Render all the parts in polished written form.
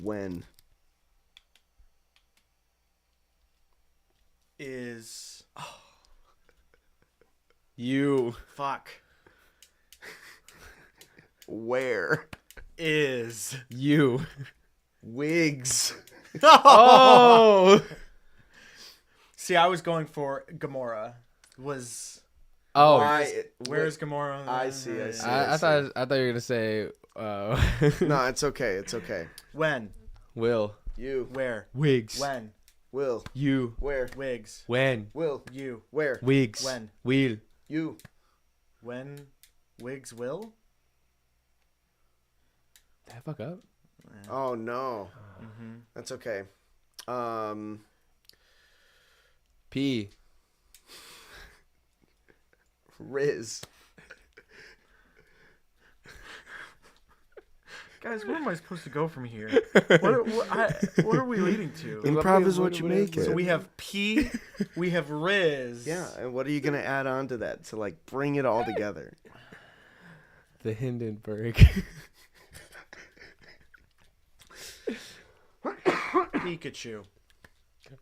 When. Is. Oh, You. fuck. Where. Is. You. Wigs. Oh. See, I was going for Gamora. Was. Oh. Where's Gamora? I see. I thought you were gonna say. No, it's okay. It's okay. When? Will. You. Where? Wigs. When? Will. You. Where. Wigs. When. Will. You. Where. Wigs. When? Wheel. You. When? Wigs will? Did I fuck up? Oh no. Mm-hmm. That's okay. P. Riz. Guys, where am I supposed to go from here? What are we leading to? Improv is what you make it. So we have P, we have Riz. Yeah, and what are you gonna add on to that to like bring it all together? The Hindenburg. Pikachu.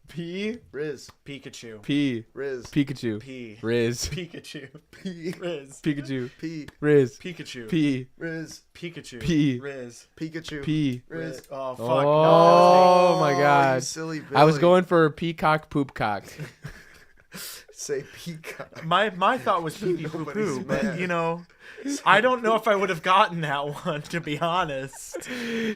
P. Riz. Pikachu. P. Riz. Pikachu. P. Riz. Pikachu. P. Riz. Pikachu. P. Riz. Pikachu. P. Riz. Pikachu. P. Riz. Pikachu. P. Riz. Riz. Oh, fuck. Oh, No, my You God. silly Billy. I was going for peacock poopcock. Say peacock. my thought was pee pee poo poo, Nobody's but mad. you know, I don't know if I would have gotten that one, to be honest.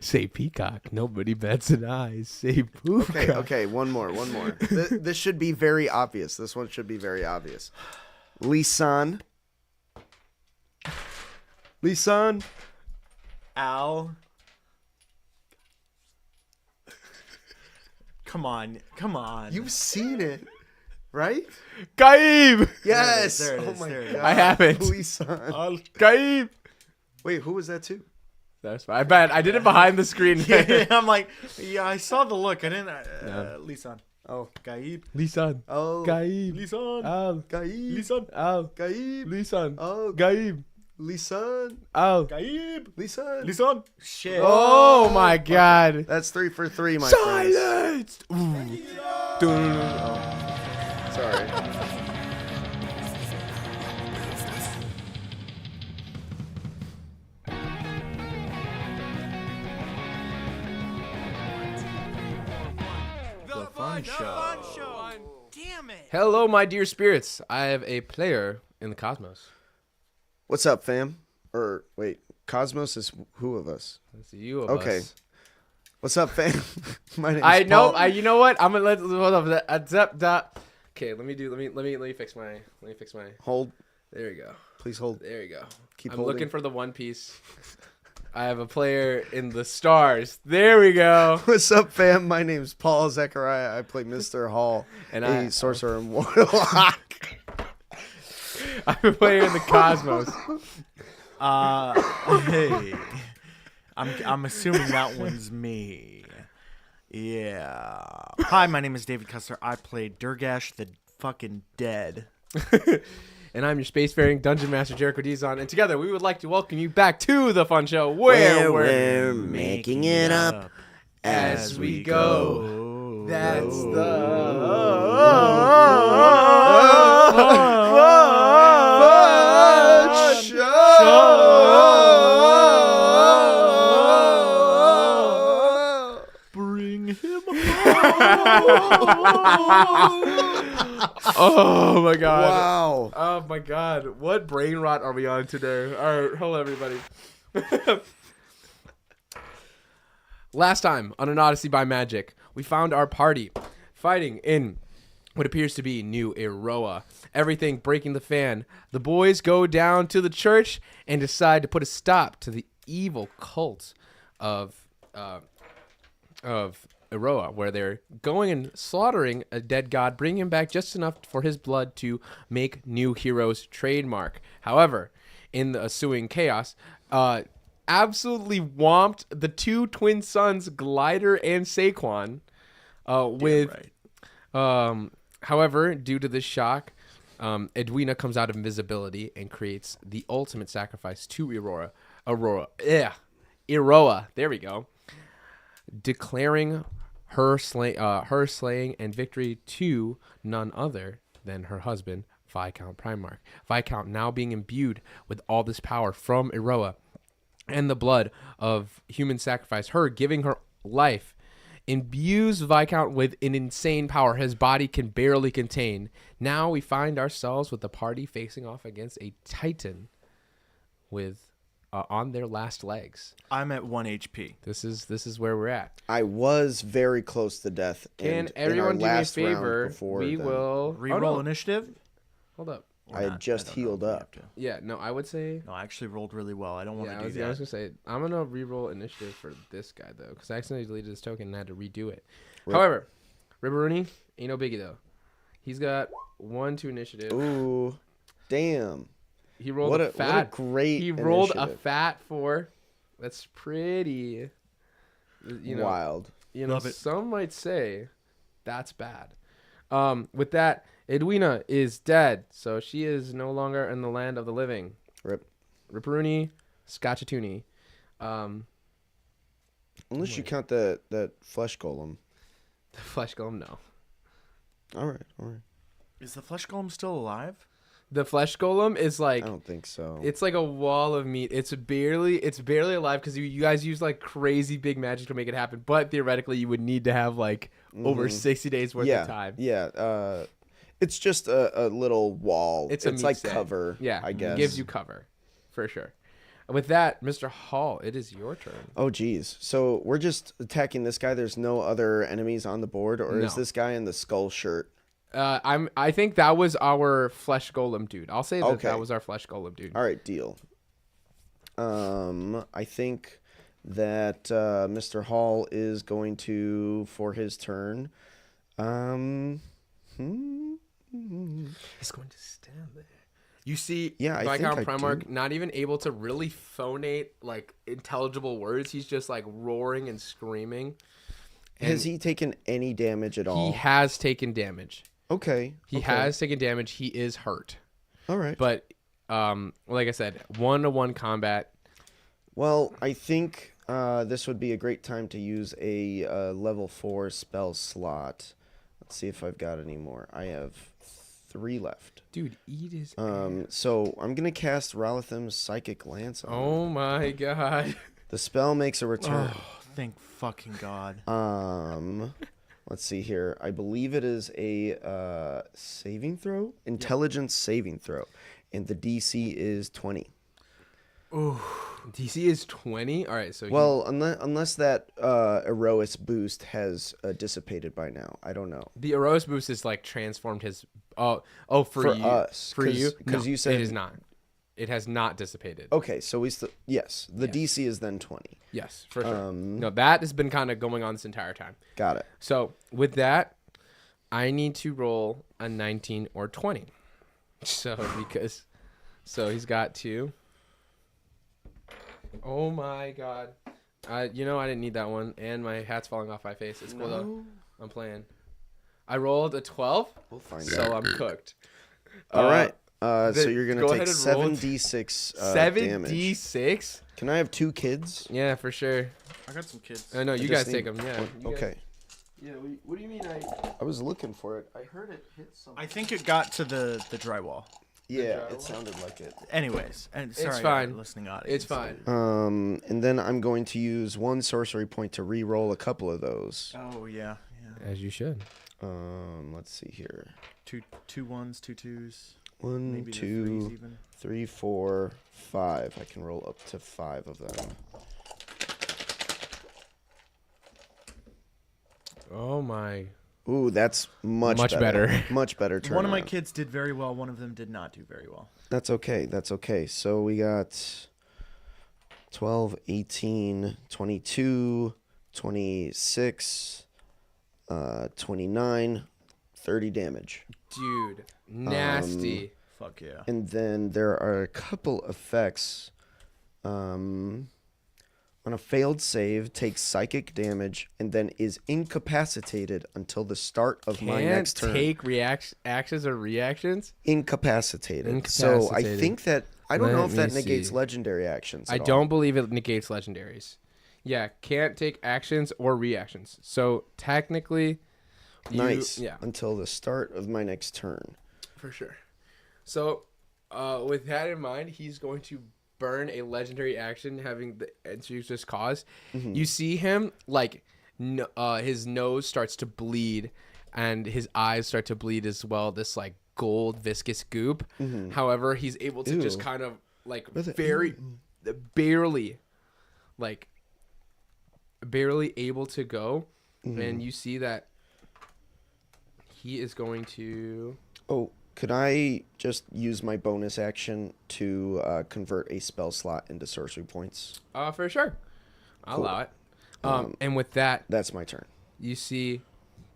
Say peacock. Nobody bats an eye. Say poopcock. Okay, one more. This should be very obvious. This one should be very obvious. Lisan. Lisan. Al. Come on. You've seen it, right? Gaib. Yes. There it is, Oh my there it is. god. I haven't. Lisan. Al. Gaib. Wait, who was that too? That's fine. I bet I did it behind the screen. I'm like, yeah, I saw the look. I didn't. Yeah. Lisan. Oh. Gaib. Lisan. Oh. Gaib. Lisan. Al. Gaib. Lisan. Al. Gaib. Lisan. Oh. Gaib. Lisan. Al. Gaib. Lisan. Lisan. Shit. Oh my God. That's 3 for 3, my friends. Silence. Ooh. Sorry. The fun show. Damn it. Hello, my dear spirits. I have a player in the cosmos. What's up, fam? Or wait, Cosmos is who of us? That's you of Okay. us. What's up, fam? My name's I know. Paul. You know what? I'm gonna let. Hold up. Okay. Let me fix my. Hold. There you go. Please hold. There you go. Keep I'm holding. looking for the One Piece. I have a player in the stars. There we go. What's up, fam? My name's Paul Zechariah. I play Mr. Hall, And a sorcerer and warlock. I'm a player in the cosmos. Hey. I'm assuming that one's me. Yeah. Hi, my name is David Custer. I play Durgash the fucking dead. And I'm your spacefaring dungeon master Jericho Dizon, and together we would like to welcome you back to the fun show where we're making it up as we go. That's Bring him Oh my God! Wow. Oh my God! What brain rot are we on today? All right, hello everybody. Last time on An Odyssey by Magic, we found our party fighting in what appears to be New Eroa. Everything breaking the fan. The boys go down to the church and decide to put a stop to the evil cult of Eroa, where they're going and slaughtering a dead god, bringing him back just enough for his blood to make new heroes trademark. However, in the ensuing chaos, absolutely whomped the two twin sons, Glider and Saquon, however, due to this shock, Edwina comes out of invisibility and creates the ultimate sacrifice to Eroa. There we go. declaring her slaying and victory to none other than her husband, Viscount Primarch. Viscount now being imbued with all this power from Iroa and the blood of human sacrifice, her giving her life, imbues Viscount with an insane power his body can barely contain. Now we find ourselves with the party facing off against a Titan with on their last legs. I'm at 1 HP. This is where we're at. I was very close to death. Can and everyone in do our me a last round favor? before We then, will Reroll no. initiative? Hold up. Or I had not? just don't know healed if we up. have to. Yeah, no, I would say. No, I actually rolled really well. I don't want Yeah, to I do was that. gonna say I'm gonna re-roll initiative for this guy though, because I accidentally deleted his token and had to redo it. Rip. However, Ribberoni ain't no biggie though. He's got 1-2 initiative. Ooh, damn. He rolled What a a fat. great He rolled a initiative. fat 4. That's pretty. Wild. Love it. Some might say that's bad. With that, Edwina is dead, so she is no longer in the land of the living. Rip. Ripperoonie, Scotchatoonie. Unless you count that flesh golem. The flesh golem, no. All right. Is the flesh golem still alive? The flesh golem is like I don't think so. it's like a wall of meat. It's barely alive because you guys use like crazy big magic to make it happen. But theoretically, you would need to have like over 60 days worth of time. Yeah. It's just a little wall. It's a meat like set. cover. Yeah, I guess. it gives you cover for sure. With that, Mr. Hall, it is your turn. Oh, geez. So we're just attacking this guy. There's no other enemies on the board, or is No. this guy in the skull shirt? I think that was our flesh golem dude. I'll say that Okay. that was our flesh golem dude. All right, deal. I think that Mr. Hall is going to, for his turn, He's going to stand there. You see, Yeah, I think Viscount I Primarch do. not even able to really phonate like intelligible words. He's just like roaring and screaming. has he taken any damage at all? He has taken damage. Okay. He okay. has taken damage. He is hurt. All right. But like I said, 1-to-1 combat. Well, I think this would be a great time to use a level 4 spell slot. Let's see if I've got any more. I have 3 left. Dude, eat his So I'm gonna cast Ralitham's Psychic Lance on him. Oh my god. The spell makes a return. Oh, thank fucking God. Let's see here. I believe it is a saving throw, intelligence saving throw, and the DC is 20. Ooh. DC is 20? All right, so Well, unless that Erois boost has dissipated by now, I don't know. the Eros boost is like transformed his for For you. us, For you? 'cause No, you said- it is not. It has not dissipated. Okay, so we still yes, the Yes. DC is then 20. Yes, for sure. No, that has been kind of going on this entire time. Got it. So with that, I need to roll a 19 or 20. So he's got 2. Oh my god. I didn't need that one, and my hat's falling off my face. It's cool though. I'm playing. I rolled a 12, We'll find so out. I'm cooked. All right. So you're go gonna take ahead and roll 7d6 damage. 7d6? Can I have 2 kids? Yeah, for sure. I got some kids. No, you just guys take need them. Yeah. one. you guys- Okay. Yeah. What do you mean? I was looking for it. I heard it hit something. I think it got to the drywall. Yeah, drywall? it sounded like it. Anyways, and sorry, fine. listening audience. It's fine. And then I'm going to use 1 sorcery point to re-roll a couple of those. Oh yeah. As you should. Let's see here. Two ones, 2 twos, 1, maybe the 2, threes even. 3, 4, 5. I can roll up to 5 of them. Oh my. Ooh, that's much Much better. Much better turn. One of my kids did very well. One of them did not do very well. That's okay. That's okay. So we got 12, 18, 22, 26, 29, 30 damage. Dude, nasty. Fuck yeah. And then there are a couple effects. On a failed save, takes psychic damage and then is incapacitated until the start of my next turn. Take actions or reactions. Incapacitated. So I think that I don't know Let if that me negates see. legendary actions. I at all. don't believe it negates legendaries. Yeah, can't take actions or reactions. So technically, Nice. Yeah, Until the start of my next turn. for sure. So, with that in mind, he's going to burn a legendary action, having the introduce cause. You see him like, his nose starts to bleed, and his eyes start to bleed as well. This like gold viscous goop. However, he's able to just Ew. kind of like Brother, barely, like barely able to go, and you see that he is going to. Oh, could I just use my bonus action to convert a spell slot into sorcery points? For sure, I'll Cool. allow it. And with that, That's my turn. you see,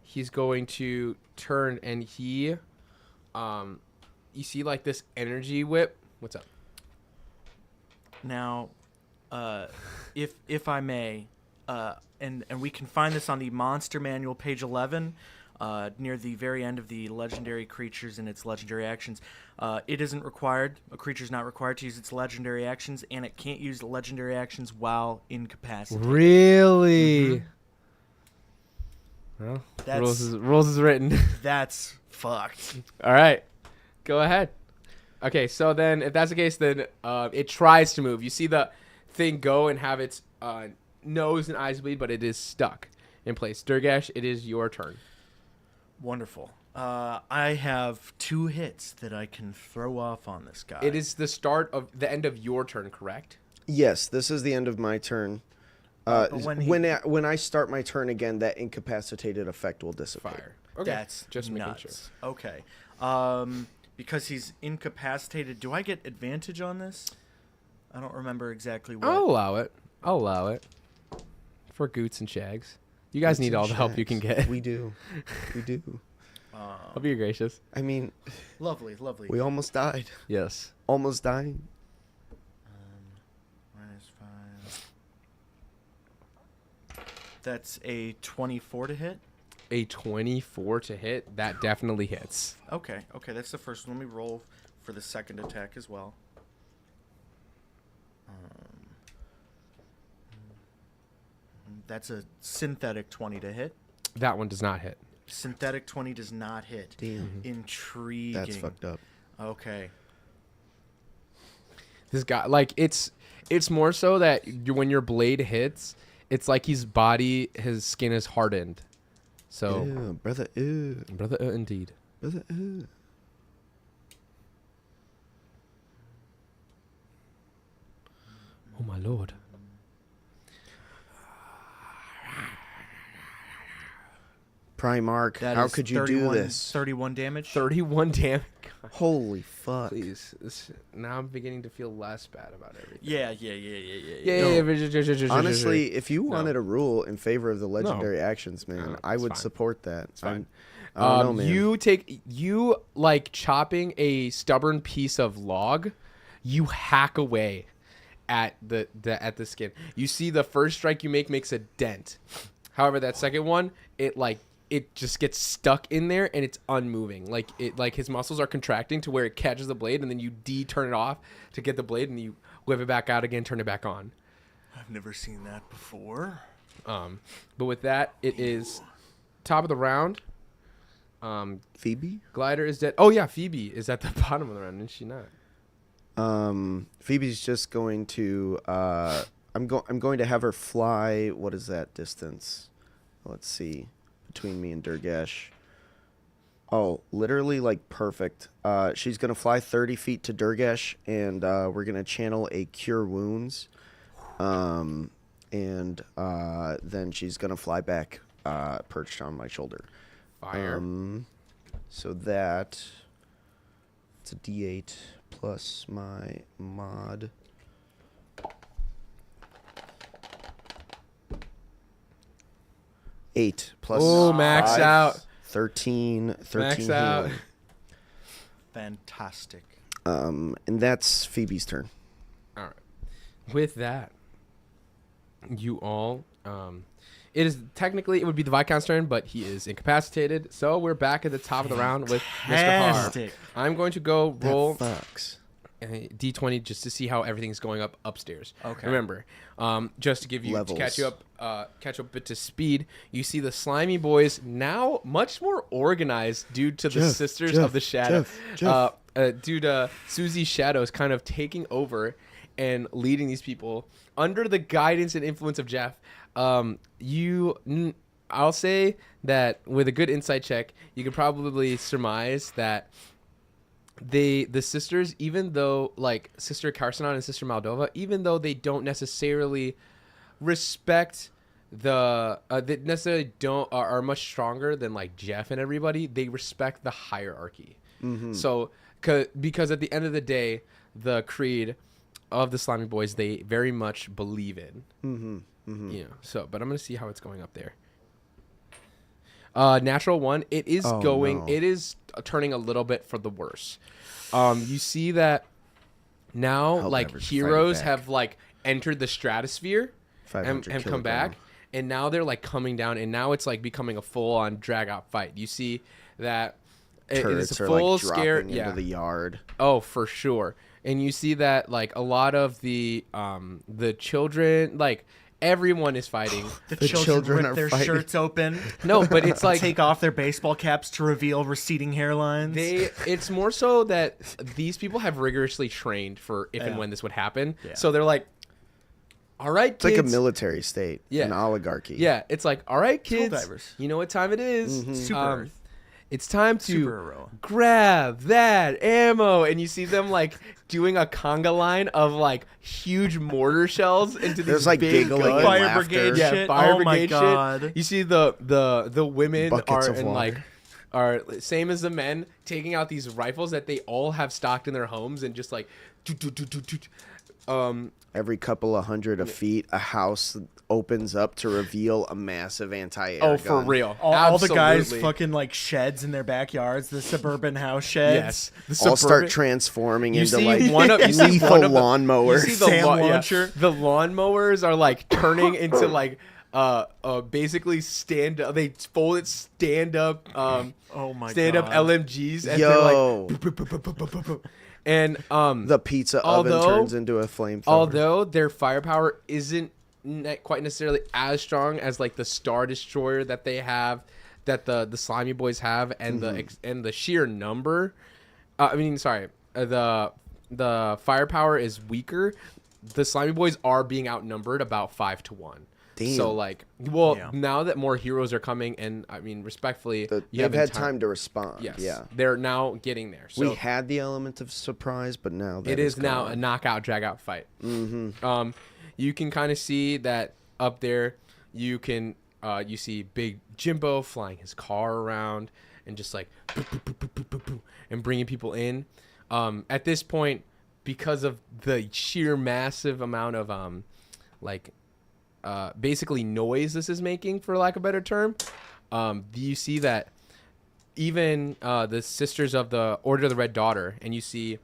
he's going to turn, and you see like this energy whip. What's up? Now, if I may, and we can find this on the Monster Manual, page 11, near the very end of the legendary creatures and its legendary actions. It isn't required. A creature's not required to use its legendary actions, and it can't use the legendary actions while incapacitated. Really? Well, That's rules is written. that's fucked. All right, go ahead. Okay, so then if that's the case, then it tries to move. You see the thing go and have its nose and eyes bleed, but it is stuck in place. Durgash, it is your turn. Wonderful. I have 2 hits that I can throw off on this guy. It is the end of your turn, correct? Yes, this is the end of my turn. But when When I start my turn again, that incapacitated effect will dissipate. Fire. Okay. That's just making sure. nuts. Okay. Because he's incapacitated, do I get advantage on this? I don't remember exactly what. I'll allow it. For Goots and Shags. You guys need all the help you can get. We do. We do. I'll be gracious. I mean, Lovely, lovely. we almost died. Yes. Almost dying. -5. That's a 24 to hit. A 24 to hit. That definitely hits. Okay, that's the first one. Let me roll for the second attack as well. That's a synthetic 20 to hit. That one does not hit. Synthetic 20 does not hit. Damn. Intriguing. That's fucked up. Okay. This guy, like, it's more so that when your blade hits, it's like his skin is hardened. So, Ew, brother, ew. brother, indeed. Brother, ew. Oh my lord. Primarch, That how is could you 31 do this? 31 damage. 31 damage. Holy fuck. Please. Now I'm beginning to feel less bad about everything. Yeah. Yeah. Honestly, if you No. wanted a rule in favor of the legendary actions, man, No, I it's would fine. support that. It's fine. I don't know, man. You like chopping a stubborn piece of log, you hack away at the skin. You see the first strike you make makes a dent. However, that second one, it just gets stuck in there and it's unmoving. Like his muscles are contracting to where it catches the blade, and then you turn it off to get the blade, and you whip it back out again, turn it back on. I've never seen that before. But with that, it is top of the round. Phoebe? Glider is dead. Oh yeah, Phoebe is at the bottom of the round, is she not? Phoebe's just going to I'm going to have her fly. What is that distance? Let's see. Between me and Durgash. Oh, literally like perfect. She's going to fly 30 feet to Durgash, and we're going to channel a Cure Wounds. And then she's going to fly back perched on my shoulder. Fire. So that it's a D8 plus my mod. Eight plus Oh, max 5, out. 13 Max out. healing. Fantastic. And that's Phoebe's turn. All right. With that, you all, it is technically, it would be the Viscount's turn, but he is incapacitated. So we're back at the top of the round with Mr. Har. Fantastic. I'm going to go roll. That fucks. D20 just to see how everything's going up upstairs. Okay. Remember, just to give you Levels. to catch up a bit to speed. You see the slimy boys now much more organized due to the sisters of the shadow. Due to Susie's shadows kind of taking over and leading these people under the guidance and influence of Jeff. I'll say that with a good insight check, you could probably surmise that the sisters, even though like Sister Carsonon and Sister Moldova, even though they don't necessarily respect they necessarily don't are much stronger than like Jeff and everybody, they respect the hierarchy. So because at the end of the day, the creed of the slimy boys they very much believe in. You know, so but I'm gonna see how it's going up there. Natural 1, it is it is turning a little bit for the worse. You see that now like heroes have like entered the stratosphere and come back, and now they're like coming down, and now it's like becoming a full on drag out fight. You see that Turrets it's a are full like scare into the yard. Oh, for sure. And you see that like a lot of the children, like everyone is fighting. The children children are rip their fighting. shirts open. No, but it's like take off their baseball caps to reveal receding hairlines. it's more so that these people have rigorously trained for if and when this would happen. So they're like, all right, It's kids. like a military state, Yeah. an oligarchy. Yeah, it's like, all right, kids. divers. You know what time it is? Super Earth. It's time to Super Aroa. grab that ammo, and you see them like doing a conga line of like huge mortar shells into these There's like big giggling guns. and Fire laughter. brigade Yeah, shit. fire Oh my brigade God. shit. You see the women Buckets are of in water. like are same as the men taking out these rifles that they all have stocked in their homes and just like Every couple of hundred of feet, a house opens up to reveal a massive anti-air oh gun. for real. All the guys Absolutely. fucking like sheds in their backyards, the suburban house sheds. Yes. The All suburban- start transforming You into see like one of- you see lethal one of the- lawnmowers. You see the Sam launcher. launcher. The lawnmowers are like turning into like basically stand up. They fold it stand up. Oh my stand up God. LMGs. And Yo. they're like, and The pizza oven although- turns into a flamethrower. although their firepower isn't quite necessarily as strong as like the Star Destroyer that they have, that the slimy boys have, and the sheer number. The firepower is weaker. The slimy boys are being outnumbered about 5-1. Damn. So like, now that more heroes are coming, and I mean respectfully, They've had time to respond. Yes, Yeah. they're now getting there. So We had the element of surprise, but now that it is now a gone. knockout drag out fight. You can kind of see that up there. You can you see Big Jimbo flying his car around and just like and bringing people in. At this point, because of the sheer massive amount of basically noise this is making, for lack of a better term, you see that even the sisters of the Order of the Red Daughter, and you see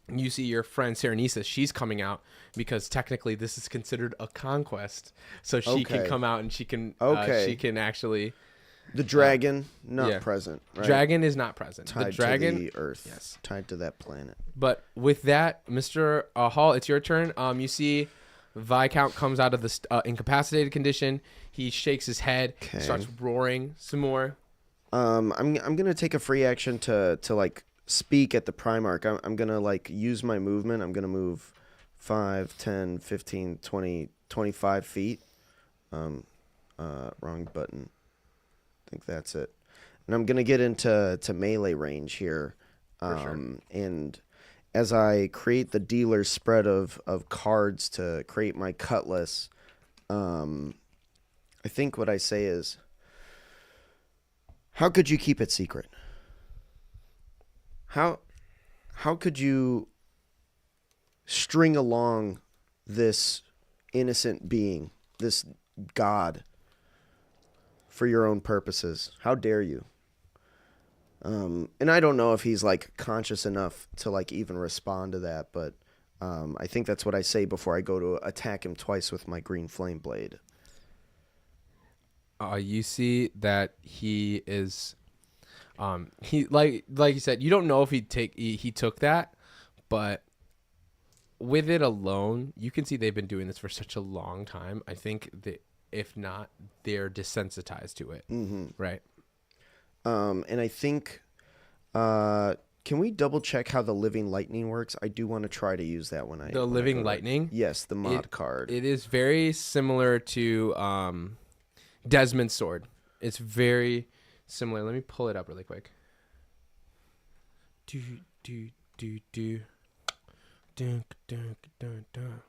your friend Serenesis, she's coming out because technically this is considered a conquest, so she can Okay. come out and she can actually. The dragon not yeah. present. Right? Dragon is not present. tied The dragon, to the Earth. Yes. Tied to that planet. but with that, Mr. Hall, it's your turn. You see Viscount comes out of the incapacitated condition. He shakes his head, Okay. starts roaring some more. I'm gonna take a free action to like speak at the Primarch. I'm gonna like use my movement. I'm gonna move 5, 10, 15, 20, 25 feet. Wrong button. I think that's it. And I'm gonna get into melee range here. And as I create the dealer's spread of cards to create my cutlass, I think what I say is, how could you keep it secret? How could you string along this innocent being, this god, for your own purposes? How dare you? And I don't know if he's like conscious enough to like even respond to that, but I think that's what I say before I go to attack him twice with my green flame blade. You see that he is, he like you said, you don't know if he took that, but with it alone, you can see they've been doing this for such a long time. I think that if not, they're desensitized to it. Mm-hmm. Right. And I think, can we double check how the Living Lightning works? I do want to try to use that when I The when I Living go to- Lightning? Yes, the mod card. It is very similar to Desmond's sword. It's very similar. Let me pull it up really quick. Do do do do. Dunk, dunk, dunk, dunk.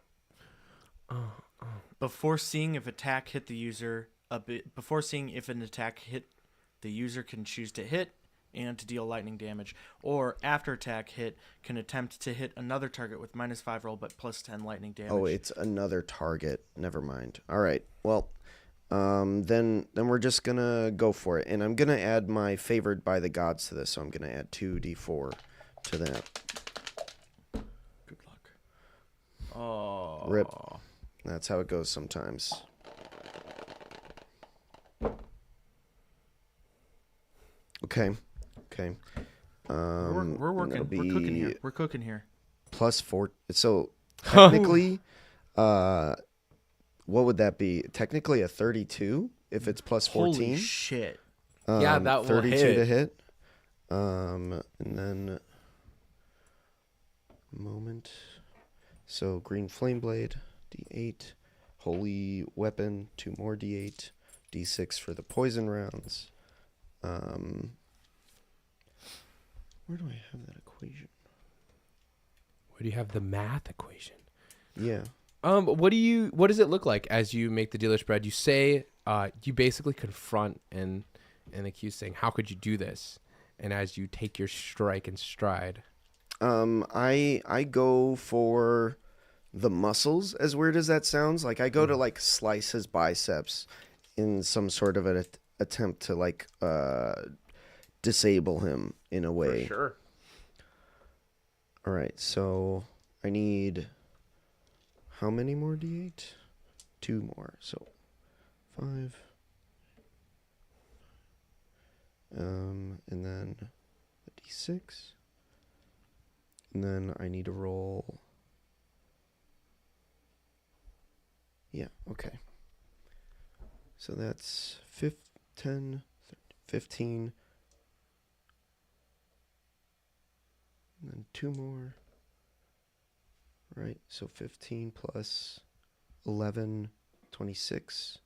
Before seeing if attack hit the user, before seeing if an attack hit, the user can choose to hit and to deal lightning damage, or after attack hit can attempt to hit another target with -5 roll but +10 lightning damage. Oh, it's another target. Never mind. All right. Well, then we're just gonna go for it, and I'm gonna add my favored by the gods to this. So I'm gonna add 2d4 to that. Good luck. Oh. Rip. That's how it goes sometimes. Okay. Okay. We're working. We're cooking here. We're cooking here. +4. So technically, what would that be? Technically a 32 if it's +14. Holy shit. Yeah, that will 32 hit. to hit. And then moment. So green flame blade, D8, holy weapon, 2 more D8, D6 for the poison rounds. Where do I have that equation? Where do you have the math equation? Yeah. What does it look like as you make the dealer spread? You say, you basically confront and accuse, saying, how could you do this? And as you take your strike and stride. I go for the muscles, as weird as that sounds. Like I go to like slice his biceps in some sort of an attempt to like disable him in a way. For sure. All right, so I need how many more D8? 2 more, so 5. And then the D6. And then I need to roll. Yeah, okay. So that's 10, 15. And then 2 more. Right, so 15 plus 11, 26.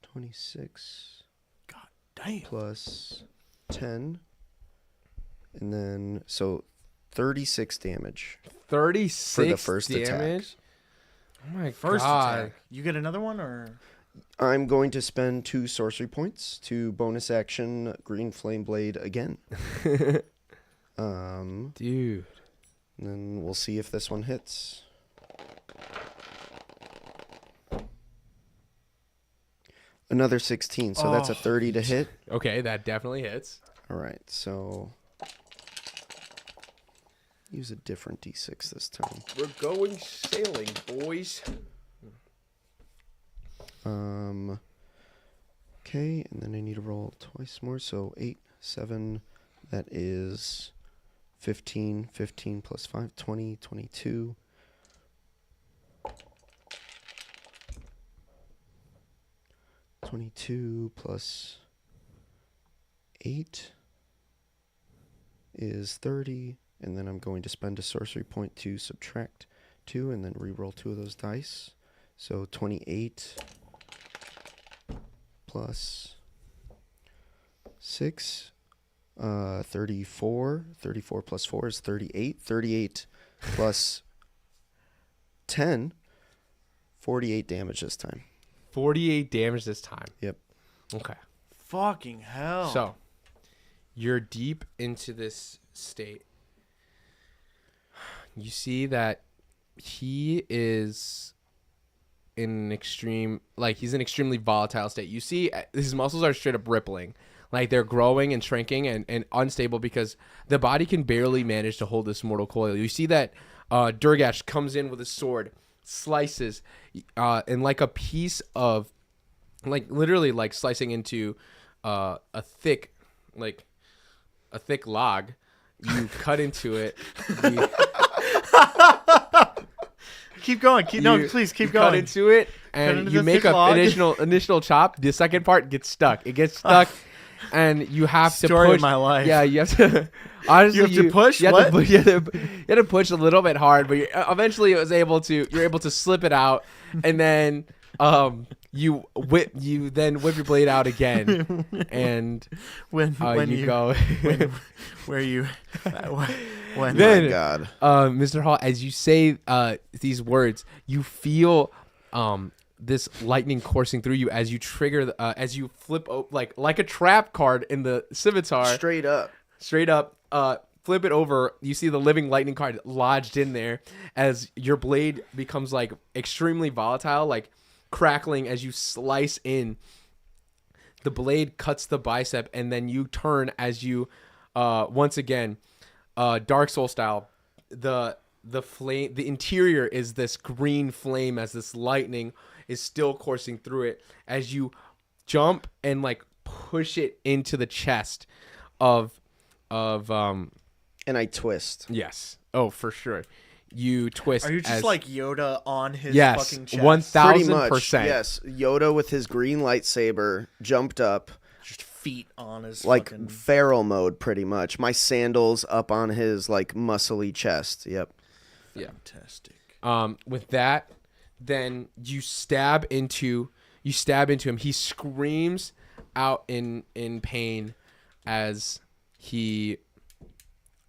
26 God damn. plus 10. And then, so 36 damage 36 for the first damage? attack. Oh my First god. attack. You get another one or? I'm going to spend 2 sorcery points to bonus action Green Flame Blade again. Dude. And then we'll see if this one hits. Another 16, so that's a 30 to hit. Okay, that definitely hits. All right, so use a different D6 this time. We're going sailing, boys. Okay, and then I need to roll twice more, so 8, 7, that is 15, 15 plus 5, 20, 22. Plus 8 is 30, and then I'm going to spend a sorcery point to subtract 2 and then re-roll 2 of those dice. So 28 plus 6, 34. 34 plus 4 is 38. 38 plus 10, 48 damage this time. 48 damage this time. Yep. Okay. Fucking hell. So, you're deep into this state. You see that he is in an extreme, like he's in an extremely volatile state. You see his muscles are straight up rippling. Like they're growing and shrinking and unstable because the body can barely manage to hold this mortal coil. You see that Durgash comes in with a sword, slices, and like a piece of, like literally like slicing into a thick log, you cut into it. You, Keep going. Please keep going. Cut into it, Cut and into you the make thick a log. initial chop. The second part gets stuck. It gets stuck, and you have to Story push. of my life. Yeah, you have to. Honestly, You have to push? You have What? to push. You have to push a little bit hard, but eventually it was able to. You're able to slip it out, and then you whip your blade out again, and when you go. where you when Then- My God. Mr. Hall, as you say these words, you feel this lightning coursing through you as you trigger, as you flip like a trap card in the scimitar. Straight up. Straight up, flip it over. You see the living lightning card lodged in there as your blade becomes like extremely volatile, like crackling as you slice in. The blade cuts the bicep, and then you turn as you, once again, Dark Soul style. The flame, the interior is this green flame as this lightning is still coursing through it as you jump and like push it into the chest of And I twist. yes. Oh, for sure. You twist. are you just as, like Yoda on his yes, fucking chest? 1000%. Yes. Yoda with his green lightsaber jumped up. Just feet on his Like fucking feral mode, pretty much. My sandals up on his like muscly chest. Yep. Yeah. fantastic. With that, then you stab into him. He screams out in pain as he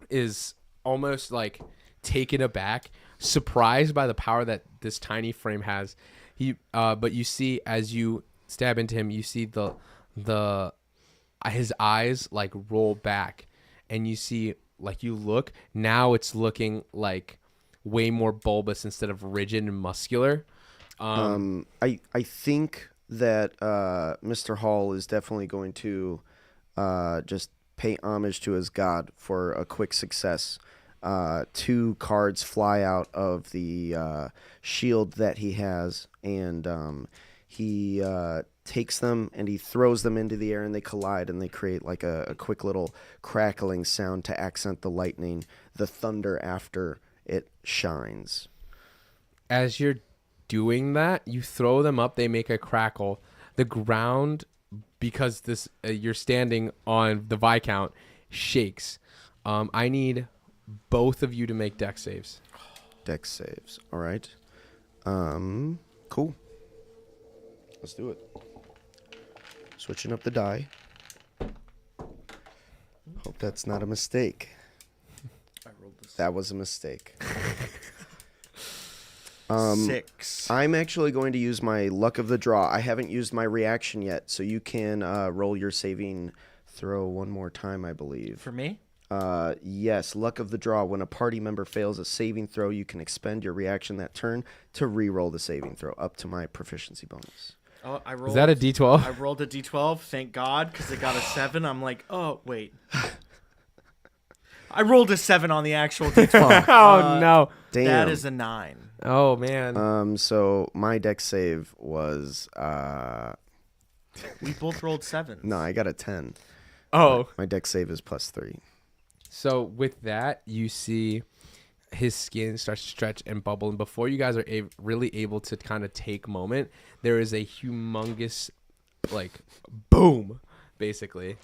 is almost like taken aback, surprised by the power that this tiny frame has. But you see as you stab into him, you see the his eyes like roll back, and you see like you look now. It's looking like way more bulbous instead of rigid and muscular. I think that Mr. Hall is definitely going to just pay homage to his god for a quick success. 2 cards fly out of the shield that he has, and he takes them and he throws them into the air, and they collide, and they create like a quick little crackling sound to accent the lightning, the thunder after it shines. As you're doing that, you throw them up, they make a crackle. The ground, because this you're standing on the Viscount, shakes. I need both of you to make dex saves. Dex saves. All right. Cool. Let's do it. Switching up the die. Hope that's not a mistake. I rolled this. That was a mistake. 6. I'm actually going to use my luck of the draw. I haven't used my reaction yet, so you can roll your saving throw one more time, I believe. For me? Yes, luck of the draw. When a party member fails a saving throw, you can expend your reaction that turn to re-roll the saving throw up to my proficiency bonus. Oh, I rolled. Is that a D12? I rolled a d12. Thank God, because it got a 7. I'm like, oh wait. I rolled a 7 on the actual d12. Oh no. Damn. That is a 9. Oh man. So my dex save was We both rolled 7s. no, I got a 10. Oh. My dex save is +3. So with that, you see his skin starts to stretch and bubble, and before you guys are really able to kind of take moment, there is a humongous, like, boom, basically.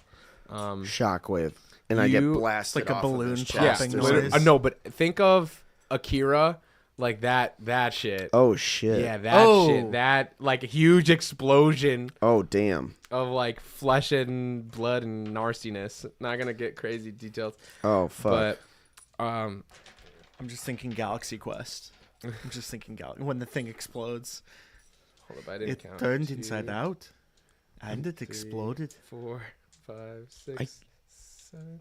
Shockwave, and I get you- blasted Like a off of balloon his popping chest. Yeah, or noise. something. no, but think of Akira, like that shit. Oh shit. Yeah, that Oh. shit. That like a huge explosion Oh damn. of like flesh and blood and nastiness. Not gonna get crazy details, Oh fuck. but I'm just thinking Galaxy Quest. I'm just thinking when the thing explodes. hold up, I didn't It count. turned 2, inside out. And it 3, exploded. 4, 5, 6, I- 7.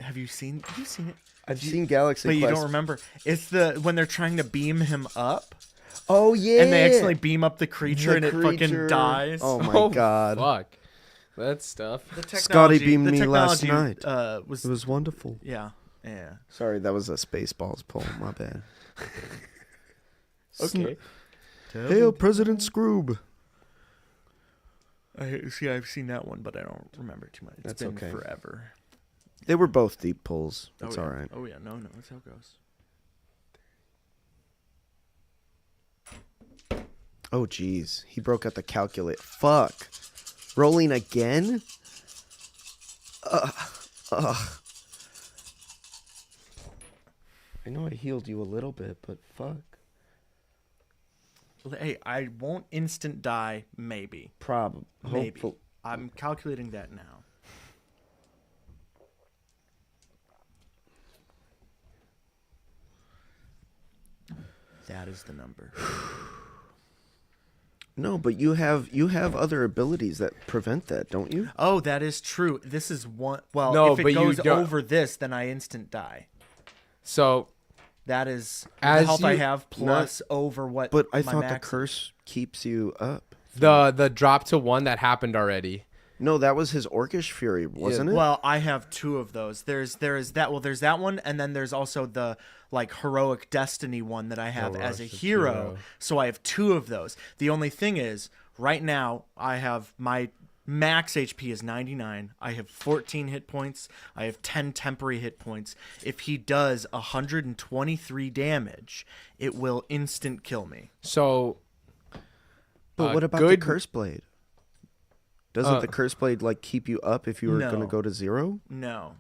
Have you seen it? I've seen Galaxy But you Quest. don't remember. It's when they're trying to beam him up, Oh yeah. and they accidentally beam up the creature, and it fucking creature. dies. Oh my Oh, god. Fuck. That stuff. The Scotty technology- beamed the me last technology, night. Was It was wonderful. yeah. Sorry, that was a Spaceballs poem. My bad. Okay. Hail President Scroob. I've seen that one, but I don't remember too much. It's That's been okay. forever. They were both deep pulls. That's oh, yeah. all right. Oh yeah, no, that's how it goes. Oh, geez. He broke out the calculator. Fuck. Rolling again? Ugh. I know I healed you a little bit, but fuck. Hey, I won't instant die. Maybe. Probably. Maybe. I'm calculating that now. That is the number. No, but you have other abilities that prevent that, don't you? Oh, that is true. This is one. Well, No, if it but you goes don't- over this, then I instant die. So That is As the health I you- have plus over what. But I my thought the max- curse keeps you up. the drop to 1 that happened already. No, that was his Orcish Fury, wasn't it? Well, I have 2 of those. There's that. Well, there's that one, and then there's also the like heroic destiny one that I have as a Heroic hero. hero. So I have 2 of those. The only thing is, right now I have my max HP is 99. I have 14 hit points. I have 10 temporary hit points. If he does 123 damage, it will instant kill me. So but what about the Curse Blade? Doesn't the Curse Blade like keep you up if you were No. going to go to 0? No.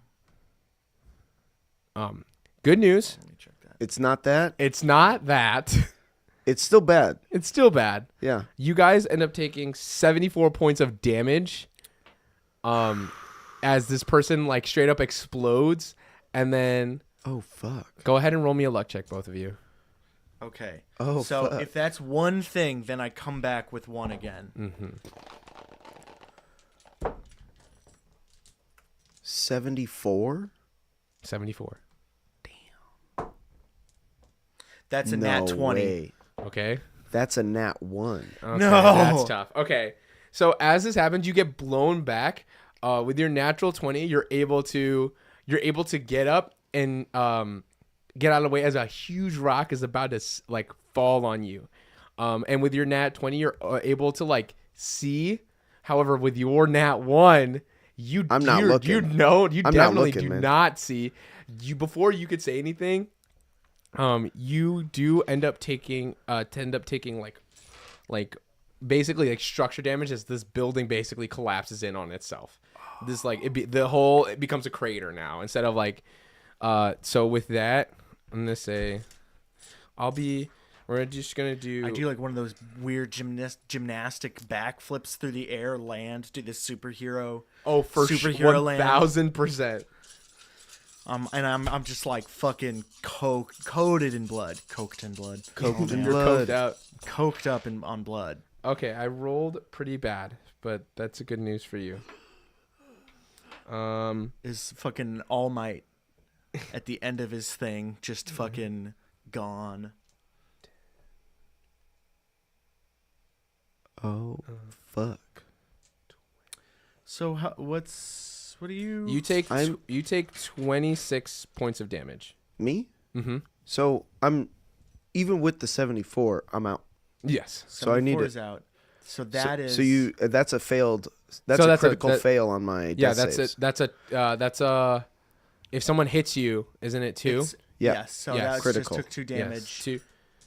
good news. Let me check that. It's not that. It's not that. It's still bad. It's still bad. Yeah. You guys end up taking 74 points of damage as this person like straight up explodes, and then Oh, fuck. go ahead and roll me a luck check, both of you. Okay. Oh, so fuck. if that's one thing, then I come back with 1 again. 74? 74. That's a No nat 20. way. Okay. That's a nat 1. Okay, No. that's tough. Okay, so as this happens, you get blown back. With your natural 20, you're able to get up and get out of the way as a huge rock is about to like fall on you. And with your nat 20, you're able to like see. However, with your nat 1, I'm not looking. You I'm not definitely looking, do man. not see. You before you could say anything. You do end up taking like basically like structure damage as this building basically collapses in on itself. This like it becomes a crater now instead of like so with that I'm gonna say we're just gonna do I do like one of those weird gymnastic backflips through the air, land, do this superhero. for superhero land. 1000%. And I'm just like fucking coated in blood, coked in blood, Coked in You're blood. coked out. coked up on blood. Okay, I rolled pretty bad, but that's a good news for you. Is fucking All Might at the end of his thing just fucking gone. Oh, fuck. So what do you? You take 26 points of damage. Me? Mm-hmm. So I'm, even with the 74, I'm out. Yes. So I need 74 to. is out. So that is. So you, that's a failed, that's So a that's critical fail on my Yeah, death that's saves. it. That's a. If someone hits you, isn't it 2? it's- Yeah. Yes. So Yes. that Critical. just took 2 Yes, damage. 2.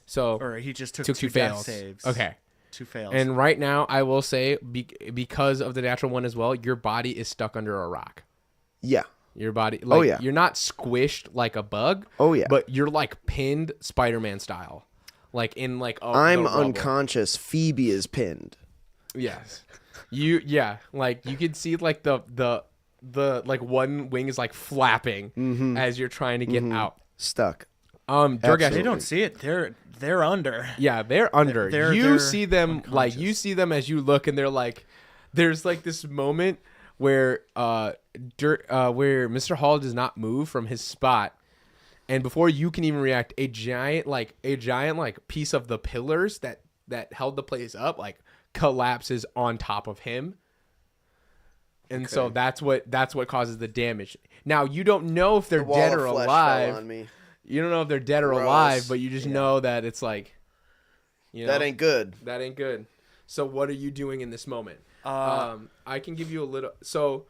So Or he just took took 2 2 death fails. saves. Okay. 2 fails. And right now, I will say because of the natural 1 as well, your body is stuck under a rock. Yeah. Your body, like, yeah. you're not squished like a bug. Oh, yeah. But you're like pinned Spider-Man style, like in like. I'm the rubble. unconscious. Phoebe is pinned. Yes. Like you can see like the like one wing is like flapping as you're trying to get out. Stuck. Durgash, Absolutely. they don't see it. They're under. yeah, they're under. You they're see them like you see them as you look, and they're like, there's like this moment where where Mr. Hall does not move from his spot, and before you can even react, a giant piece of the pillars that held the place up like collapses on top of him. And so that's what causes the damage. Now you don't know if they're dead or alive. You don't know if they're dead or Gross. alive, but you just know that it's like, you know, That ain't good. that ain't good. So what are you doing in this moment? I can give you a little. So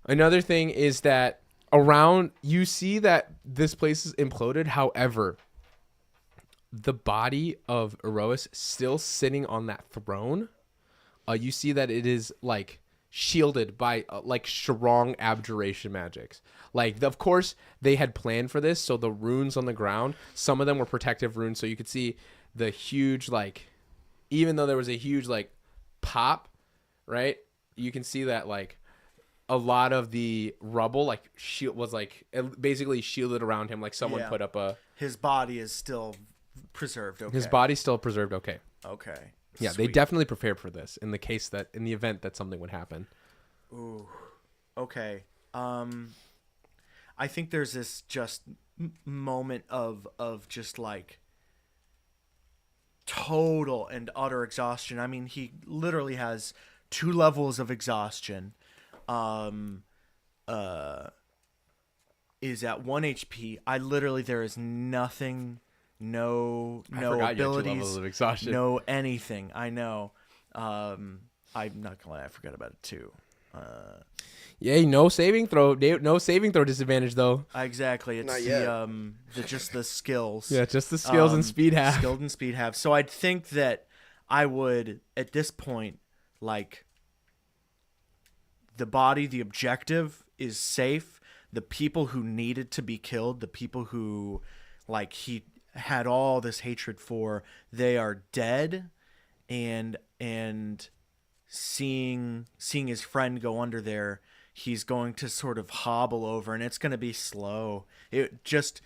another thing is that around you see that this place is imploded. However, the body of Erois still sitting on that throne. You see that it is like shielded by like strong abjuration magics. Like of course they had planned for this, so the runes on the ground, some of them were protective runes, so you could see the huge like, even though there was a huge like pop, right? You can see that like a lot of the rubble like shield was like basically shielded around him, like someone put up a. His body is still preserved. Okay. His body's still preserved. Okay. Okay. Yeah, Sweet. they definitely prepared for this in the event that something would happen. Ooh. Okay. I think there's this just moment of just like total and utter exhaustion. I mean, he literally has 2 levels of exhaustion. Is at 1 HP. There is nothing, no I forgot you had 2 abilities, levels of exhaustion. no anything. I know. I'm not gonna lie, I forgot about it too. Yay, no saving throw. No saving throw disadvantage though. Exactly. It's Not yet. just the skills. Yeah, just the skills and speed half. Skilled and speed half. So I'd think that I would at this point, like, the body, the objective is safe. The people who needed to be killed, the people who like he had all this hatred for, they are dead, and seeing his friend go under there, he's going to sort of hobble over, and it's going to be slow. It just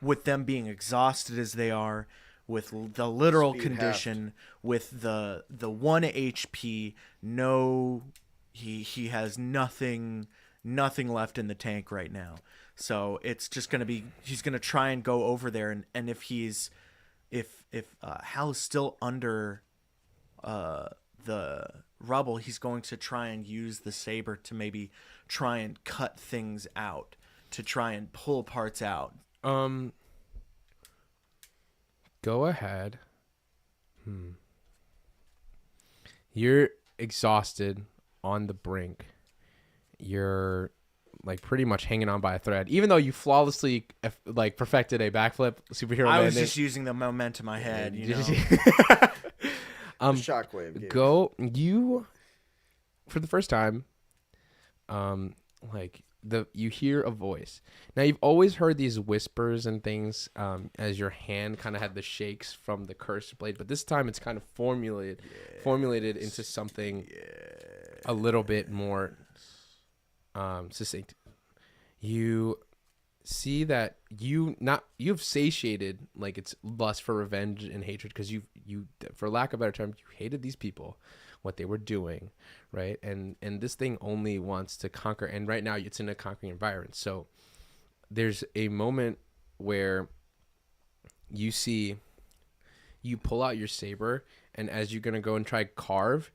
with them being exhausted as they are, with the literal Speed condition, with the 1 HP, no, he has nothing left in the tank right now. So it's just going to be, he's going to try and go over there, and if Hal's still under the rubble, he's going to try and use the saber to maybe try and cut things out, to try and pull parts out. Go ahead. You're exhausted, on the brink. You're like pretty much hanging on by a thread, even though you flawlessly like perfected a backflip superhero I was landing. just using the momentum I had, you know. Shockwave. Go you for the first time. Like you hear a voice. Now you've always heard these whispers and things as your hand kind of had the shakes from the cursed blade, but this time it's kind of formulated into something a little bit more succinct. You see that you've satiated like its lust for revenge and hatred, because you for lack of a better term, you hated these people, what they were doing, right? And this thing only wants to conquer, and right now it's in a conquering environment. So there's a moment where you pull out your saber, and as you're gonna go and try carve,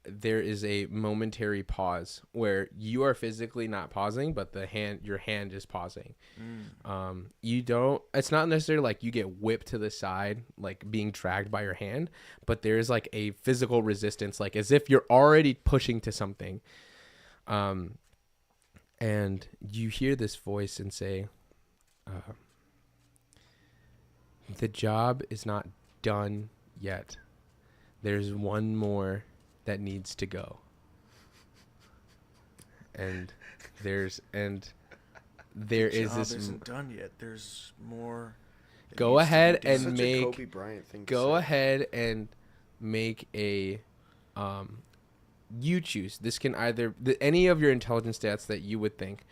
there is a momentary pause where you are physically not pausing, but your hand is pausing. It's not necessarily like you get whipped to the side, like being dragged by your hand, but there's like a physical resistance, like as if you're already pushing to something. And you hear this voice and say, the job is not done yet. There's one more that needs to go. And there is this. Isn't done yet. There's more. Go ahead Such and a Kobe Bryant thing to go say. ahead and make a. You choose. This can either any of your intelligence stats that you would think.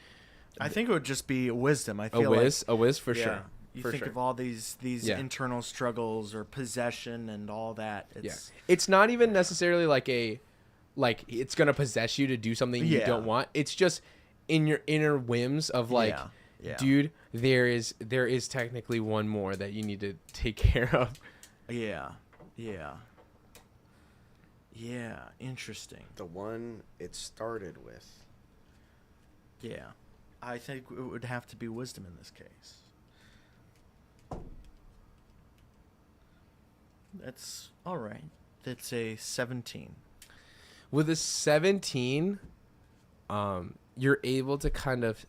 I think it would just be wisdom. I A feel whiz for yeah. sure. You For think sure. of all these Yeah. internal struggles or possession and all that. It's not even necessarily like it's gonna possess you to do something you Yeah. don't want. It's just in your inner whims of like, Yeah. dude, there is technically one more that you need to take care of. Yeah. Interesting. The one it started with. Yeah. I think it would have to be wisdom in this case. That's all right. That's a 17. With a 17, you're able to kind of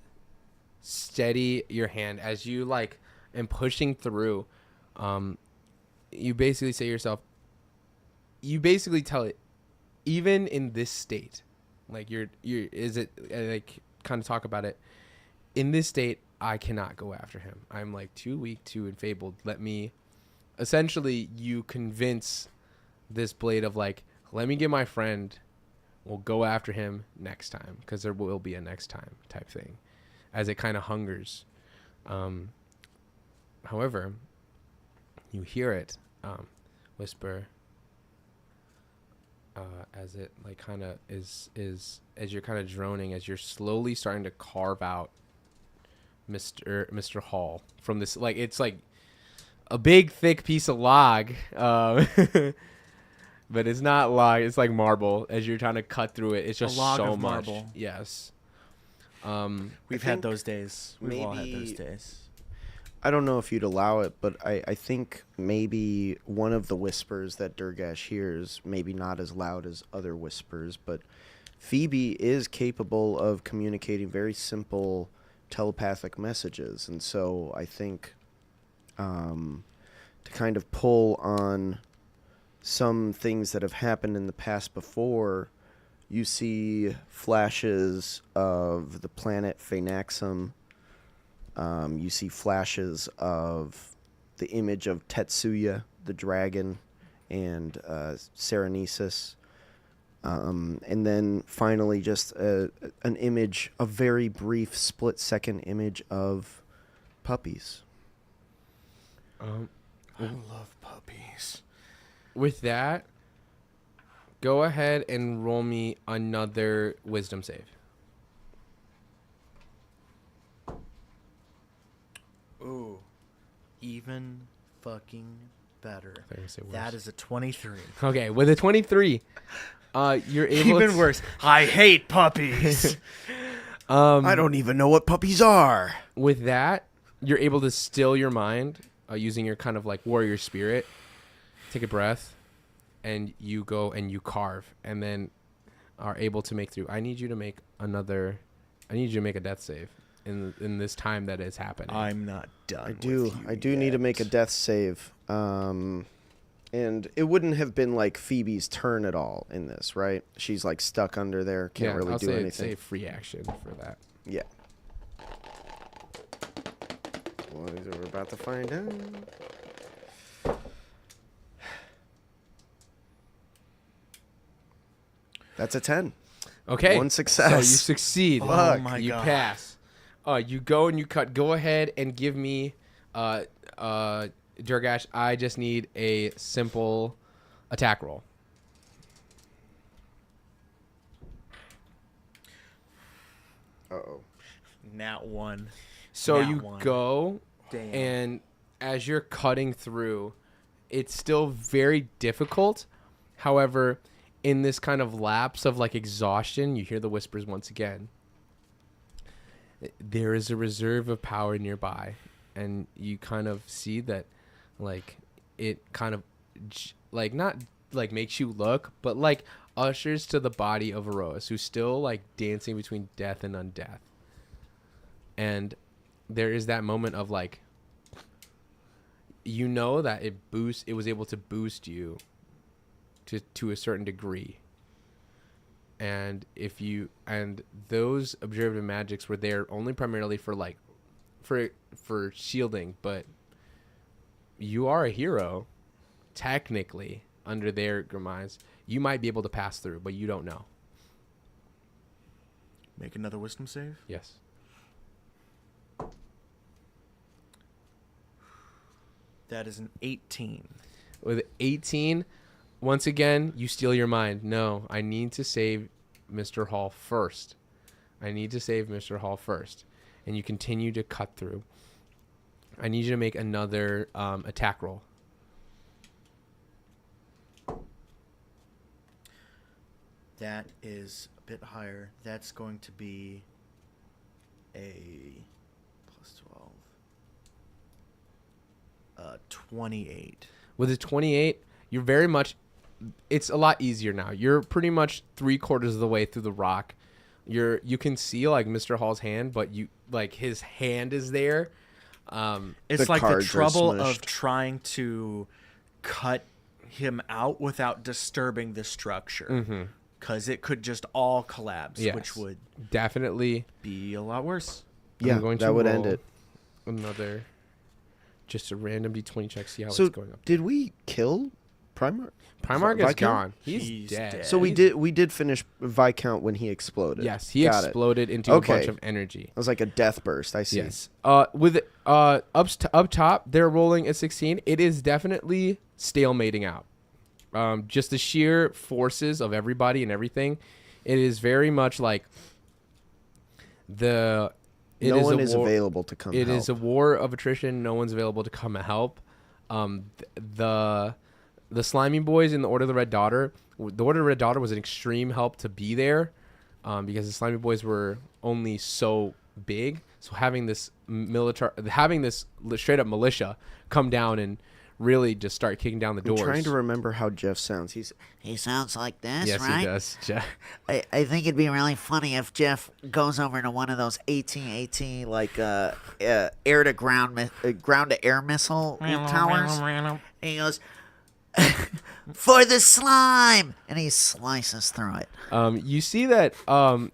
steady your hand as you like and pushing through. You basically say to yourself, you basically tell it, even in this state, like is it like kind of talk about it in this state, I cannot go after him. I'm like too weak, too enfeebled. Let me, essentially, you convince this blade of like, let me get my friend. We'll go after him next time, because there will be a next time type thing, as it kind of hungers. However, you hear it whisper as it like kind of is as you're kind of droning, as you're slowly starting to carve out Mr. Hall from this, like it's like a big thick piece of log, but it's not log, it's like marble. As you're trying to cut through it, it's just A log so of much. marble. Yes. We've had those days. We've all had those days. I don't know if you'd allow it, but I think maybe one of the whispers that Durgash hears, maybe not as loud as other whispers, but Phoebe is capable of communicating very simple telepathic messages. And so I think to kind of pull on some things that have happened in the past before, you see flashes of the planet Phaenaxum. You see flashes of the image of Tetsuya, the dragon, and Serenesis. And then finally just an image, a very brief split-second image of puppies. I love puppies. With that, go ahead and roll me another wisdom save. Ooh. Even fucking better. I was gonna say worse. That is a 23. Okay, with a 23, you're able Even to, worse. I hate puppies. I don't even know what puppies are. with that, you're able to still your mind using your kind of like warrior spirit. Take a breath, and you go and you carve, and then are able to make through. I need you to make a death save in this time that is happening. I'm not done. I do need to make a death save. And it wouldn't have been like Phoebe's turn at all in this, right? She's like stuck under there, can't really I'll do say, anything. say free action for that. Yeah. Well, we're about to find out. That's a 10. Okay. One success. So you succeed. Oh my You God. pass. You go and you cut. Go ahead and give me, Durgash. I just need a simple attack roll. Uh-oh. Nat 1. So Nat you 1. go, Damn. and as you're cutting through, it's still very difficult. However, in this kind of lapse of like exhaustion, you hear the whispers once again. There is a reserve of power nearby, and you kind of see that, like, it kind of like not like makes you look, but like ushers to the body of Erois, who's still like dancing between death and undeath. And there is that moment of like, you know that it was able to boost you to a certain degree. And if you, and those observative magics were there only primarily for like for shielding, but you are a hero technically under their minds. You might be able to pass through, but you don't know. Make another wisdom save. Yes. That is an 18. With 18, once again, you steal your mind. No, I need to save Mr. Hall first. I need to save Mr. Hall first. And you continue to cut through. I need you to make another attack roll. That is a bit higher. That's going to be a plus 12. 28. With a 28, you're very much it's a lot easier now. You're pretty much 3/4 of the way through the rock. You can see like Mr. Hall's hand, but his hand is there. It's The like the cards are trouble of smushed. trying to cut him out without disturbing the structure, because it could just all collapse, Yes. which would Definitely. be a lot worse. Yeah, I'm going that to would end roll it. Another, just a random d20 check. See how So it's going up. did we kill Primarch? Primarch is Viscount? gone. He's He's dead. dead. So we did finish Viscount when he exploded. Yes, he Got it. exploded into a bunch Okay. of energy. It was like a death burst. I see. Yes. With up top, they're rolling at 16. It is definitely stalemating out. Just the sheer forces of everybody and everything. It is very much like No one is war, available to come It help. is a war of attrition. No one's available to come and help. The slimy boys in the Order of the Red Daughter. The Order of the Red Daughter was an extreme help to be there, because the slimy boys were only so big. So having this straight up militia come down and really just start kicking down the I'm doors. trying to remember how Jeff sounds. He sounds like this, yes, right? he does. Jeff. I think it'd be really funny if Jeff goes over to one of those AT-AT like air to ground ground to air missile towers. And he goes, "For the slime," and he slices through it. You see that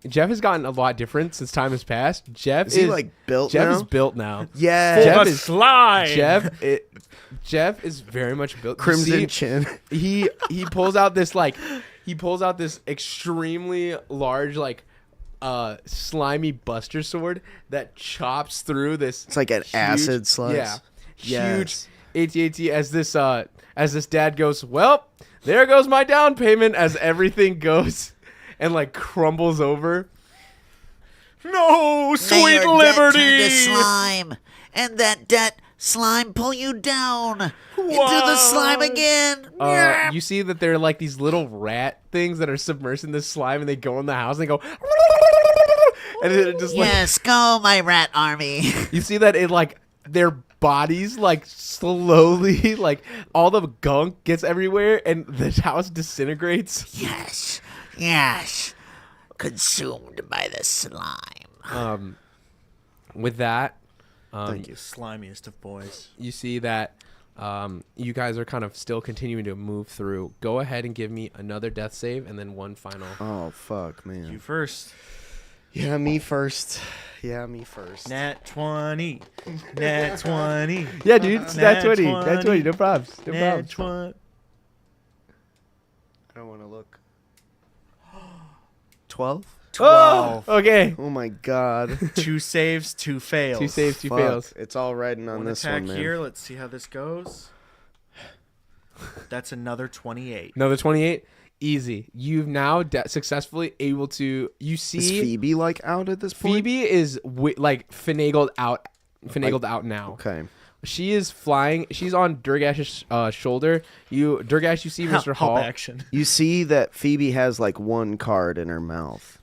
Jeff has gotten a lot different since time has passed. Jeff Is he, like, built Jeff now? is built now. Yeah. Jeff the is slime. Jeff is very much built. You Crimson see, Chin. he pulls out this extremely large slimy buster sword that chops through this. It's like an acid slice. Yeah, Yes. huge AT-AT as this dad goes, well, there goes my down payment, as everything goes and like crumbles over. No, May sweet your debt turn to liberty. slime, and that debt slime pull you down into the slime again. You see that they're like these little rat things that are submersed in this slime, and they go in the house and they go, and it just like Yes, go, my rat army. you see that it like their bodies like slowly like all the gunk gets everywhere and the house disintegrates. Yes, consumed by the slime. With that, Thank you. Slimiest of boys. you see that you guys are kind of still continuing to move through. Go ahead and give me another death save and then one final. Oh fuck, man. You first. Yeah, me first. Nat 20. Nat 20. Yeah, dude, it's Nat that 20. 20. That 20. No problems. No Nat problems. 20. I don't want to look. 12? 12. Oh, okay. Oh my god. 2 saves, 2 fails. 2 saves, 2 Fuck. fails. It's all riding on One this attack one, man. here. Let's see how this goes. That's another 28. Another 28. Easy. You've now successfully able to. You Is see, Phoebe like out at this point? Phoebe is finagled out now. Okay. She is flying. She's on Durgash's shoulder. Durgash, you see Mr. Hall. Help action. You see that Phoebe has like one card in her mouth.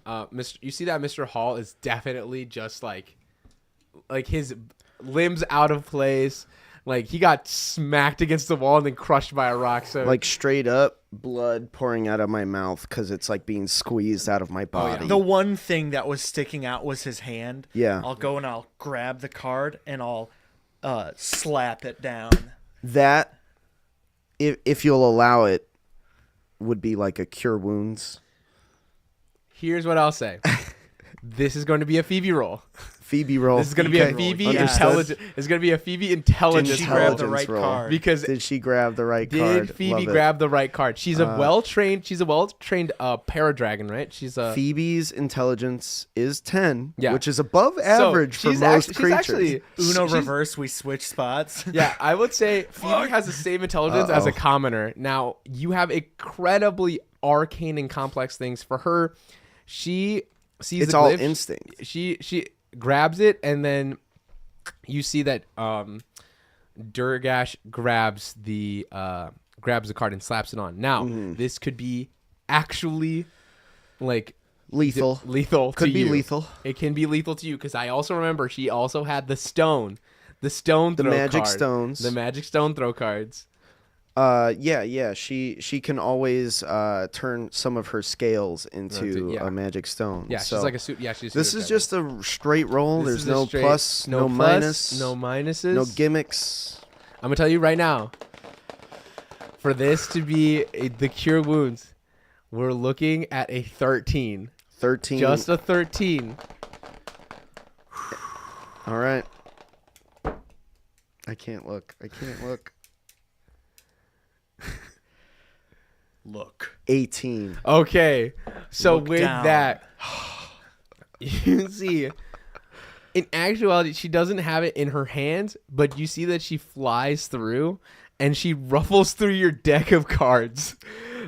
You see that Mr. Hall is definitely just like his limbs out of place. Like he got smacked against the wall and then crushed by a rock. So Like straight up blood pouring out of my mouth because it's like being squeezed out of my body. The one thing that was sticking out was his hand. Yeah. I'll go and I'll grab the card and I'll slap it down. That, if you'll allow it, would be like a cure wounds. here's what I'll say. This is going to be a Phoebe roll. Phoebe roll. This is going to be a Okay. Phoebe Understood. intelligence. It's going to be a Phoebe intelligence Did she roll. grab the Intelligence right roll. card? Because Did she grab the right card? did Phoebe Love it. grab the right card? She's a well-trained paradragon, right? She's a Phoebe's intelligence is 10, Yeah. which is above average for most creatures. actually Uno she's- reverse, we switch spots. Yeah, I would say Phoebe has the same intelligence as a commoner. Now, you have incredibly arcane and complex things. For her, she sees It's the all glyph. instinct. She grabs it, and then you see that Durgash grabs the card and slaps it on. Now, this could be actually like Lethal. lethal Could to be you. lethal. It can be lethal to you because I also remember she also had the stone, the stone The throw magic card, stones. the magic stone throw cards. Yeah. She can always turn some of her scales into Yeah. a magic stone. Yeah, so she's like a suit. Yeah, she's. this is just a straight roll. This There's is a no straight- plus, no plus, minus, no minuses, no gimmicks. I'm gonna tell you right now. For this to be the cure wounds, we're looking at a 13. 13. Just a 13. All right. I can't look. Look. 18. Okay, so Look with down. that, you see, in actuality, she doesn't have it in her hands, but you see that she flies through, and she ruffles through your deck of cards.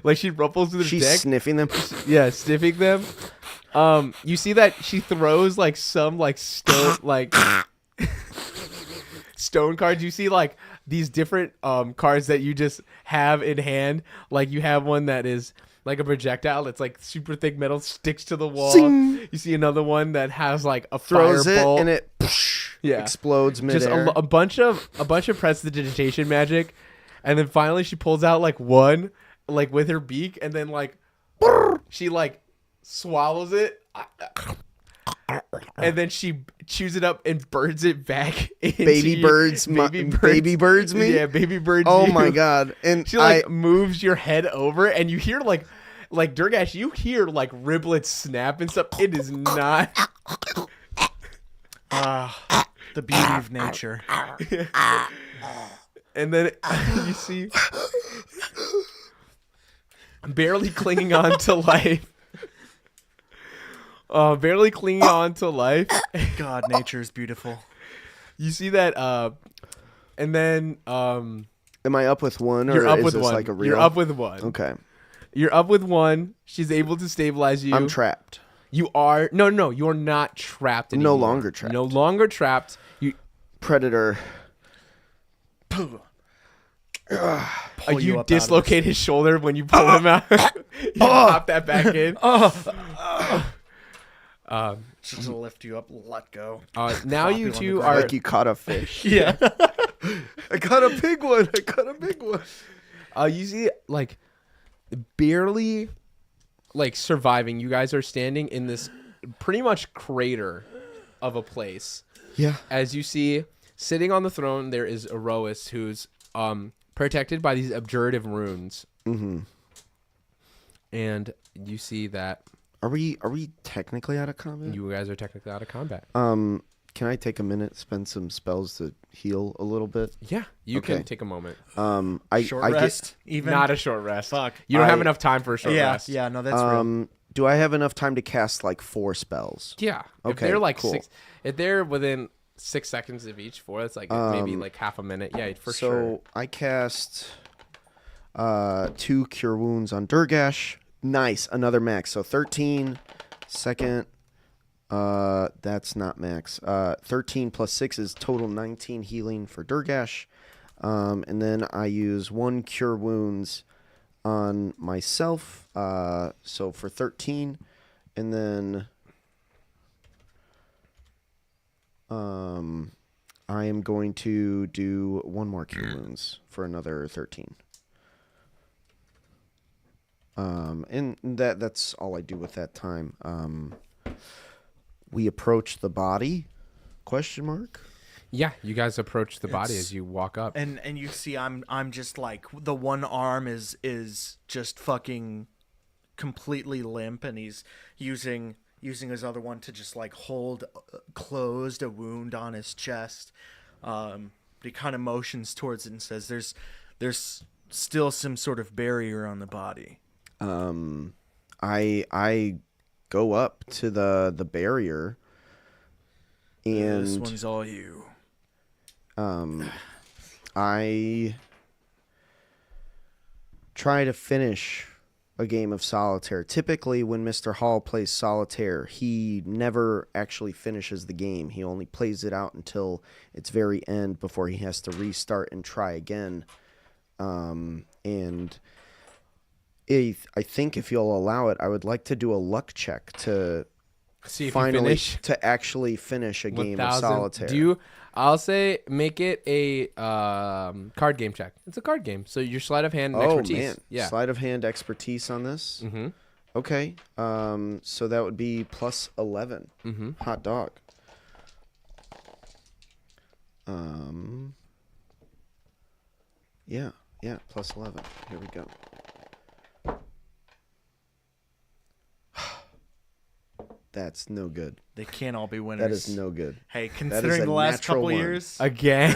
Like she ruffles through the She's deck. sniffing them. Yeah, sniffing them. You see that she throws like some like stone like stone cards. You see like these different cards that you just have in hand. Like you have one that is like a projectile that's like super thick metal, sticks to the wall. Zing! You see another one that has like a Throws it firebolt. and it Yeah. explodes Just midair. a bunch of prestidigitation magic, and then finally she pulls out like one like with her beak, and then like she like swallows it, and then she chews it up and birds it back into Baby birds me? Yeah, baby birds. Oh you. my god! And She like moves your head over, and you hear like Durgash, you hear like riblets snap and stuff. It is not. The beauty of nature. And then you see barely clinging on to life. Barely clinging on to life. God, nature is beautiful. You see that, and then am I up with one, or you're up is with this one. like a real? You're up with one. Okay, You're up with one. She's able to stabilize you. I'm trapped. You are no. You are not trapped anymore. No longer trapped. No longer trapped. You Predator. Pull you you up dislocate his shoulder when you pull him out. You pop that back in. Just to lift you up, let go. Now Flop you you on the two ground. are. Like you caught a fish. Yeah. I caught a big one. You see, like, barely, like, surviving. You guys are standing in this pretty much crater of a place. Yeah. As you see, sitting on the throne, there is Erois, who's protected by these abjurative runes. Mm-hmm. And you see that Are we technically out of combat? you guys are technically out of combat. Can I take a minute, spend some spells to heal a little bit? Yeah, you Okay. can take a moment. Short I rest, even. Not a short rest. Fuck. You don't have I- enough time for a short Yeah, rest. yeah, no, that's Get, real. do I have enough time to cast like 4 spells? Yeah. If Okay, they're like cool. if they're within 6 seconds of each 4, that's like maybe like half a minute. Yeah, for so sure. I cast 2 Cure Wounds on Durgash. Nice, another max. So 13. Second, that's not max. 13 plus 6 is total 19 healing for Durgash. And then I use 1 Cure Wounds on myself. So for 13. And then I am going to do 1 more Cure Wounds for another 13. And that's all I do with that time. We approach the body? Question mark. Yeah, you guys approach the body It's- as you walk up. And you see, I'm just like the one arm is just fucking completely limp, and he's using his other one to just like hold closed a wound on his chest. But he kind of motions towards it and says, "There's still some sort of barrier on the body." I go up to the barrier, This and one's all you. I try to finish a game of solitaire. Typically, when Mr. Hall plays solitaire, he never actually finishes the game. He only plays it out until its very end before he has to restart and try again. And I think if you'll allow it, I would like to do a luck check to See if finally you finish. to actually finish a game of 1,000. solitaire. I'll say make it a card game check. It's a card game, so your sleight of hand and Oh expertise. man, Yeah. sleight of hand expertise on this. Mm-hmm. Okay, so that would be plus 11. Mm-hmm. Hot dog. Yeah, plus 11. Here we go. That's no good. They can't all be winners. That is no good. Hey, That is considering a the last natural couple one. years, Again.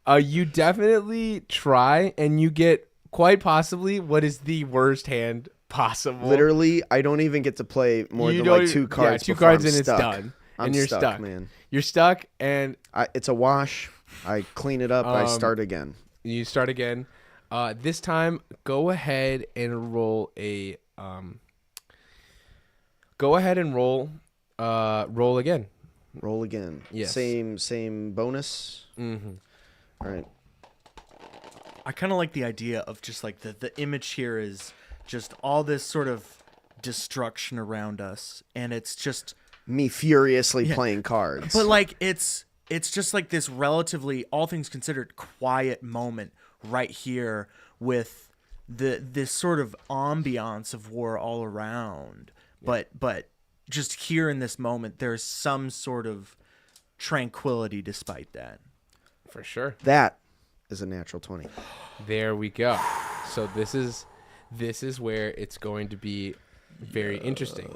rules, You definitely try, and you get quite possibly what is the worst hand possible. Literally, I don't even get to play more You than don't like even- 2 cards. Yeah, 2 before cards I'm and stuck. it's done. I'm And you're stuck. man. You're stuck, and It's a wash. I clean it up. I Um, start again. you start again. This time, go ahead and roll a. Go ahead and roll. Roll again. Roll again. Yes. Same bonus. Mm-hmm. All right. I kind of like the idea of just like the image here is just all this sort of destruction around us, and it's just, Me furiously playing cards. but like it's just like this relatively, all things considered, quiet moment right here with this sort of ambiance of war all around. But just here in this moment, there's some sort of tranquility despite that. For sure. That is a natural 20. There we go. So this is where it's going to be very interesting.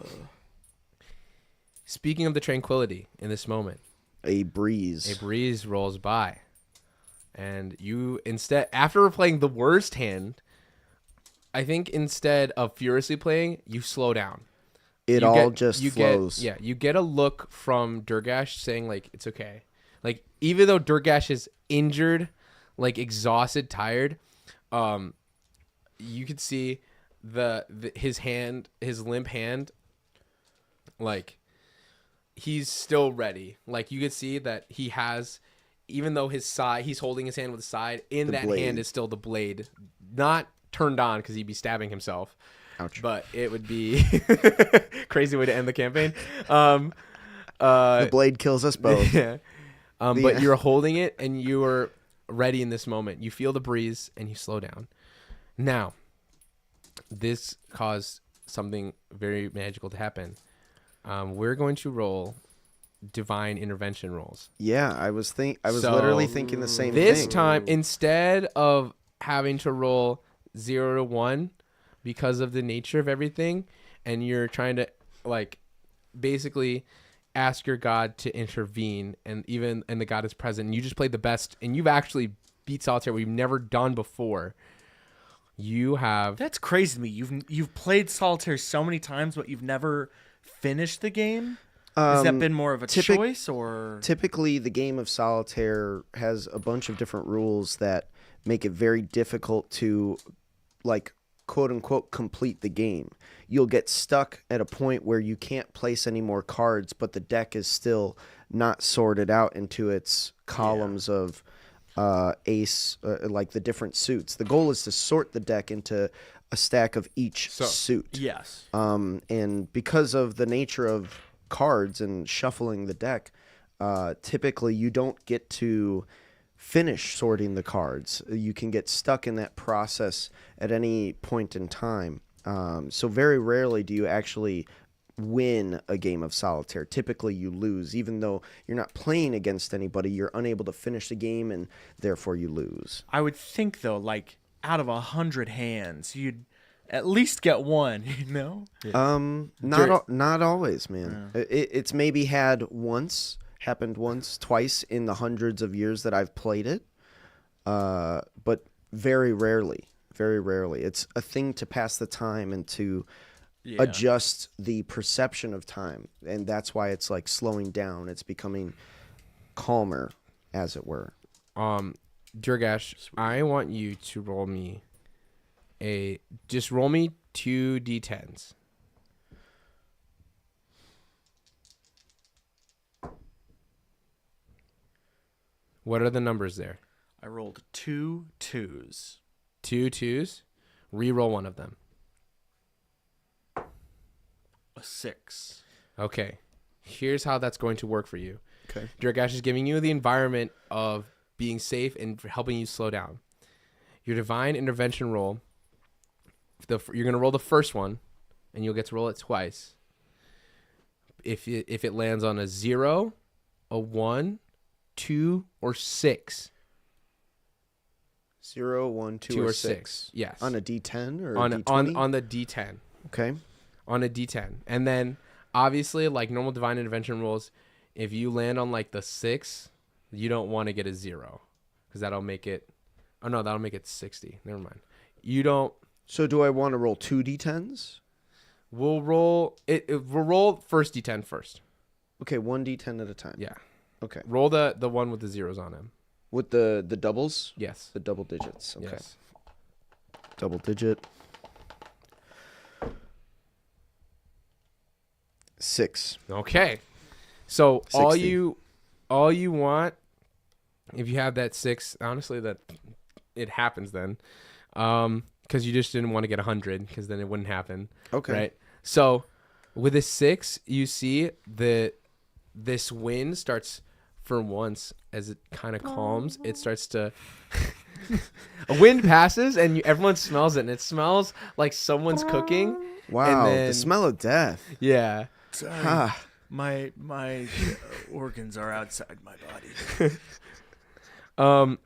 Speaking of the tranquility in this moment, A breeze. a breeze rolls by, and you instead, after playing the worst hand, I think instead of furiously playing, you slow down. It You all get- just you flows. Get, yeah, you get a look from Durgash saying like it's okay. Like even though Durgash is injured, like exhausted, tired, you could see his hand, his limp hand, like he's still ready. Like you could see that he has, even though his side, he's holding his hand with the side. In The that blade. hand is still the blade, not turned on because he'd be stabbing himself. Ouch. But it would be crazy way to end the campaign. The blade kills us both. Yeah. But The- you're holding it and you are ready in this moment. You feel the breeze and you slow down. Now, this caused something very magical to happen. We're going to roll divine intervention rolls. Yeah, I was So, literally thinking the same thing. This time, instead of having to roll 0 to 1 because of the nature of everything, and you're trying to like basically ask your god to intervene, and the god is present, and you just played the best, and you've actually beat solitaire we've never done before. You have That's crazy to me. You've played solitaire so many times, but you've never finished the game. Has that been more of a choice, or Typically, the game of solitaire has a bunch of different rules that make it very difficult to, like, quote unquote, complete the game. You'll get stuck at a point where you can't place any more cards, but the deck is still not sorted out into its columns of ace, like the different suits. The goal is to sort the deck into a stack of each suit. yes? And because of the nature of cards and shuffling the deck, typically you don't get to finish sorting the cards. You can get stuck in that process at any point in time. So very rarely do you actually win a game of solitaire. Typically you lose. Even though you're not playing against anybody, you're unable to finish the game, and therefore you lose. I would think though, like out of 100 hands, you'd at least get one. You know? Not always, man. It's maybe happened once, twice in the hundreds of years that I've played it, but very rarely. It's a thing to pass the time and to adjust the perception of time, and that's why it's like slowing down. It's becoming calmer, as it were. Durgash, I want you to roll me roll me 2 d10s. What are the numbers there? I rolled 2 2s. 2 2s. Reroll one of them. A 6. Okay. Here's how that's going to work for you. Okay. Durgash is giving you the environment of being safe and helping you slow down. Your divine intervention roll, you're going to roll the first one, and you'll get to roll it twice. If it lands on a 0, a 1, 2, or 6. 0, 1, 2, 2 or or 6. Yes. On a D10 or on a D20? on the D10. Okay. On a D10. And then obviously, like normal divine intervention rules, if you land on like the 6, you don't want to get a 0 because that'll make it. Oh no, that'll make it 60. Never mind. You don't. So do I want to roll 2 D10s? We'll roll it. We'll roll first D10 first. Okay, 1 D10 at a time. Yeah. Okay. Roll the one with the zeros on him. With the doubles? Yes. The double digits. Okay. Yes. Double digit. 6. Okay. So 60. all you want, if you have that 6, honestly, that it happens then, because you just didn't want to get 100, because then it wouldn't happen. Okay. Right. So with a 6, you see that this wind starts, for once, as it kind of calms, it starts to. A wind passes and everyone smells it, and it smells like someone's cooking. Wow, And then, the smell of death. Yeah. Sorry. Ah, My organs are outside my body.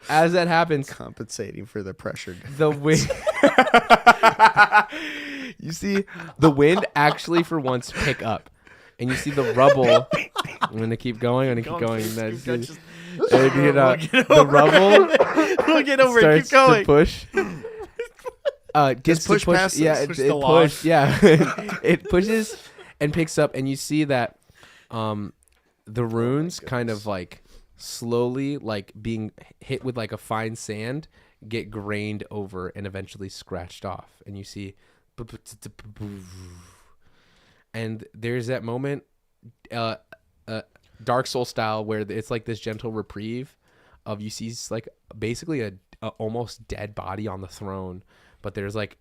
As that happens, compensating for the pressure. the wind. You see the wind actually for once pick up, and you see the rubble. I'm gonna keep going. And you know, the rubble We'll get over it. Keep starts going. to push. Gets push to push. past Yeah, us. it, Push it the log. pushed. Yeah, it pushes and picks up, and you see that the runes kind of like slowly, like being hit with like a fine sand, get grained over and eventually scratched off, and you see. And there's that moment, Dark Soul style, where it's like this gentle reprieve of you see like basically a almost dead body on the throne, but there's like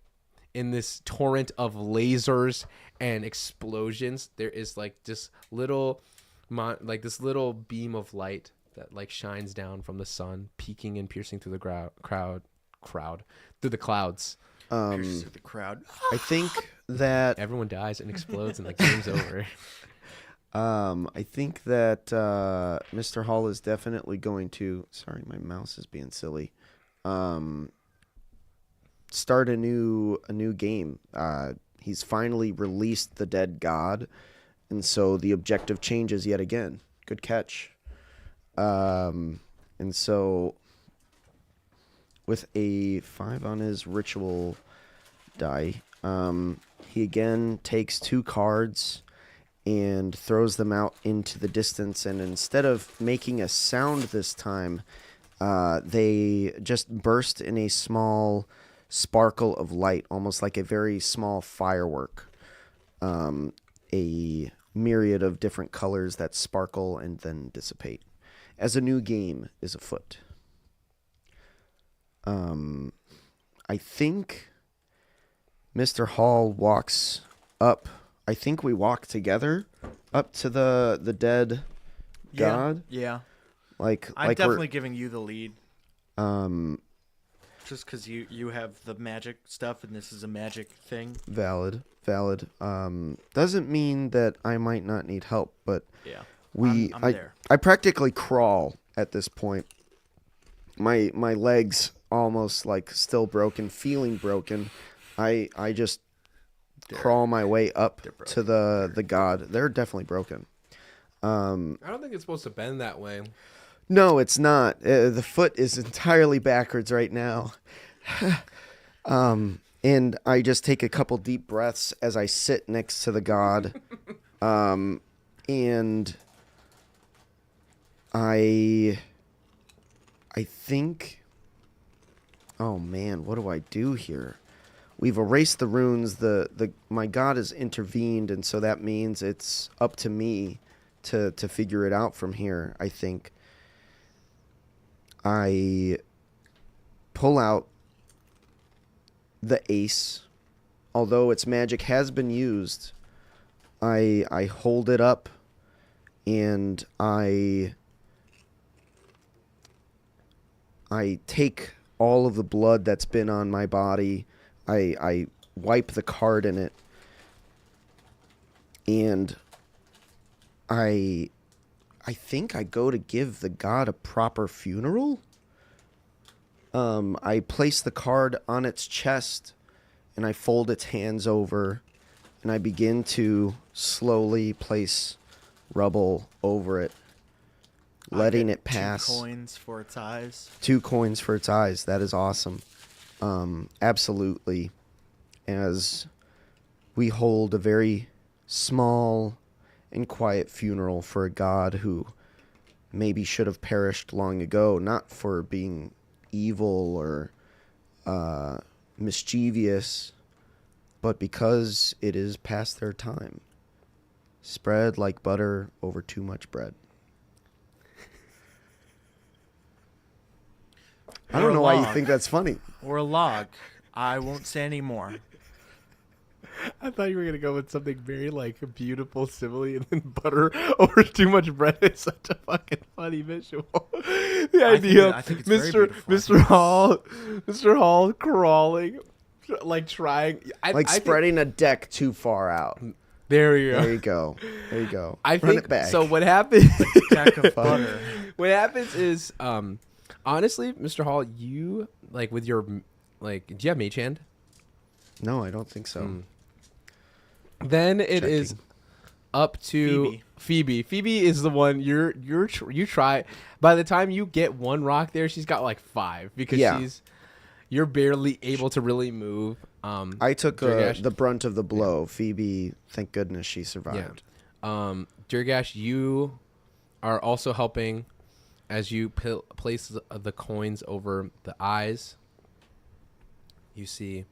in this torrent of lasers and explosions, there is like this little this little beam of light that like shines down from the sun, peeking and piercing through the through the clouds. Pierces through the crowd. I think that Everyone dies and explodes, and the game's over. I think that Mr. Hall is definitely going to. Sorry, my mouse is being silly. Start a new game. He's finally released the dead god, and so the objective changes yet again. Good catch. And so with a 5 on his ritual die, he again takes 2 cards and throws them out into the distance, and instead of making a sound this time, they just burst in a small sparkle of light, almost like a very small firework. A myriad of different colors that sparkle and then dissipate as a new game is afoot. I think Mr. Hall walks up. I think we walk together up to the dead god. Yeah. Like I'm like definitely giving you the lead. we're Just because you have the magic stuff and this is a magic thing. valid. Doesn't mean that I might not need help, but Yeah. I'm I there. I practically crawl at this point. My legs almost like still broken, feeling broken. I just crawl my way up to the god. They're definitely broken. I don't think it's supposed to bend that way. No, it's not. The foot is entirely backwards right now. And I just take a couple deep breaths as I sit next to the god. And I think, oh man, what do I do here? We've erased the runes. My god has intervened, and so that means it's up to me to figure it out from here, I think. I pull out the ace. Although its magic has been used, I hold it up, and I take all of the blood that's been on my body. I wipe the card in it, and I think I go to give the god a proper funeral. I place the card on its chest, and I fold its hands over, and I begin to slowly place rubble over it, letting it pass. 2 coins for its eyes. 2 coins for its eyes. That is awesome. Absolutely. As we hold a very small and quiet funeral for a god who maybe should have perished long ago, not for being evil or mischievous, but because it is past their time. Spread like butter over too much bread. I don't know why you think that's funny. Or a log. I won't say any more. I thought you were gonna go with something very like beautiful simile, and then butter over too much bread is such a fucking funny visual. The idea I think of it's very beautiful. Mr. Hall crawling, like trying, I think- Spreading a deck too far out. There you go. There you go. There you go. I Run think it back. so. What happens? Jack of butter. What happens is, honestly, Mr. Hall, you like with your do you have Mage Hand? No, I don't think so. Then it is up to Phoebe. Phoebe is the one you try. By the time you get 1 rock there, she's got like 5 because you're barely able to really move. I took the brunt of the blow. Phoebe, thank goodness she Yeah. survived. Durgash, you are also helping as you place the coins over the eyes. You see,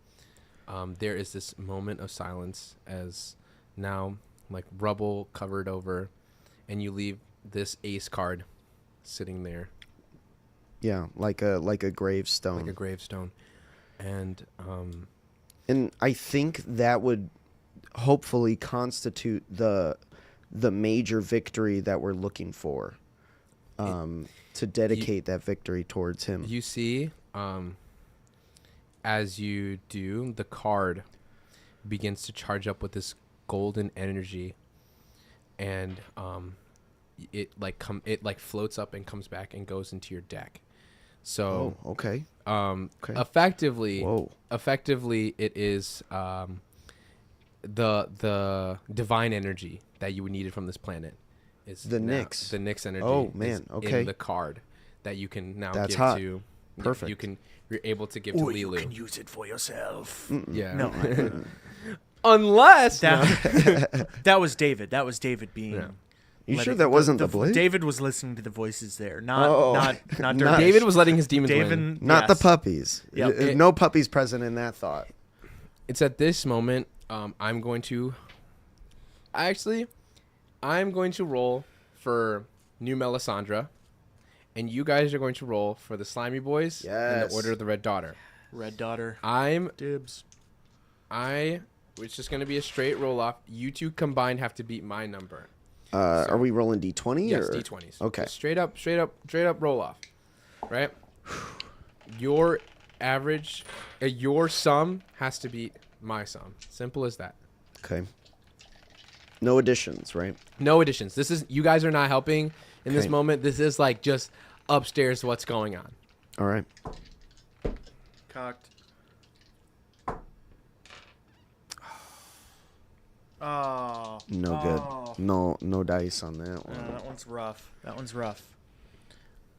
there is this moment of silence as now, like rubble covered over, and you leave this ace card sitting there, Yeah, like a gravestone. like a gravestone, and And I think that would hopefully constitute the major victory that we're looking for. To dedicate that victory towards him. you see, as you do, the card begins to charge up with this golden energy, and it floats up and comes back and goes into your deck. So Oh, okay. Okay. effectively, Whoa. it is the divine energy that you needed from this planet. Is The now- Nyx. The Nyx energy. Oh, is man, okay. In the card that you can now That's give hot. to. Perfect. You're able to give to Lilu. use it for yourself. Yeah. No, Unless that was David. That was David being. Yeah. You letting- sure that wasn't the blade? David was listening to the voices there, not Oh. not Not- Dervish. David was letting his demons David, win. Not yes. the puppies. Yep. No puppies present in that thought. It's at this moment I'm going to roll for New Melisandre, and you guys are going to roll for the Slimy Boys and Yes. the Order of the Red Daughter. Red Daughter. It's just going to be a straight roll off. You two combined have to beat my number. Are we rolling D20? Yes, or? D20s. Okay. Just straight up roll off. Right? Your average, your sum has to beat my sum. Simple as that. Okay. No additions, right? No additions. You guys are not helping in this Okay. moment. This is like just upstairs what's going on. All right. Cocked. Oh. No good. No dice on that one. That one's rough.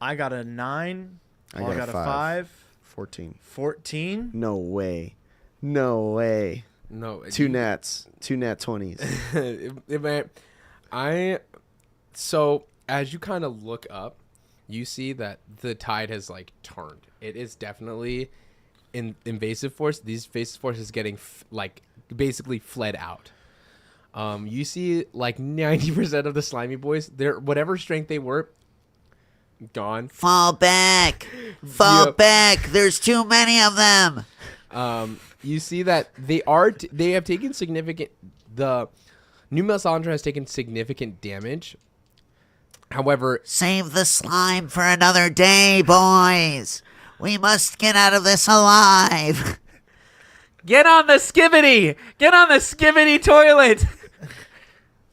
I got a 9. I Paul got a a 5. 5. 14. 14. No way. No. Two nats 20s. So as you kind of look up, you see that the tide has like turned. It is definitely in invasive force. These invasive force is getting basically fled out. You see like 90% of the Slimy Boys, their whatever strength they were, gone. Fall back. Fall back. There's too many of them. You see that they have taken significant New Melisandre has taken significant damage. However, Save the slime for another day, boys. We must get out of this alive. Get on the skivvy! Get on the skivvy toilet!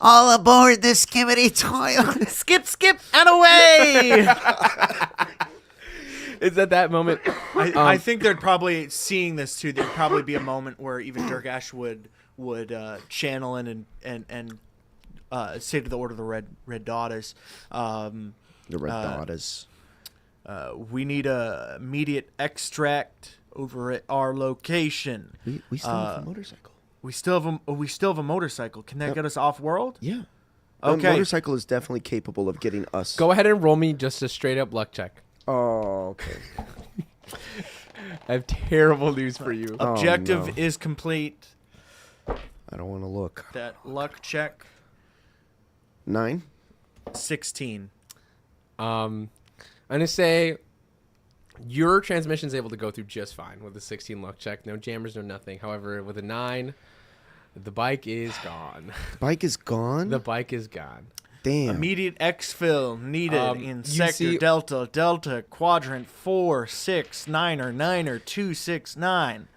All aboard the skibbity toilet. Skip, and away! it's at that moment. I think they'd probably, seeing this too, there'd probably be a moment where even Durgash would channel in and say to the Order of the Red Daughters, The Red Daughters. we need a immediate extract over at our location. We still have a motorcycle. We still have a motorcycle. Can that get us off world? Yeah. Okay. The motorcycle is definitely capable of getting us. Go ahead and roll me just a straight up luck check. Oh, okay. I have terrible news for you. Objective no. is complete. I don't want to look. That luck check 9. 16. I'm gonna say your transmission is able to go through just fine with a 16 luck check. No jammers, no nothing. However, with a 9, the bike is gone. The bike is gone. The bike is gone. Damn. Immediate exfil needed in you sector see- Delta quadrant 469 or 9 or 269.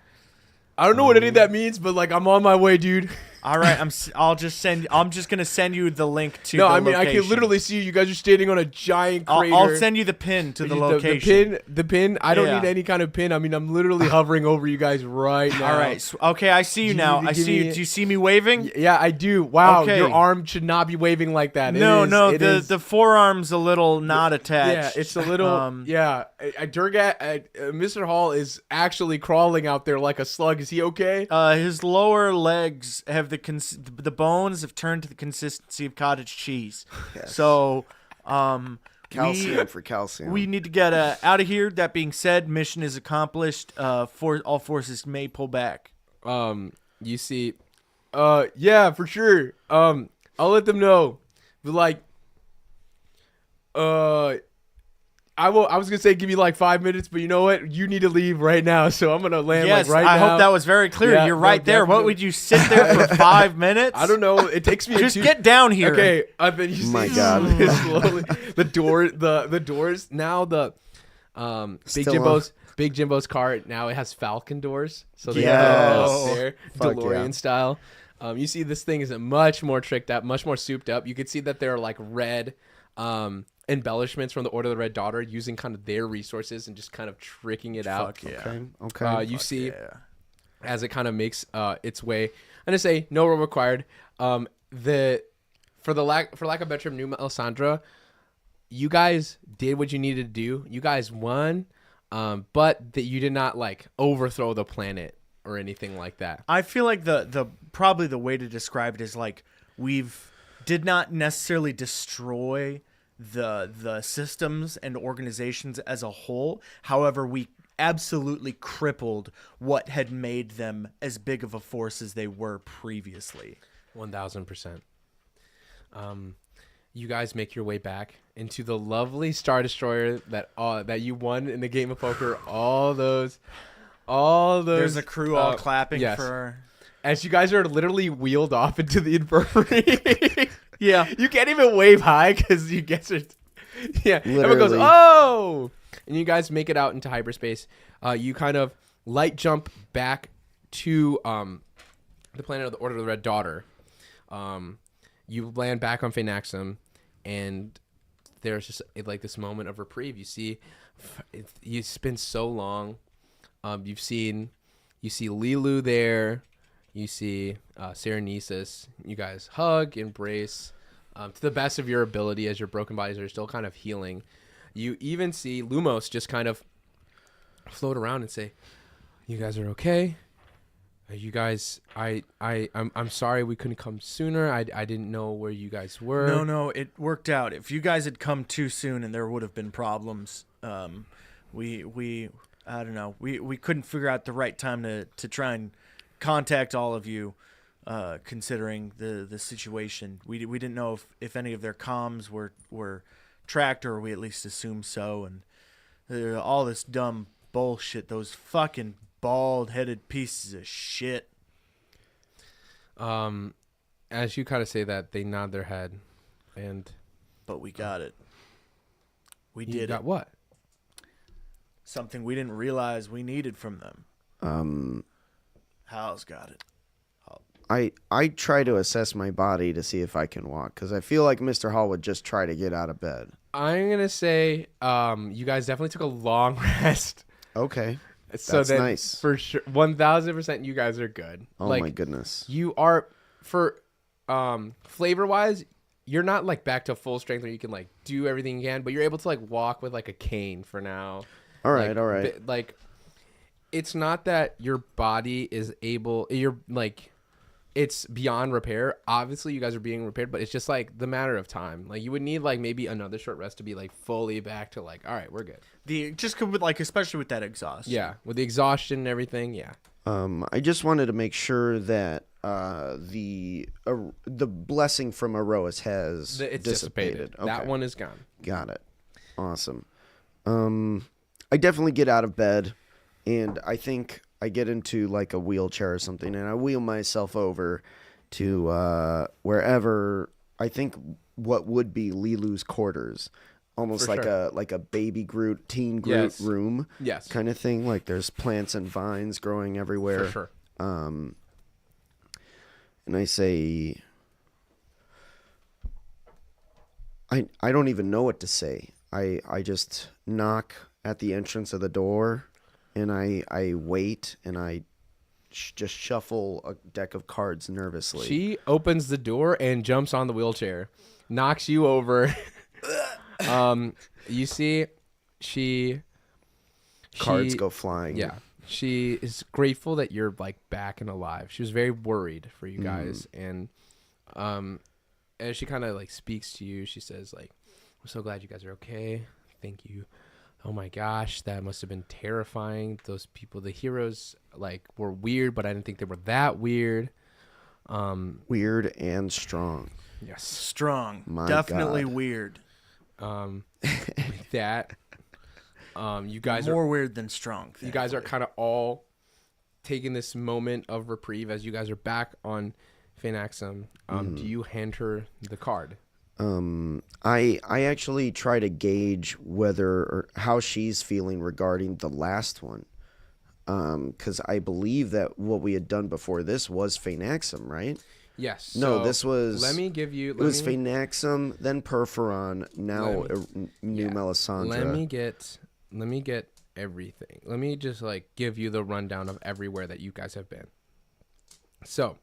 I don't know what any of that means, but like I'm on my way, dude. All right, I'm just gonna send you the link to. No, the I mean location. I can literally see you guys are standing on a giant crater. I'll send you the pin to the location. The pin. I don't Yeah. need any kind of pin. I mean, I'm literally hovering over you guys right now. All right. Okay, I see you Do you now. need to I give see you. me- Do you see me waving? Yeah, I do. Wow, Okay. your arm should not be waving like that. No, It is- the forearm's a little not yeah, attached. it's a little. Yeah, Mr. Hall is actually crawling out there like a slug. Is he okay? His lower legs have the bones have turned to the consistency of cottage cheese. Yes. So, Calcium for calcium. we need to get out of here. That being said, mission is accomplished. All forces may pull back. You see, yeah, for sure. I'll let them know. But like, I was gonna say give you like 5 minutes, but you know what? You need to leave right now, so I'm gonna land Yes, like right I now. hope that was very clear. Yeah, You're no, right there. What definitely. would you sit there for 5 minutes? I don't know. It takes me Just a get down here. Okay, I've been. You My see God. slowly, the doors now Still Big Jimbo's car now it has Falcon doors, so they Yes. go up there Fuck DeLorean yeah. style. You see this thing is much more tricked up, much more souped up. You can see that there are like red embellishments from the Order of the Red Daughter using kind of their resources and just kind of tricking it out. Fuck yeah. Okay. You see Yeah. as it kind of makes its way. I'm gonna say no roll required. For lack of better term, New Melisandre, you guys did what you needed to do. You guys won, but that you did not like overthrow the planet or anything like that. I feel like the probably the way to describe it is like we've did not necessarily destroy the systems and organizations as a whole. However, we absolutely crippled what had made them as big of a force as they were previously. 1000%. You guys make your way back into the lovely Star Destroyer that you won in the game of poker. All those. There's a crew all clapping yes. for. As you guys are literally wheeled off into the infirmary. Yeah. You can't even wave high because you guys are. Yeah. Everyone goes, Literally. oh! And you guys make it out into hyperspace. You kind of light jump back to the planet of the Order of the Red Daughter. You land back on Phenaxum, and there's just like this moment of reprieve. You see, it's been so long. You see Lilu there. You see Serenesis. You guys hug, embrace, to the best of your ability as your broken bodies are still kind of healing. You even see Lumos just kind of float around and say, "You guys are okay. You guys, I'm sorry we couldn't come sooner. I didn't know where you guys were." No, it worked out. If you guys had come too soon and there would have been problems, we I don't know. We couldn't figure out the right time to try and contact all of you, considering the situation. We didn't know if any of their comms were tracked, or we at least assumed so. And all this dumb bullshit. Those fucking bald-headed pieces of shit. as you kind of say that, they nod their head, and But we got it. We you did got it. what? Something we didn't realize we needed from them. Hal's got it. I try to assess my body to see if I can walk because I feel like Mr. Hall would just try to get out of bed. I'm gonna say, you guys definitely took a long rest. Okay. So That's then nice. for sure, 1000%, you guys are good. Oh like, my goodness. You are for flavor wise, you're not like back to full strength where you can like do everything you can, but you're able to like walk with like a cane for now. All right, Like, all right. Like, it's not that your body is able. You're like, it's beyond repair. Obviously, you guys are being repaired, but it's just like the matter of time. Like, you would need like maybe another short rest to be like fully back to like, all right, we're good. With like, especially with that exhaust. Yeah, with the exhaustion and everything. Yeah. I just wanted to make sure that the blessing from Erois has It's dissipated. dissipated. That Okay. one is gone. Got it. Awesome. I definitely get out of bed, and I think I get into like a wheelchair or something, and I wheel myself over to wherever I think what would be Lilu's quarters, almost For like sure. a baby Groot, teen Groot Yes. room, Yes. kind of thing. Like there's plants and vines growing everywhere. For sure. And I say, I don't even know what to say. I just knock at the entrance of the door, and I wait, and I just shuffle a deck of cards nervously. She opens the door and jumps on the wheelchair, knocks you over. You see, Cards she- go flying. Yeah, she is grateful that you're like back and alive. She was very worried for you guys, and as she kind of like speaks to you, she says like, "I'm so glad you guys are okay. Thank you. Oh my gosh, that must have been terrifying. Those people, the heroes, like were weird, but I didn't think they were that weird." Weird and strong. Yes. Strong. My Definitely God. weird. With that, you guys are More weird than strong. you guys are kind of all taking this moment of reprieve as you guys are back on Phaenaxum. Do you hand her the card? I actually try to gauge whether or how she's feeling regarding the last one. Because I believe that what we had done before this was Phaenaxum, right? Yes. No, so this was. Let me give you. It was Phaenaxum, then Perforon, now New yeah. Melisandre. Let me get everything. Let me just like give you the rundown of everywhere that you guys have been. So,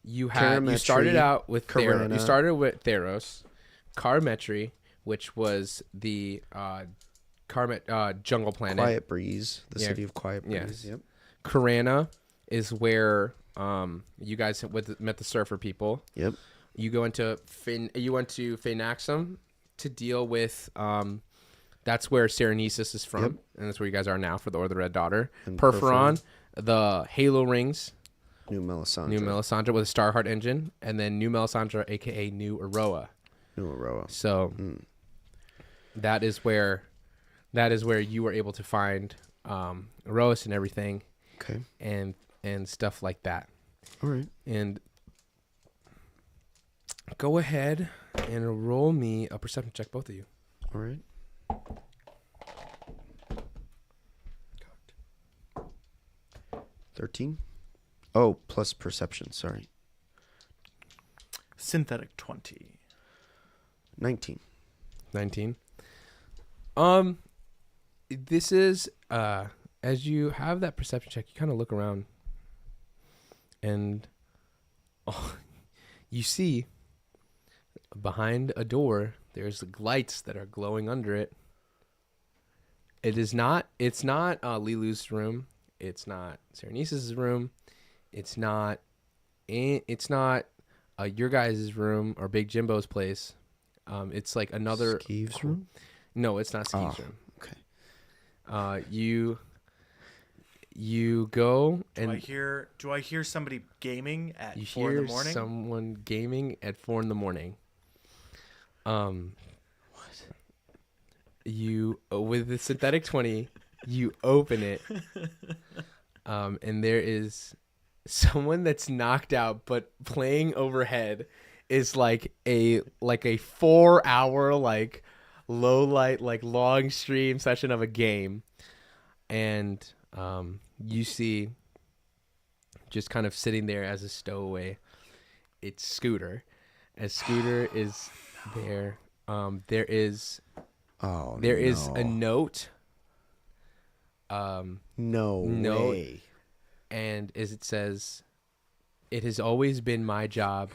you started Karametri, out with Theros. You Karana. started with Theros, Karametri, which was the jungle planet. Quiet Breeze, the Yeah. city of Quiet Breeze. Yes. Yep. Karana is where you guys met the surfer people. Yep. You went to Phaenaxum to deal with that's where Serenesis is from, Yep. and that's where you guys are now for the Order of the Red Daughter. And Perforon, the Halo rings, New Melisandre. New Melisandre with a Starheart engine, and then New Melisandre, aka New Aroa. New Aroa. So that is where you were able to find Aroas and everything, Okay. and stuff like that. All right. And go ahead and roll me a perception check, both of you. All right. 13? Oh, plus perception. Sorry. Synthetic 20. 19. 19. This is as you have that perception check, you kind of look around and you see behind a door there's lights that are glowing under it. It's not Lilu's room. It's not Serenesis' room. It's not your guys' room or Big Jimbo's place. It's like another Skeeve's room? No, it's not Skeeve's Oh, room. okay. You go and Do I hear somebody gaming at you 4 in hear the morning? someone gaming at 4 a.m. What? You with the synthetic 20, you open it, and there is someone that's knocked out but playing overhead is like a 4 hour like low light like long stream session of a game, and you see just kind of sitting there as a stowaway, it's Scooter. As Scooter is there, there is a note. No Note. way. And as it says, it has always been my job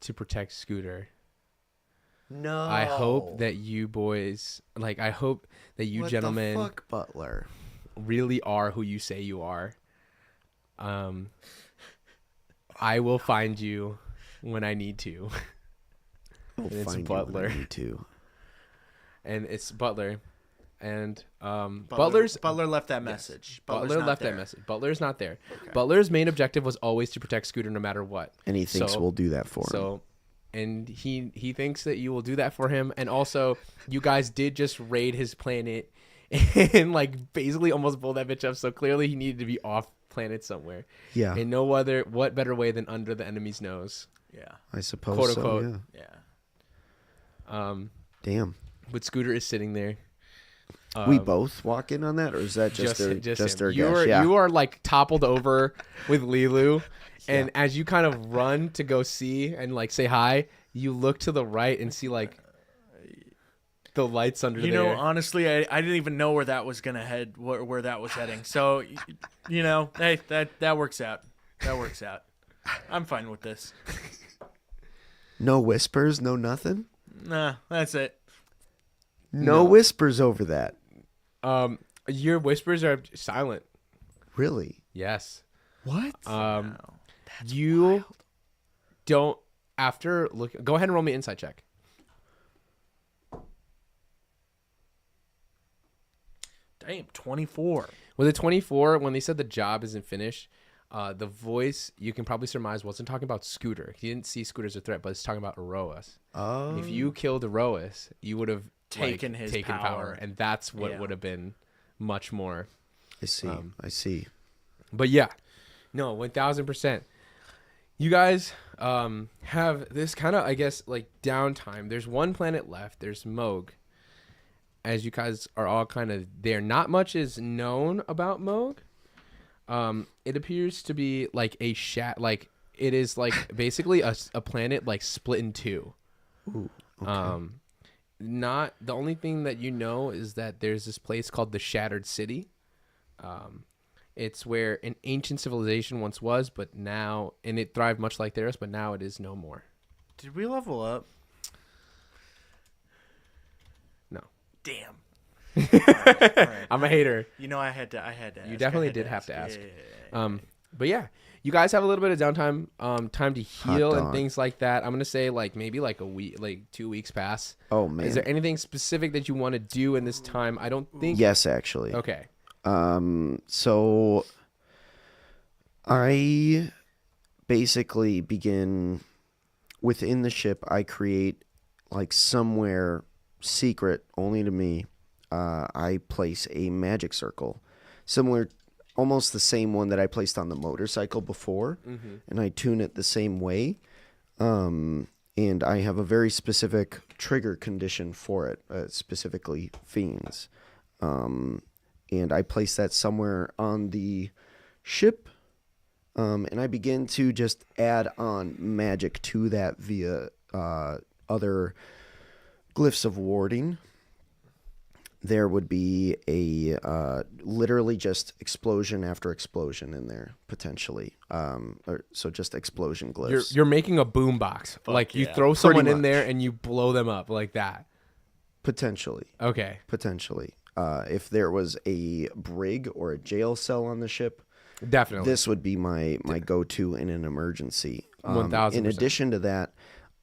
to protect Scooter. No. I hope that you boys, like, I hope that you what gentlemen the fuck, Butler? really are who you say you are. I will find you when I need to. I'll And it's find Butler. You when I need to. And it's Butler. And Butler left that message. Butler left that message. Butler's not there. Okay. Butler's main objective was always to protect Scooter no matter what. And he thinks So- we'll do that for him. So, and he thinks that you will do that for him. And also, you guys did just raid his planet and like basically almost blow that bitch up. So clearly, he needed to be off planet somewhere. Yeah, And what better way than under the enemy's nose? Yeah. I suppose quote, so. unquote. Yeah. Damn. But Scooter is sitting there. We both walk in on that, or is that just him. their you guess? are Yeah. you are like toppled over with Lilu, and as you kind of run to go see and like say hi, you look to the right and see like the lights under You there. know, honestly, I didn't even know where that was gonna head, where that was heading. So, you know, hey, that works out. That works out. I'm fine with this. No whispers, no nothing. Nah, that's it. No whispers over that. Your whispers are silent. Really? Yes. What? You don't after look. Go ahead and roll me an insight check. Damn, 24. With a 24, when they said the job isn't finished, the voice you can probably surmise wasn't talking about Scooter. He didn't see Scooter as a threat, but it's talking about Eroas. Oh. If you killed Eroas, you would have Taken his power. and that's what Yeah. would have been much more. I see. I see. But yeah, no, 1000%. You guys have this kind of, I guess, like downtime. There's one planet left. There's Moog. As you guys are all kind of there, not much is known about Moog. It appears to be like like it is like basically a planet like split in two. Ooh, okay. Not the only thing that you know is that there's this place called the Shattered City. It's where an ancient civilization once was, but now, and it thrived much like theirs, but now it is no more. Did we level up? No. Damn. All right. I'm a hater. You know, I had to ask. You definitely did have to ask. But yeah, you guys have a little bit of downtime, time to heal and dog. things like that. I'm gonna say like maybe like a week, like 2 weeks pass. Oh man. Is there anything specific that you want to do in this time? I don't think. Yes, actually. Okay. So I basically begin within the ship. I create like somewhere secret only to me. I place a magic circle, similar, almost the same one that I placed on the motorcycle before, and I tune it the same way. And I have a very specific trigger condition for it, specifically fiends. And I place that somewhere on the ship, and I begin to just add on magic to that via other glyphs of warding. There would be a literally just explosion after explosion in there, potentially. So just explosion glyphs. You're making a boombox. Like you yeah. throw someone in much. there and you blow them up like that. Potentially. Okay. Potentially. If there was a brig or a jail cell on the ship, Definitely. this would be my go-to in an emergency. 1000%. In addition to that,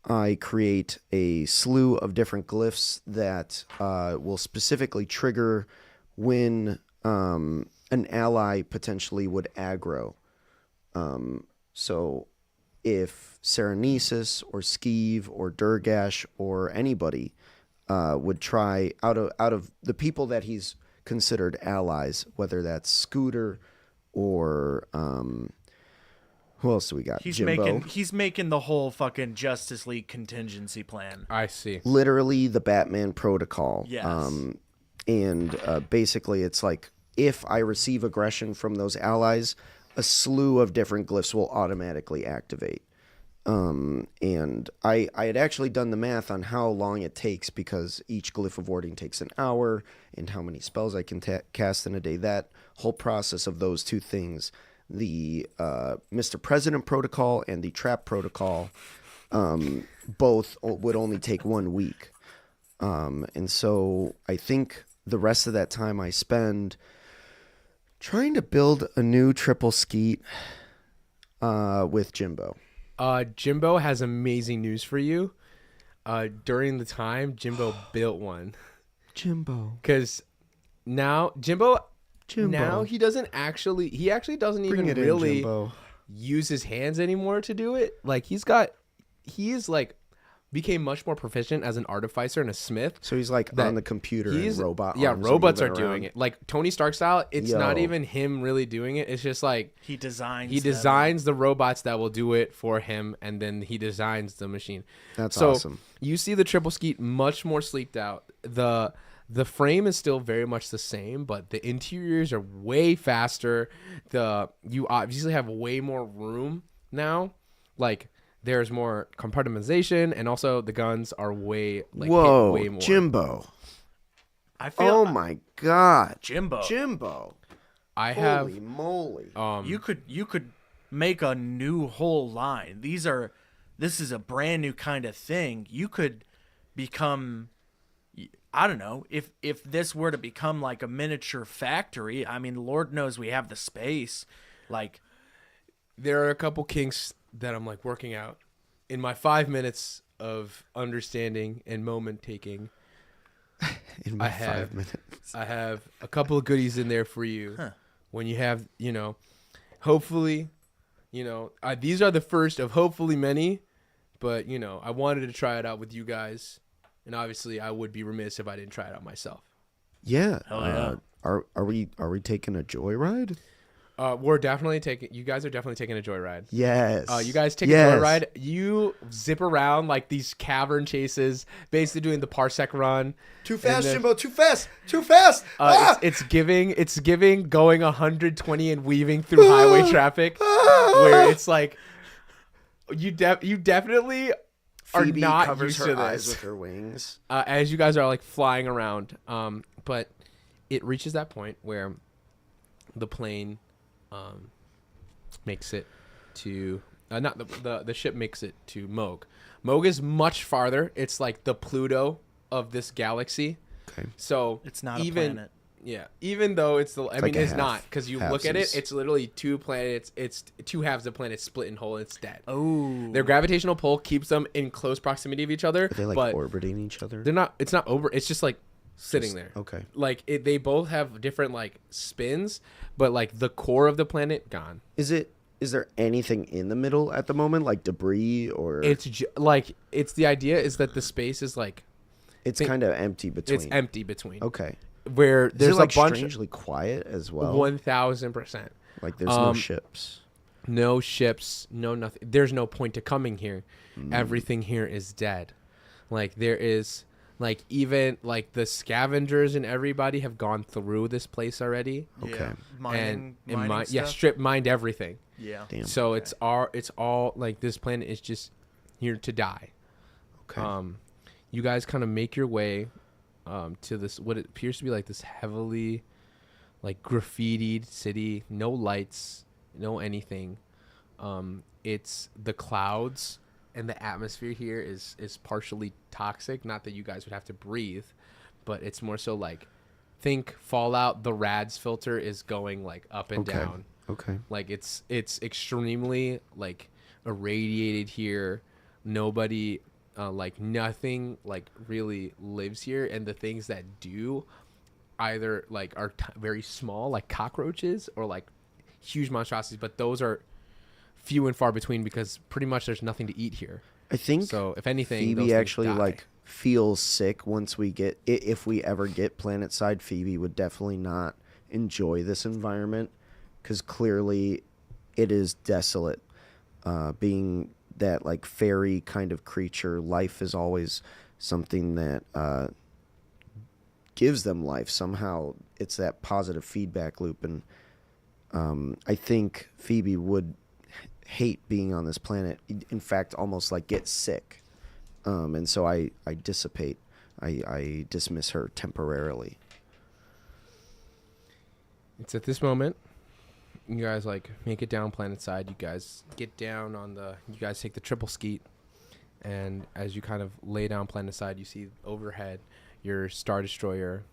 I create a slew of different glyphs that will specifically trigger when an ally potentially would aggro. So if Serenesis or Skeeve or Durgash or anybody would try out of the people that he's considered allies, whether that's Scooter or Who else do we got? He's Jimbo. making the whole fucking Justice League contingency plan. I see. Literally the Batman protocol. Yes. And basically it's like if I receive aggression from those allies, a slew of different glyphs will automatically activate. And I had actually done the math on how long it takes because each glyph of warding takes an hour and how many spells I can cast in a day. That whole process of those two things, the Mr. President protocol and the trap protocol, both would only take 1 week. And so I think the rest of that time I spend trying to build a new triple skeet with Jimbo. Jimbo has amazing news for you. During the time, Jimbo built one. Jimbo. Because now, Jimbo, now he actually doesn't Bring even it in, really Jimbo. use his hands anymore to do it. Like, became much more proficient as an artificer and a smith. So he's like on the computer and robot. Yeah, arms robots are moving doing around. it. Like Tony Stark style, it's not Yo. even him really doing it. It's just like He designs he designs the robots that will do it for him, and then he designs the machine. That's so awesome. You see the triple skeet much more sleeked out. The frame is still very much the same, but the interiors are way faster. You obviously have way more room now. Like there's more compartmentalization, and also the guns are way hit Whoa, way more. Jimbo. I feel Oh my God. Jimbo. Jimbo. I have Holy moly. You could make a new whole line. This is a brand new kind of thing. You could become, I don't know, if this were to become like a miniature factory. I mean, Lord knows we have the space. Like, there are a couple kinks that I'm like working out in my 5 minutes of understanding and moment taking. In my 5 minutes. I have a couple of goodies in there for you. When you have, hopefully, these are the first of hopefully many, but I wanted to try it out with you guys, and obviously I would be remiss if I didn't try it out myself. Yeah. Hell yeah. Are we taking a joyride? We're definitely you guys are definitely taking a joyride. Yes. You guys take a joyride. You zip around like these cavern chases, basically doing the parsec run. Too fast, then- Jimbo. Too fast. Too fast. It's giving going 120 and weaving through highway traffic, where it's like you definitely are Phoebe not covers used her to eyes this with her wings. as you guys are like flying around. But it reaches that point where the plane makes it to not the ship makes it to Moog. Moog is much farther. It's like the Pluto of this galaxy. Okay. So it's not even, a planet. Yeah, even though it's the, I mean, like a it's half. not because you look at it, it's literally two planets. It's two halves of the planet split in whole. And it's dead. Oh, Their gravitational pull keeps them in close proximity of each other. Are they like but orbiting each other? they're not. It's not over. It's just like sitting there. Okay. Like they both have different like spins, but like the core of the planet gone. Is there anything in the middle at the moment, like debris or? It's it's the idea is that the space is like It's kind of empty between. it's empty between. Okay. Where Is there's it like a bunch. strangely quiet as well? 1000%. Like there's no ships. No ships, no nothing. There's no point to coming here. Everything here is dead. Like there is like even like the scavengers and everybody have gone through this place already. Okay. yeah. Mining, and mining stuff? strip mined everything. Yeah. Damn. So it's all like this planet is just here to die. Okay. You guys kind of make your way to this what it appears to be like this heavily like graffitied city, no lights, no anything. It's the clouds and the atmosphere here is partially toxic, not that you guys would have to breathe, but it's more so like think Fallout, the rads filter is going like up and Okay. down. Okay. Like it's extremely like irradiated here. Nobody like nothing like really lives here, and the things that do either like are very small like cockroaches or like huge monstrosities, but those are few and far between because pretty much there's nothing to eat here. I think So if anything, those Phoebe things actually die. like feels sick once we get if we ever get planet side. Phoebe would definitely not enjoy this environment because clearly it is desolate. being that like fairy kind of creature, life is always something that gives them life. Somehow it's that positive feedback loop. And I think Phoebe would hate being on this planet. In fact, almost like get sick. And so I dissipate. I dismiss her temporarily. It's at this moment you guys like make it down planet side. You guys get down on you guys take the triple skeet, and as you kind of lay down planet side, you see overhead your star destroyer,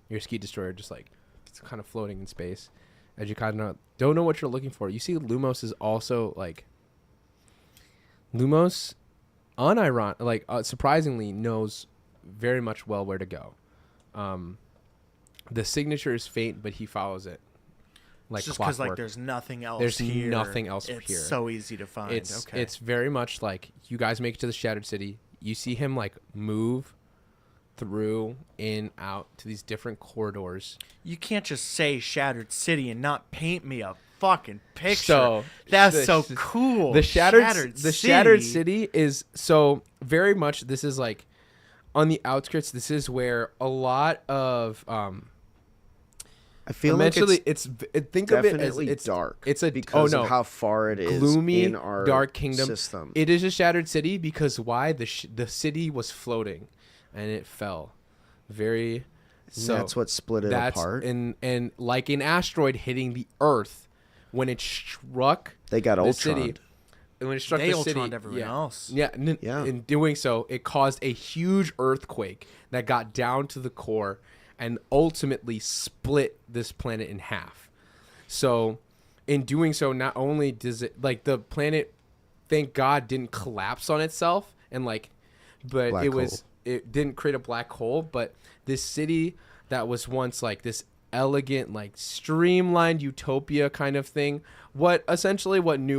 your skeet destroyer, just like it's kind of floating in space. As you kind of don't know what you're looking for, you see Lumos is also like surprisingly knows very much well where to go. The signature is faint, but he follows it like just because clockwork. there's nothing else There's here. nothing else it's here. So easy to find. It's very much like you guys make it to the Shattered City. You see him like move through in out to these different corridors. You can't just say Shattered City and not paint me a fucking picture. So that's so cool. The Shattered City is so very much. This is like on the outskirts. This is where a lot of I feel like think of it as definitely dark. It's a because of how far it is gloomy, in our dark kingdom system. It is a Shattered City because why the city was floating, and it fell. So that's what split it apart. And like an asteroid hitting the Earth, when it struck, They got the Ultroned. city. And when it struck They the city, Ultroned everyone else. Yeah. In doing so, it caused a huge earthquake that got down to the core and ultimately split this planet in half. So, in doing so, not only does it like the planet, thank God, didn't collapse on itself and like, but Black hole. It didn't create a black hole. But this city that was once like this elegant, like streamlined utopia kind of thing, what New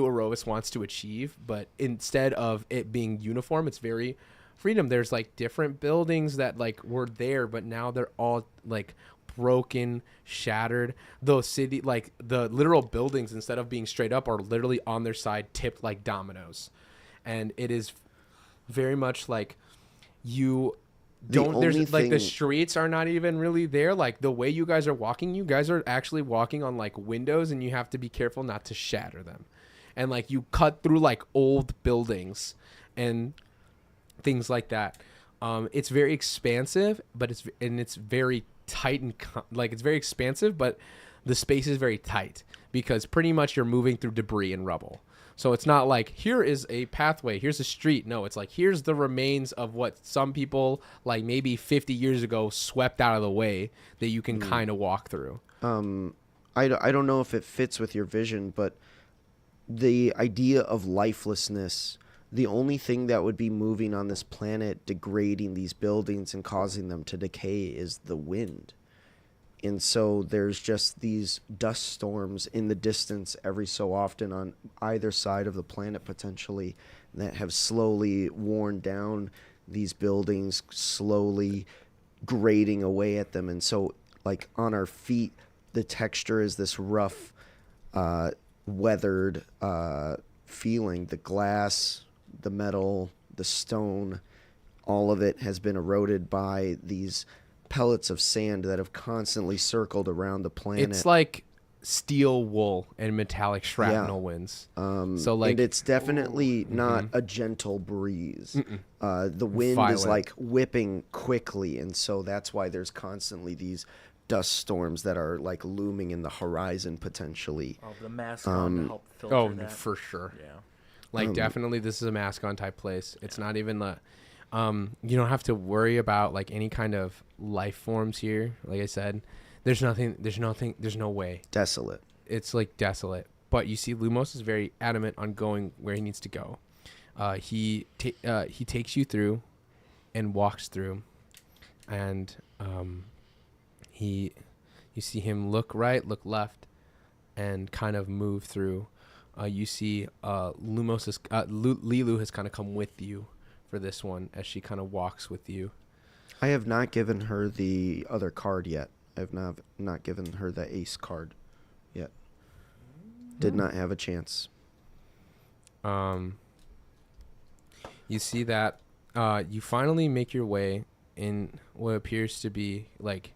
Erois wants to achieve, but instead of it being uniform, it's very freedom. There's like different buildings that like were there, but now they're all like broken, shattered. Those city, like the literal buildings, instead of being straight up, are literally on their side, tipped like dominoes. And it is very much like you don't. There's like the streets are not even really there. Like the way you guys are actually walking on like windows, and you have to be careful not to shatter them. And like you cut through like old buildings and things like that. It's very expansive, but it's very tight and like it's very expansive, but the space is very tight because pretty much you're moving through debris and rubble. So it's not like here is a pathway, here's a street. No, it's like here's the remains of what some people like maybe 50 years ago swept out of the way that you can kind of walk through. I don't know if it fits with your vision, but the idea of lifelessness, the only thing that would be moving on this planet, degrading these buildings and causing them to decay, is the wind. And so there's just these dust storms in the distance every so often on either side of the planet potentially that have slowly worn down these buildings, slowly grating away at them. And so like on our feet, the texture is this rough, weathered feeling. The glass, the metal, the stone, all of it has been eroded by these pellets of sand that have constantly circled around the planet. It's like steel wool and metallic shrapnel winds. So like, and it's definitely not a gentle breeze. The wind Violent. is like whipping quickly, and so that's why there's constantly these dust storms that are like looming in the horizon potentially. Oh, the mask on to help filter that. For sure. Yeah. Like definitely this is a mask on type place. It's not even the you don't have to worry about like any kind of life forms here. Like I said, there's no way. Desolate. It's like desolate. But you see Lumos is very adamant on going where he needs to go. He takes you through and walks through, and you see him look right, look left, and kind of move through. You see Lilu has kind of come with you for this one as she kind of walks with you. I have not given her the other card yet. I have not given her the ace card yet. Did not have a chance. You see that you finally make your way in what appears to be like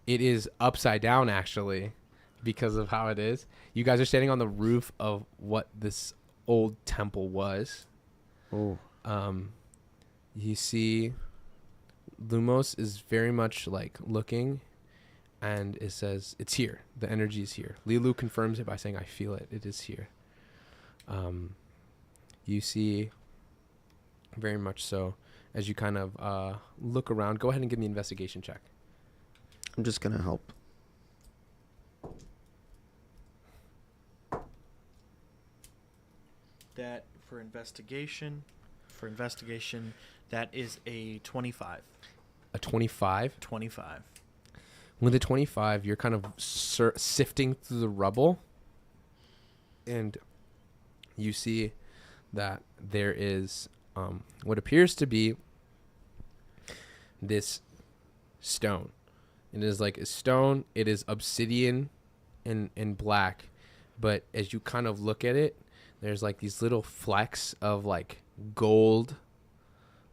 it is upside down actually because of how it is. You guys are standing on the roof of what this old temple was. Oh. You see Lumos is very much like looking and it says it's here. The energy is here. Lilu confirms it by saying I feel it. It is here. You see very much so as you kind of look around. Go ahead and give me an investigation check. I'm just gonna help. That for investigation, that is a 25. A 25. 25. With a 25, you're kind of sifting through the rubble, and you see that there is what appears to be this stone. It is like a stone. It is obsidian and black, but as you kind of look at it, there's like these little flecks of like gold,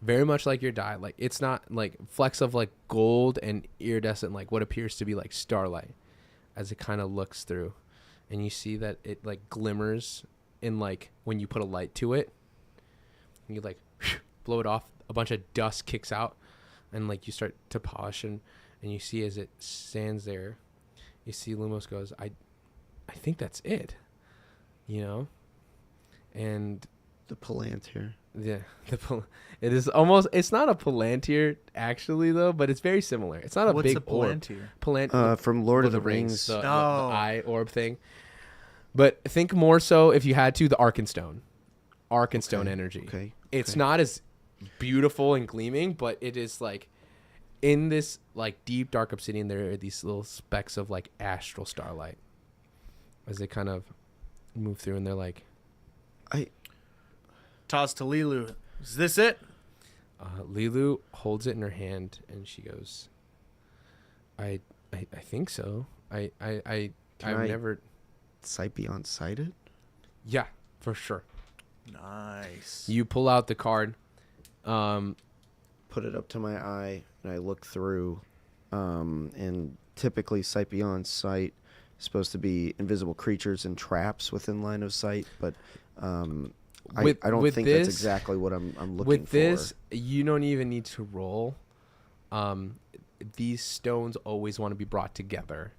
very much like your dye. Like it's not like flecks of like gold and iridescent, like what appears to be like starlight as it kind of looks through. And you see that it like glimmers in like when you put a light to it, and you like blow it off, a bunch of dust kicks out, and like you start to polish and you see as it stands there, you see Lumos goes, I think that's it, you know? And The Palantir. yeah, it is almost, it's not a Palantir actually though, but it's very similar. It's not a What's big a Palantir? From Lord of the Rings. the Oh. eye orb thing. But think more so if you had to the Arkenstone energy. Okay. It's okay. not as beautiful and gleaming, but it is like in this like deep dark obsidian there are these little specks of like astral starlight as they kind of move through, and they're like Toss to Lilu. Is this it? Lilu holds it in her hand and she goes, I think so. I've never Sight beyond sighted? yeah, for sure. Nice. You pull out the card. Put it up to my eye, and I look through. And typically, sight beyond sight is supposed to be invisible creatures and traps within line of sight, but I don't think that's exactly what I'm looking for. With this, you don't even need to roll. These stones always want to be brought together.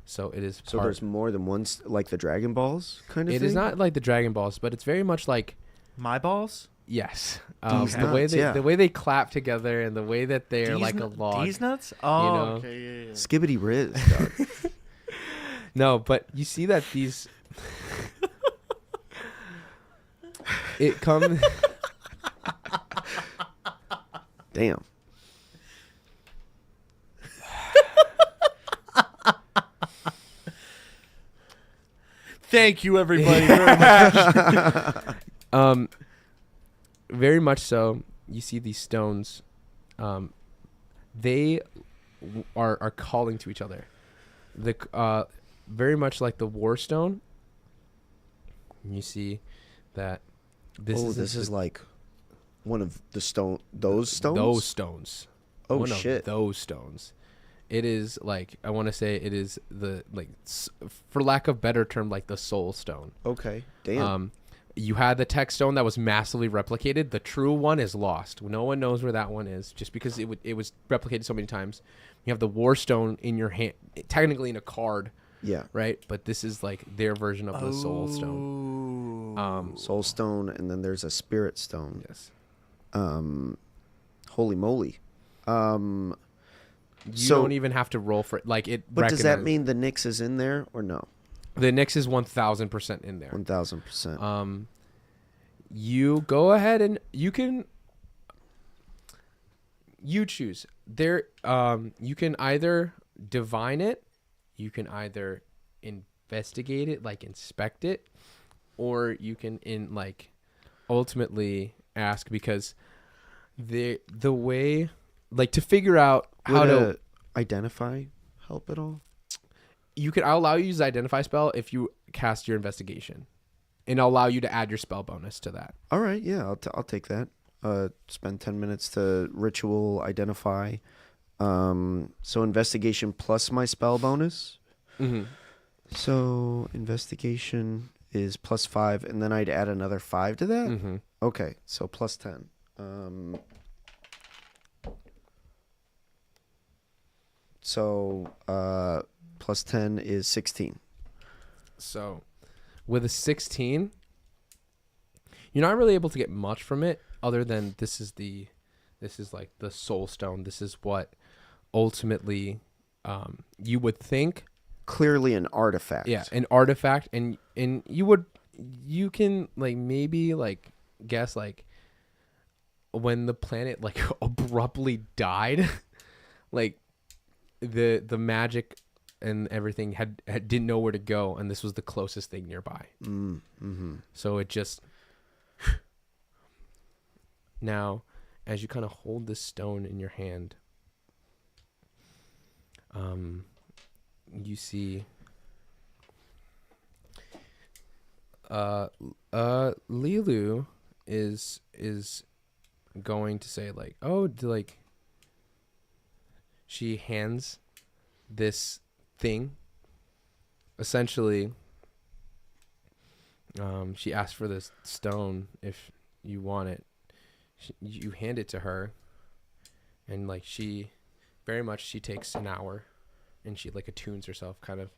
So it is. So there's more than one, like the Dragon Balls kind of thing? It is not like the Dragon Balls, but it's very much like. My balls? Yes. These the way nuts, they yeah. the way they clap together and the way that they're like a log. These nuts? Oh, you know? okay. Yeah. Skibbity Riz, dog. No, but you see that these. It comes. Damn. Thank you, everybody, very much. Very much so. You see these stones. They are calling to each other. Very much like the War Stone. You see that this is like one of the those stones? Those stones. Oh, One shit. of those stones. It is like, I want to say it is the, like, for lack of better term, like the soul stone. Okay. Damn. You had the tech stone that was massively replicated. The true one is lost. No one knows where that one is, just because it was replicated so many times. You have the war stone in your hand, technically in a card, yeah. right? But this is like their version of the soul stone. Soul stone, and then there's a spirit stone. Yes. Holy moly. You don't even have to roll for it. Like it. But does that mean the Nyx is in there or no? The Nyx is 1,000% in there? 1,000%. You go ahead and you choose. There, you can either divine it, you can either investigate it, like inspect it, or you can ultimately ask, because the way, like, to figure out how to identify help at all. I'll allow you to use the identify spell if you cast your investigation. and I'll allow you to add your spell bonus to that. All right, yeah, I'll take that. Spend 10 minutes to ritual identify. So investigation plus my spell bonus. Mm-hmm. So investigation is +5, and then I'd add another 5 to that. Mm-hmm. Okay, so +10. So +10 is 16. So with a 16, you're not really able to get much from it other than this is like the soul stone. This is what ultimately you would think. Clearly an artifact. Yeah, an artifact, and you can like maybe like guess like when the planet like abruptly died, like the magic and everything had didn't know where to go, and this was the closest thing nearby. Mm-hmm. So it just now, as you kind of hold this stone in your hand, you see Lilu is going to say like, oh, like she hands this thing. Essentially, she asks for this stone if you want it. You hand it to her, and like she takes an hour, and she like attunes herself kind of,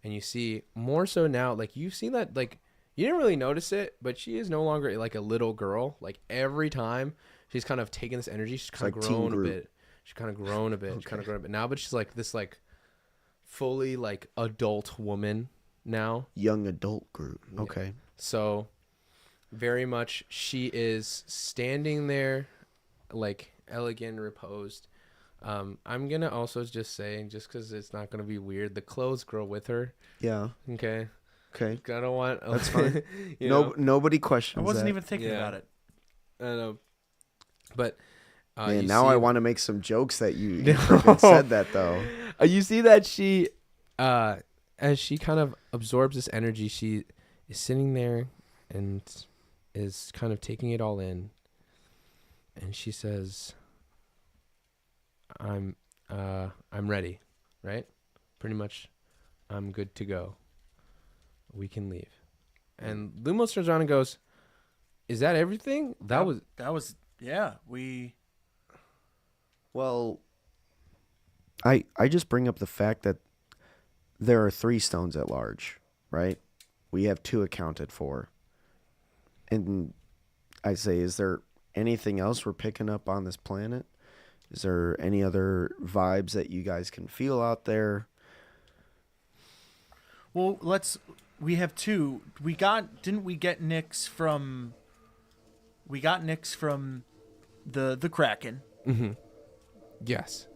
and you see more so now, like you've seen that, like you didn't really notice it, but she is no longer like a little girl. Like every time she's kind of taken this energy, she's kind of like grown a Teen bit. She's kind of grown a bit. She's kind of grown a bit now, but she's like this like fully like adult woman now. Young adult group. Okay. So very much she is standing there like elegant, reposed. I'm going to also just say, just because it's not going to be weird, the clothes grow with her. Yeah. Okay. Okay. I don't want... That's fine. know? Nobody questions I wasn't that. even thinking about it. I know. But... Man, you now see, I want to make some jokes that you freaking said that, though. You see that she... as she kind of absorbs this energy, she is sitting there and is kind of taking it all in. And she says... I'm ready, right? Pretty much, I'm good to go. We can leave. And Lumos turns around and goes, "Is that everything? That was yeah. We Well, I just bring up the fact that there are 3 stones at large, right? We have 2 accounted for. And I say, is there anything else we're picking up on this planet? Is there any other vibes that you guys can feel out there? Well, we have 2. Didn't we get Nyx from? We got Nyx from the Kraken. Mm-hmm. Yes.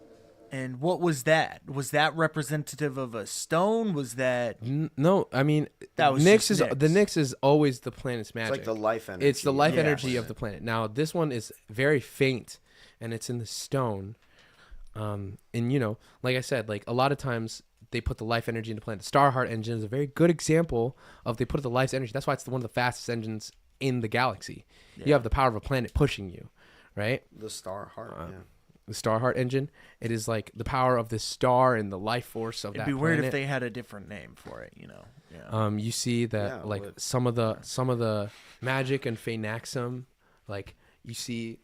And what was that? Was that representative of a stone? Was that No? I mean, that was Nyx just the Nyx is always the planet's magic. It's like the life energy. It's the life Yeah. energy of the planet. Now this one is very faint, and it's in the stone. And you know, like I said, like a lot of times they put the life energy into the planet. The Starheart engine is a very good example of they put the life energy. That's why it's one of the fastest engines in the galaxy. Yeah. You have the power of a planet pushing you, right? The star heart, yeah. The Starheart engine. It is like the power of the star and the life force of It'd that be weird planet. if they had a different name for it, you know. Yeah. You see that Yeah, like but- some of the magic and Phaenaxum, like you see,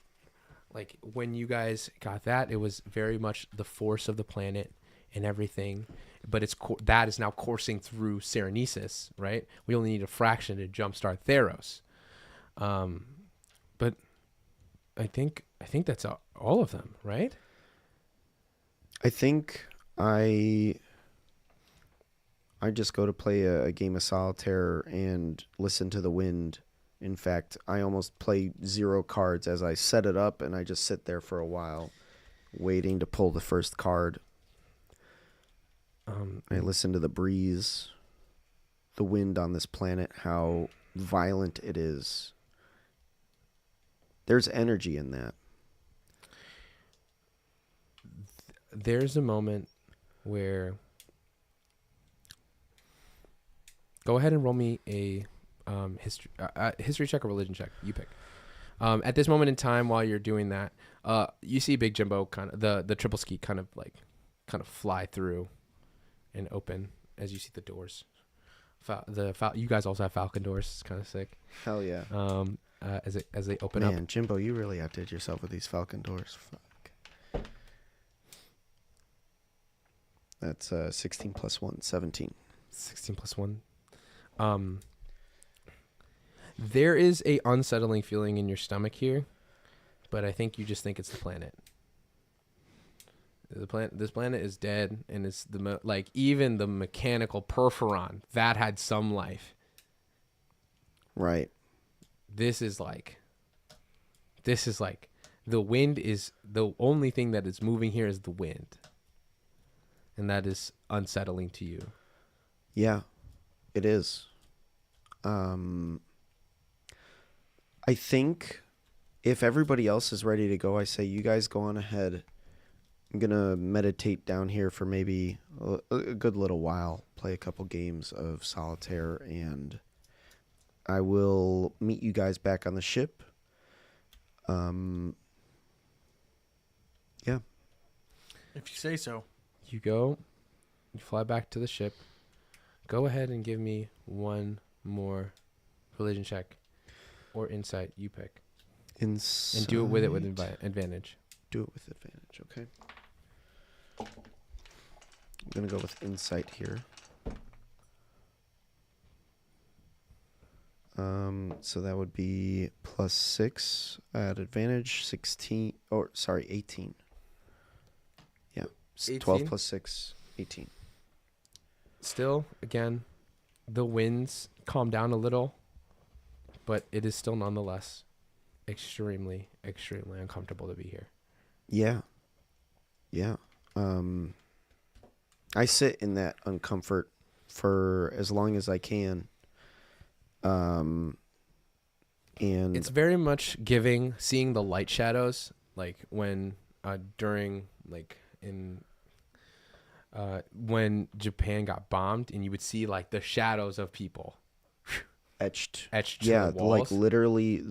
like when you guys got that, it was very much the force of the planet and everything, but that is now coursing through Serenesis, right? We only need a fraction to jumpstart Theros, but I think that's all of them, right? I think I just go to play a game of solitaire and listen to the wind. In fact, I almost play 0 cards as I set it up, and I just sit there for a while, waiting to pull the first card. I listen to the breeze, the wind on this planet, how violent it is. There's energy in that. There's a moment where go ahead and roll me a history check or religion check. You pick. At this moment in time, while you're doing that, you see Big Jimbo kind of the triple ski kind of fly through and open as you see the doors. You guys also have falcon doors. It's kind of sick. Hell yeah. As they open up. Man, Jimbo, you really outdid yourself with these falcon doors. Fuck. That's 16 plus 1, 17. 16 plus 1. There is a unsettling feeling in your stomach here, but I think you just think it's the planet. This planet is dead, and it's even the mechanical perforon that had some life. Right. This is like the wind is the only thing that is moving here is the wind, and that is unsettling to you. Yeah, it is. I think if everybody else is ready to go, I say you guys go on ahead. I'm going to meditate down here for maybe a good little while, play a couple games of solitaire, and I will meet you guys back on the ship. Yeah. If you say so. You fly back to the ship. Go ahead and give me one more religion check or insight. You pick. Insight. And do it with advantage. Do it with advantage, okay. I'm going to go with insight here. So that would be plus 6 at advantage, 18. Yeah, 12 18? plus 6, 18. Still, again, the winds calm down a little, but it is still nonetheless extremely, extremely uncomfortable to be here. Yeah. Yeah. I sit in that uncomfort for as long as I can. And it's very much giving, seeing the light shadows, like when when Japan got bombed, and you would see like the shadows of people etched to the walls. like literally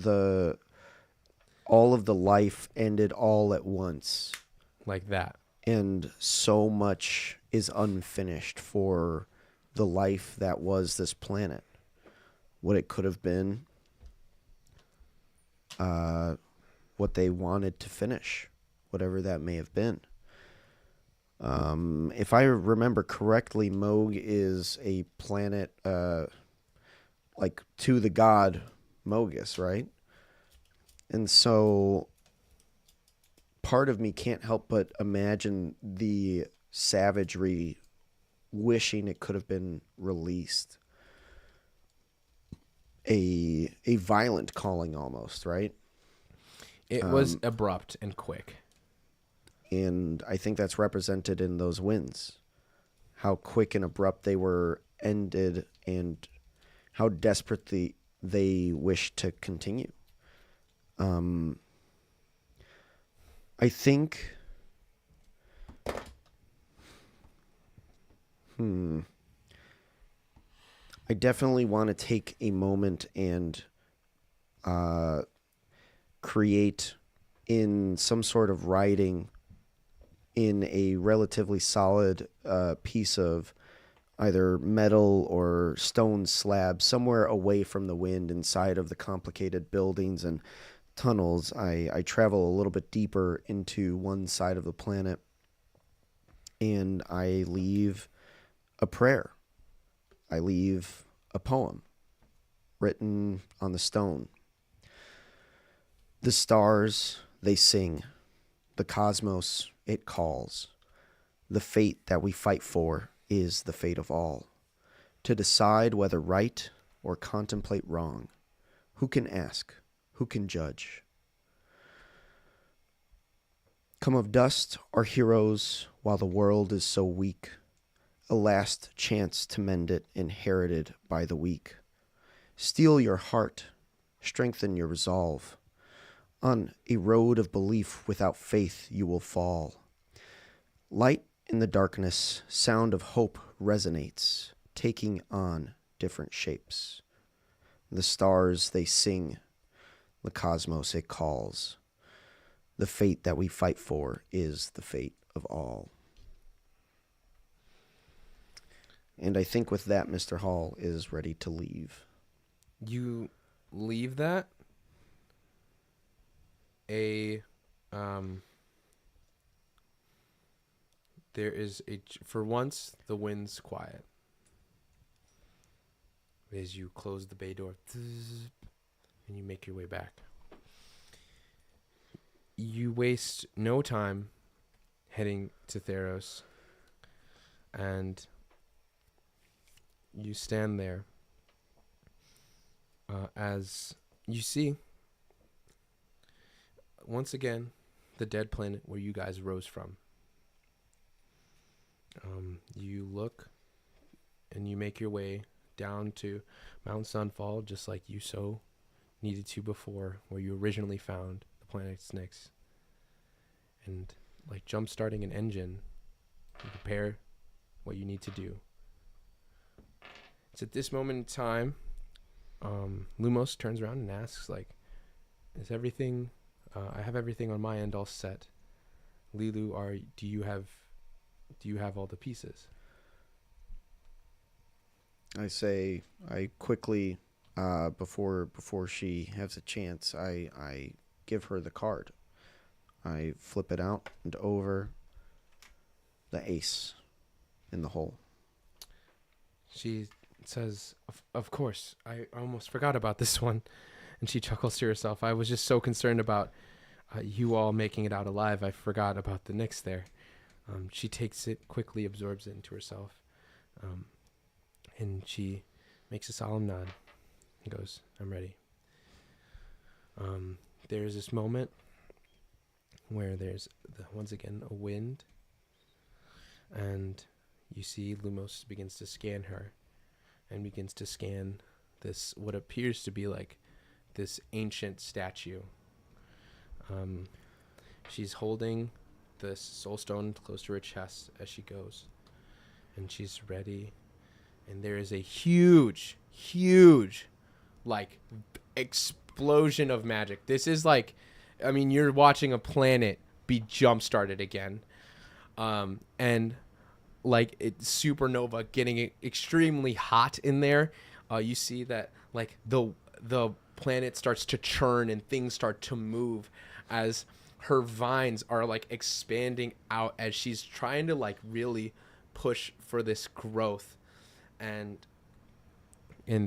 all of the life ended all at once, like that. And so much is unfinished for the life that was this planet. What it could have been, what they wanted to finish, whatever that may have been. If I remember correctly, Moog is a planet like to the god Mogus, right? And so part of me can't help but imagine the savagery wishing it could have been released. A violent calling almost, right? It was abrupt and quick. And I think that's represented in those winds. How quick and abrupt they were ended and how desperately they wished to continue. I think I definitely want to take a moment and create in some sort of writing in a relatively solid piece of either metal or stone slab somewhere away from the wind inside of the complicated buildings and tunnels. I travel a little bit deeper into one side of the planet and I leave a prayer. I leave a poem written on the stone. The stars, they sing. The cosmos, it calls. The fate that we fight for is the fate of all. To decide whether right or contemplate wrong. Who can ask? Who can judge? Come of dust are heroes while the world is so weak. A last chance to mend it inherited by the weak. Steel your heart, strengthen your resolve. On a road of belief without faith you will fall. Light in the darkness, sound of hope resonates, taking on different shapes. The stars, they sing. The cosmos, it calls. The fate that we fight for is the fate of all. And I think with that, Mr. Hall is ready to leave. You leave that. There is for once, the wind's quiet. As you close the bay door, and you make your way back. You waste no time heading to Theros, and you stand there as you see, once again, the dead planet where you guys rose from. You look and you make your way down to Mount Sunfall, just like you so needed to before, where you originally found the planet Styx. And like jump starting an engine, you prepare what you need to do. It's at this moment in time, Lumos turns around and asks, like, is everything, I have everything on my end all set. Lilu, do you have all the pieces? I quickly, before she has a chance, I give her the card. I flip it out and over, the ace in the hole. She says, of course, I almost forgot about this one. And she chuckles to herself. I was just so concerned about you all making it out alive. I forgot about the Nyx there. She takes it, quickly absorbs it into herself. And she makes a solemn nod and goes, I'm ready. There's this moment where there's, once again, a wind. And you see Lumos begins to scan her and begins to scan this, what appears to be like this ancient statue. She's holding the soul stone close to her chest as she goes. And she's ready. And there is a huge, like, explosion of magic. This is like, I mean, you're watching a planet be jump-started again. And, like, it's supernova getting extremely hot in there. You see that, like, the planet starts to churn and things start to move as her vines are, like, expanding out as she's trying to, like, really push for this growth. And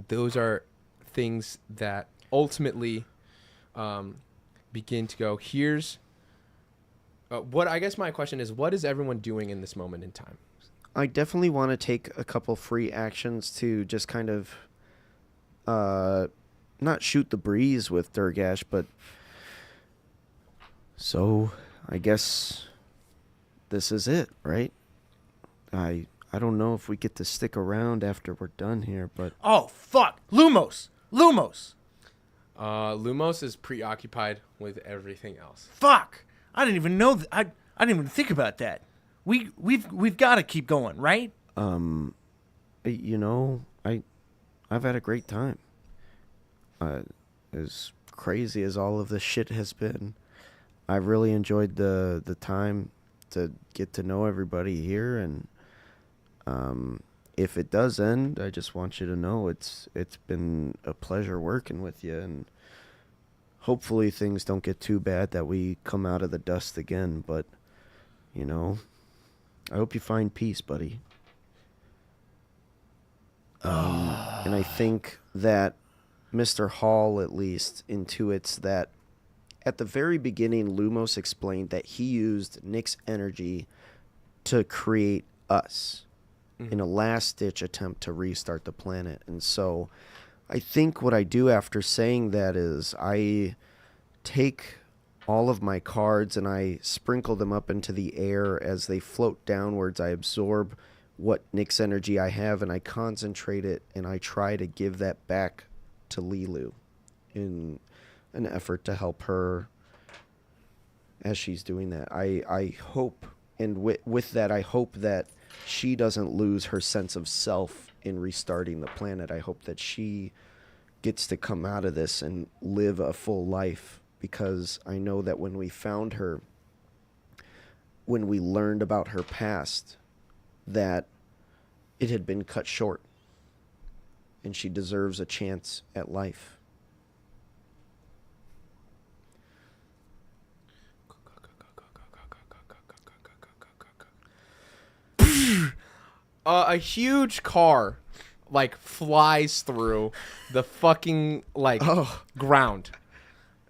those are things that ultimately begin to go, here's what I guess my question is, what is everyone doing in this moment in time? I definitely want to take a couple free actions to just kind of not shoot the breeze with Durgash, but so I guess this is it, right? I don't know if we get to stick around after we're done here, but Oh, fuck. Lumos. Lumos is preoccupied with everything else. Fuck. I didn't even know I didn't even think about that. We've got to keep going, right? you know, I've had a great time. As crazy as all of this shit has been, I really enjoyed the time to get to know everybody here, and if it does end, I just want you to know it's been a pleasure working with you, and hopefully things don't get too bad that we come out of the dust again, but you know, I hope you find peace, buddy. And I think that Mr. Hall at least intuits that at the very beginning, Lumos explained that he used Nyx energy to create us in a last-ditch attempt to restart the planet. And so I think what I do after saying that is I take all of my cards and I sprinkle them up into the air as they float downwards. I absorb what Nyx energy I have and I concentrate it, and I try to give that back to Lilu in an effort to help her as she's doing that. I hope, and with that, I hope that she doesn't lose her sense of self in restarting the planet. I hope that she gets to come out of this and live a full life, because I know that when we found her, when we learned about her past, that it had been cut short and she deserves a chance at life. A huge car like flies through the fucking like ground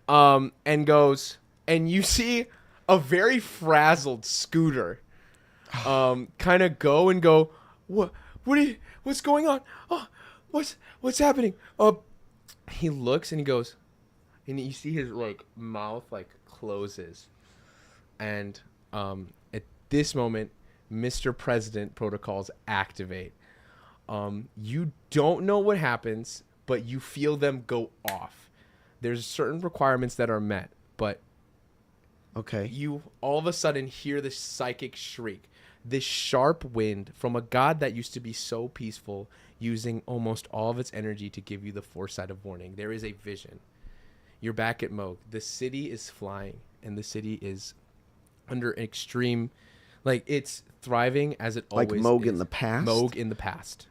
and goes, and you see a very frazzled Scooter kind of go, what's going on? Oh, what's happening? He looks and he goes, and you see his like mouth like closes, and at this moment, Mr. President protocols activate. You don't know what happens, but you feel them go off. There's certain requirements that are met, but Okay. you all of a sudden hear this psychic shriek, this sharp wind from a god that used to be so peaceful, using almost all of its energy to give you the foresight of warning. There is a vision. You're back at Moog. The city is flying, and the city is under extreme, like it's thriving as it Like always Moog is. in the past? Moog in the past.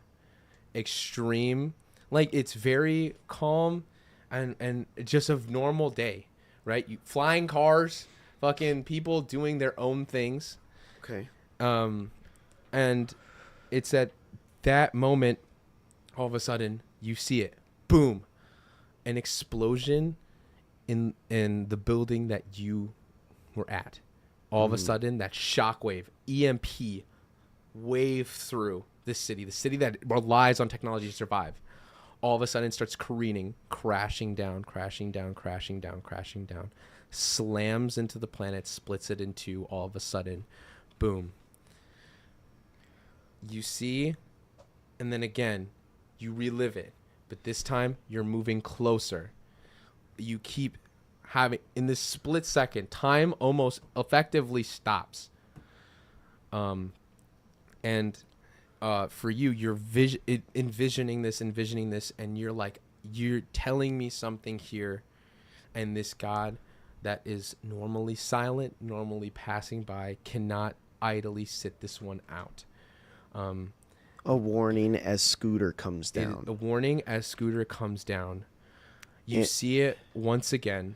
Extreme, like it's very calm and just a normal day, right? Flying cars, fucking people doing their own things. Okay. And it's at that moment, all of a sudden, you see it. Boom. An explosion in the building that you were at. All of a sudden, that shockwave, EMP, wave through this city, the city that relies on technology to survive. All of a sudden, starts careening, crashing down, slams into the planet, splits it in two. All of a sudden, boom. You see, and then again, you relive it, but this time you're moving closer. You keep having, in this split second, time almost effectively stops. And for you, you're envisioning this, and you're like, you're telling me something here, and this God that is normally silent, normally passing by, cannot idly sit this one out. A warning as Scooter comes A down. warning as Scooter comes down. You see it once again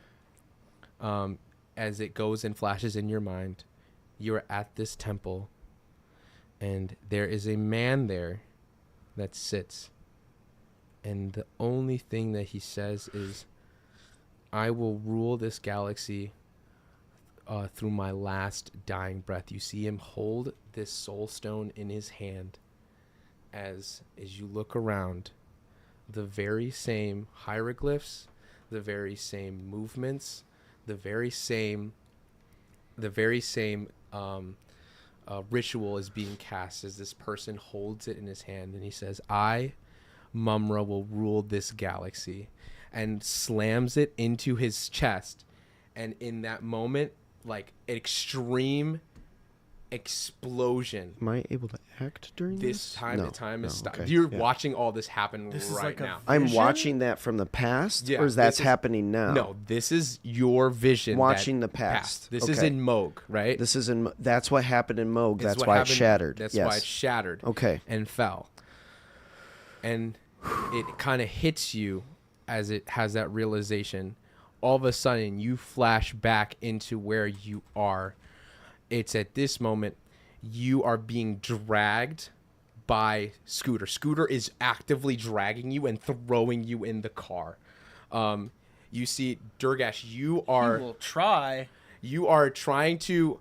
as it goes and flashes in your mind. You are at this temple, and there is a man there that sits. And the only thing that he says is, I will rule this galaxy through my last dying breath. You see him hold this soul stone in his hand as you look around. The very same hieroglyphs, the very same movements, the very same ritual is being cast as this person holds it in his hand, and he says, I, Mumra, will rule this galaxy, and slams it into his chest. And in that moment, like extreme explosion. Am I able to act during this? This time, No, the time no, is stopped. okay, You're yeah. watching all this happen This is right like a now. I'm vision? watching that from the past, Yeah, or is that's this is- happening now? No, this is your vision. Watching the past. This is Okay. in Moog, right? This is in. That's what happened in Moog. This is That's what why happened- it shattered. That's yes. why it shattered. Okay. And fell. And it kind of hits you as it has that realization. All of a sudden, you flash back into where you are. It's at this moment you are being dragged by Scooter. Scooter is actively dragging you and throwing you in the car. You see, Durgash, you are... He will try. You are trying to,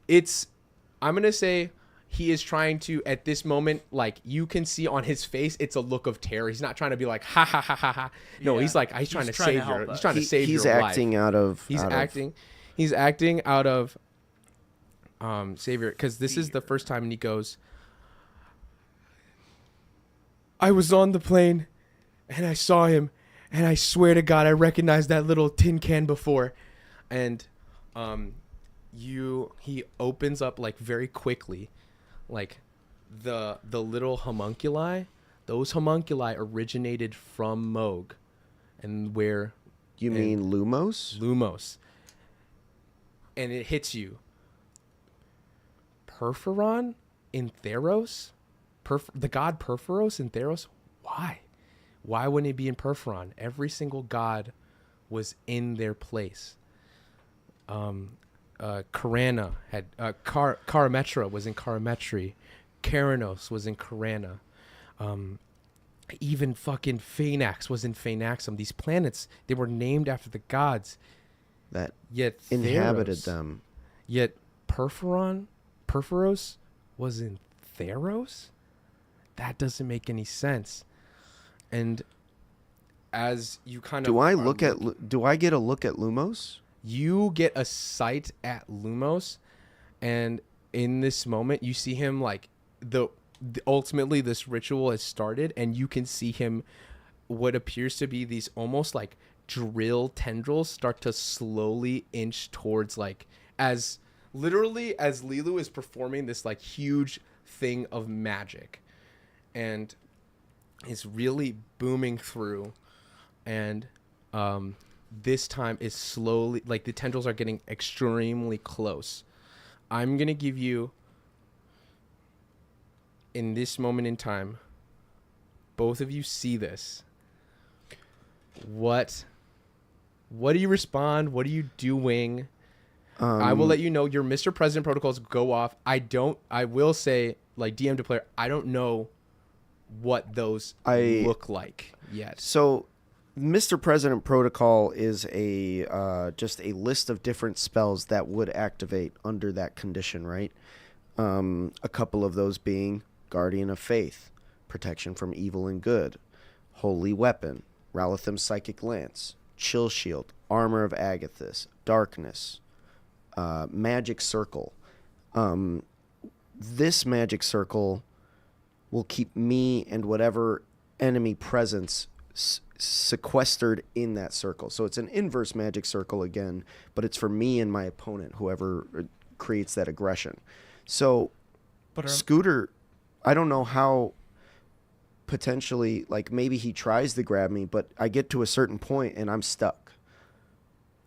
I'm going to say he is trying to, at this moment, like you can see on his face, it's a look of terror. He's not trying to be like, ha ha ha ha ha. No, Yeah. he's like, he's trying to trying to save help your, us. he's trying to save He's your acting life. out of. He's out of- acting out of, savior, because this is the first time, and he goes, I was on the plane and I saw him, and I swear to God, I recognized that little tin can before. And he opens up like very quickly, like the little homunculi. Those homunculi originated from Moog and where You and mean Lumos? Lumos, and it hits you. Perpheron in Theros? The god Perpheros in Theros? Why? Why wouldn't it be in Perpheron? Every single god was in their place. Karana had Karametra was in Karametri. Keranos was in Karana. Even fucking Phaenax was in Phaenaxum. These planets, they were named after the gods. That Yet inhabited Theros- them. Yet Perpheros was in Theros? That doesn't make any sense. And as you kind of Do I get a look at Lumos? you get a sight at Lumos, and in this moment you see him like ultimately this ritual has started, and you can see him what appears to be these almost like drill tendrils start to slowly inch towards, like, as literally as Lilu is performing this like huge thing of magic, and it's really booming through, and this time is slowly, like, the tendrils are getting extremely close. I'm gonna give you, in this moment in time, both of you see this. What do you respond? What are you doing? I will let you know your Mr. President protocols go off. I will say, like, DM to player, I don't know what those look like yet. So, Mr. President protocol is just a list of different spells that would activate under that condition, right? A couple of those being Guardian of Faith, Protection from Evil and Good, Holy Weapon, Ralathim's Psychic Lance, Chill Shield, Armor of Agathis, Darkness, Magic Circle. This Magic Circle will keep me and whatever enemy presence sequestered in that circle. So it's an inverse magic circle again, but it's for me and my opponent, whoever creates that aggression. So Scooter, I don't know how potentially, like, maybe he tries to grab me, but I get to a certain point and I'm stuck.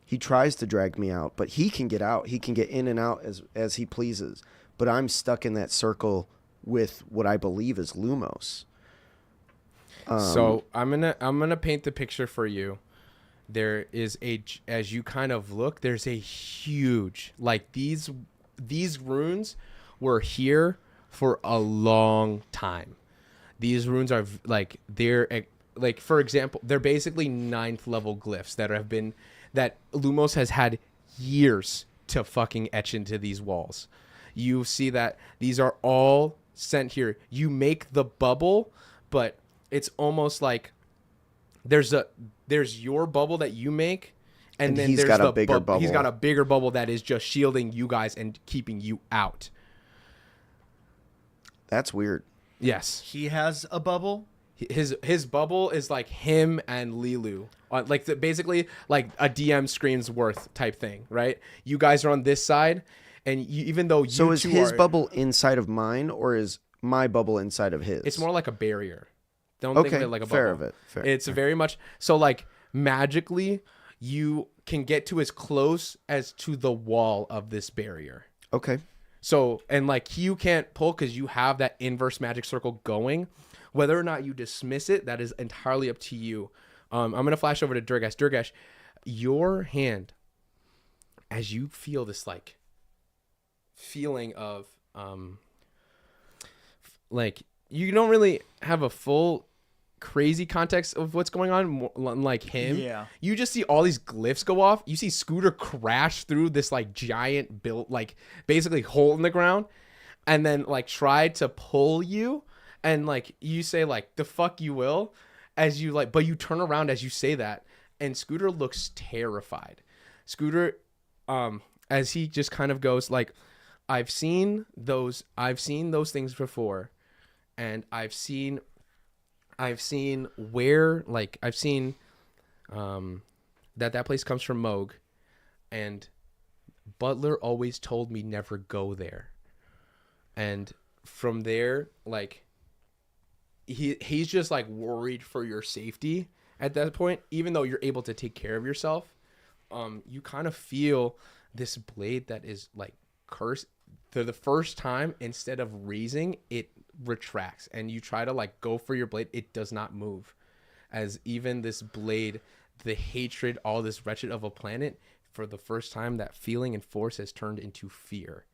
He tries to drag me out, but he can get out. He can get in and out as he pleases. But I'm stuck in that circle with what I believe is Lumos. So I'm gonna paint the picture for you. There is as you kind of look, there's a huge, like, these runes were here for a long time. These runes are like, they're like, for example, they're basically 9th level glyphs that Lumos has had years to fucking etch into these walls. You see that these are all sent here. You make the bubble, but it's almost like there's your bubble that you make, and then he's there's got a the bigger bubble. He's got a bigger bubble that is just shielding you guys and keeping you out. That's weird. Yes. He has a bubble. His bubble is like him and Lilu, like basically like a DM screams worth type thing, right? You guys are on this side, and even though So is his bubble inside of mine, or is my bubble inside of his? it's more like a barrier. Don't think of it like a bubble. fair of it. Fair. It's very much so, like, magically you can get to as close as to the wall of this barrier. Okay. So, and like, you can't pull because you have that inverse magic circle going. Whether or not you dismiss it, that is entirely up to you. I'm going to flash over to Durgesh. Durgesh, your hand, as you feel this, like, feeling of, like, you don't really have a full crazy context of what's going on, like him. Yeah. You just see all these glyphs go off. You see Scooter crash through this, like, giant built, like, basically hole in the ground, and then, like, try to pull you, and, like, you say, like, the fuck you will, as you, like, but you turn around as you say that, and Scooter looks terrified. Scooter, as he just kind of goes, like, I've seen those things before, and I've seen where, like, I've seen that place comes from Moog, and Butler always told me never go there. And from there, like, he's just, like, worried for your safety, at that point, even though you're able to take care of yourself, you kind of feel this blade that is like cursed. For the first time, instead of raising, it retracts, and you try to like go for your blade, it does not move. As even this blade, the hatred, all this wretched of a planet, for the first time, that feeling and force has turned into fear.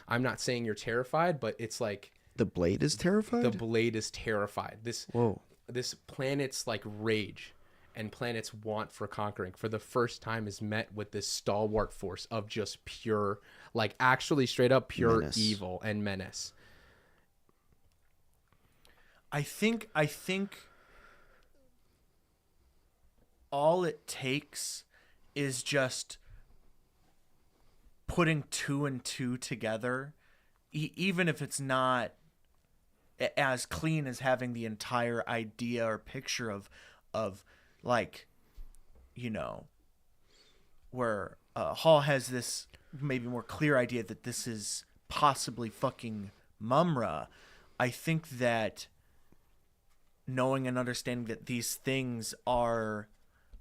I'm not saying you're terrified, but it's like The blade is terrified? the blade is terrified. Whoa. This planet's like rage and planet's want for conquering for the first time is met with this stalwart force of just pure, like actually straight up pure Menace. evil and menace. I think all it takes is just putting 2 and 2 together, even if it's not as clean as having the entire idea or picture of like, you know, where Hall has this maybe more clear idea that this is possibly fucking Mumra. I think that knowing and understanding that these things are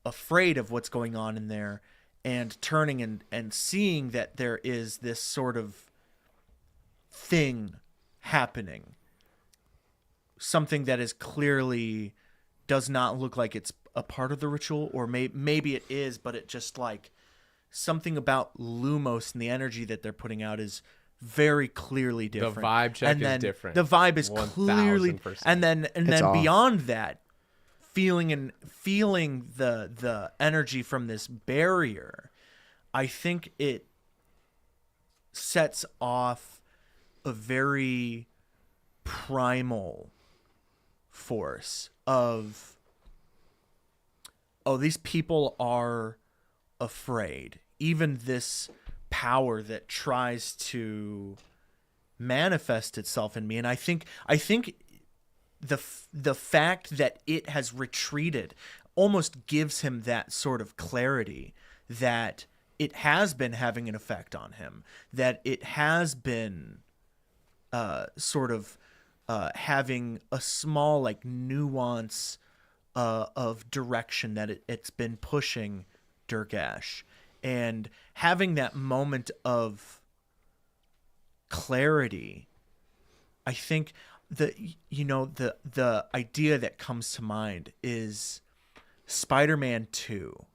afraid of what's going on in there, and turning and seeing that there is this sort of thing happening, something that is clearly does not look like it's a part of the ritual, or maybe it is, but it just like something about Lumos and the energy that they're putting out is very clearly different. The vibe check and is then different. The vibe is clearly, 1000%. and then off. beyond that, feeling the energy from this barrier, I think it sets off a very primal force of, oh, these people are afraid. Even this power that tries to manifest itself in me, and I think the fact that it has retreated almost gives him that sort of clarity that it has been having an effect on him, that it has been sort of having a small like nuance of direction that it's been pushing Durgash, and having that moment of clarity. I think the idea that comes to mind is Spider-Man 2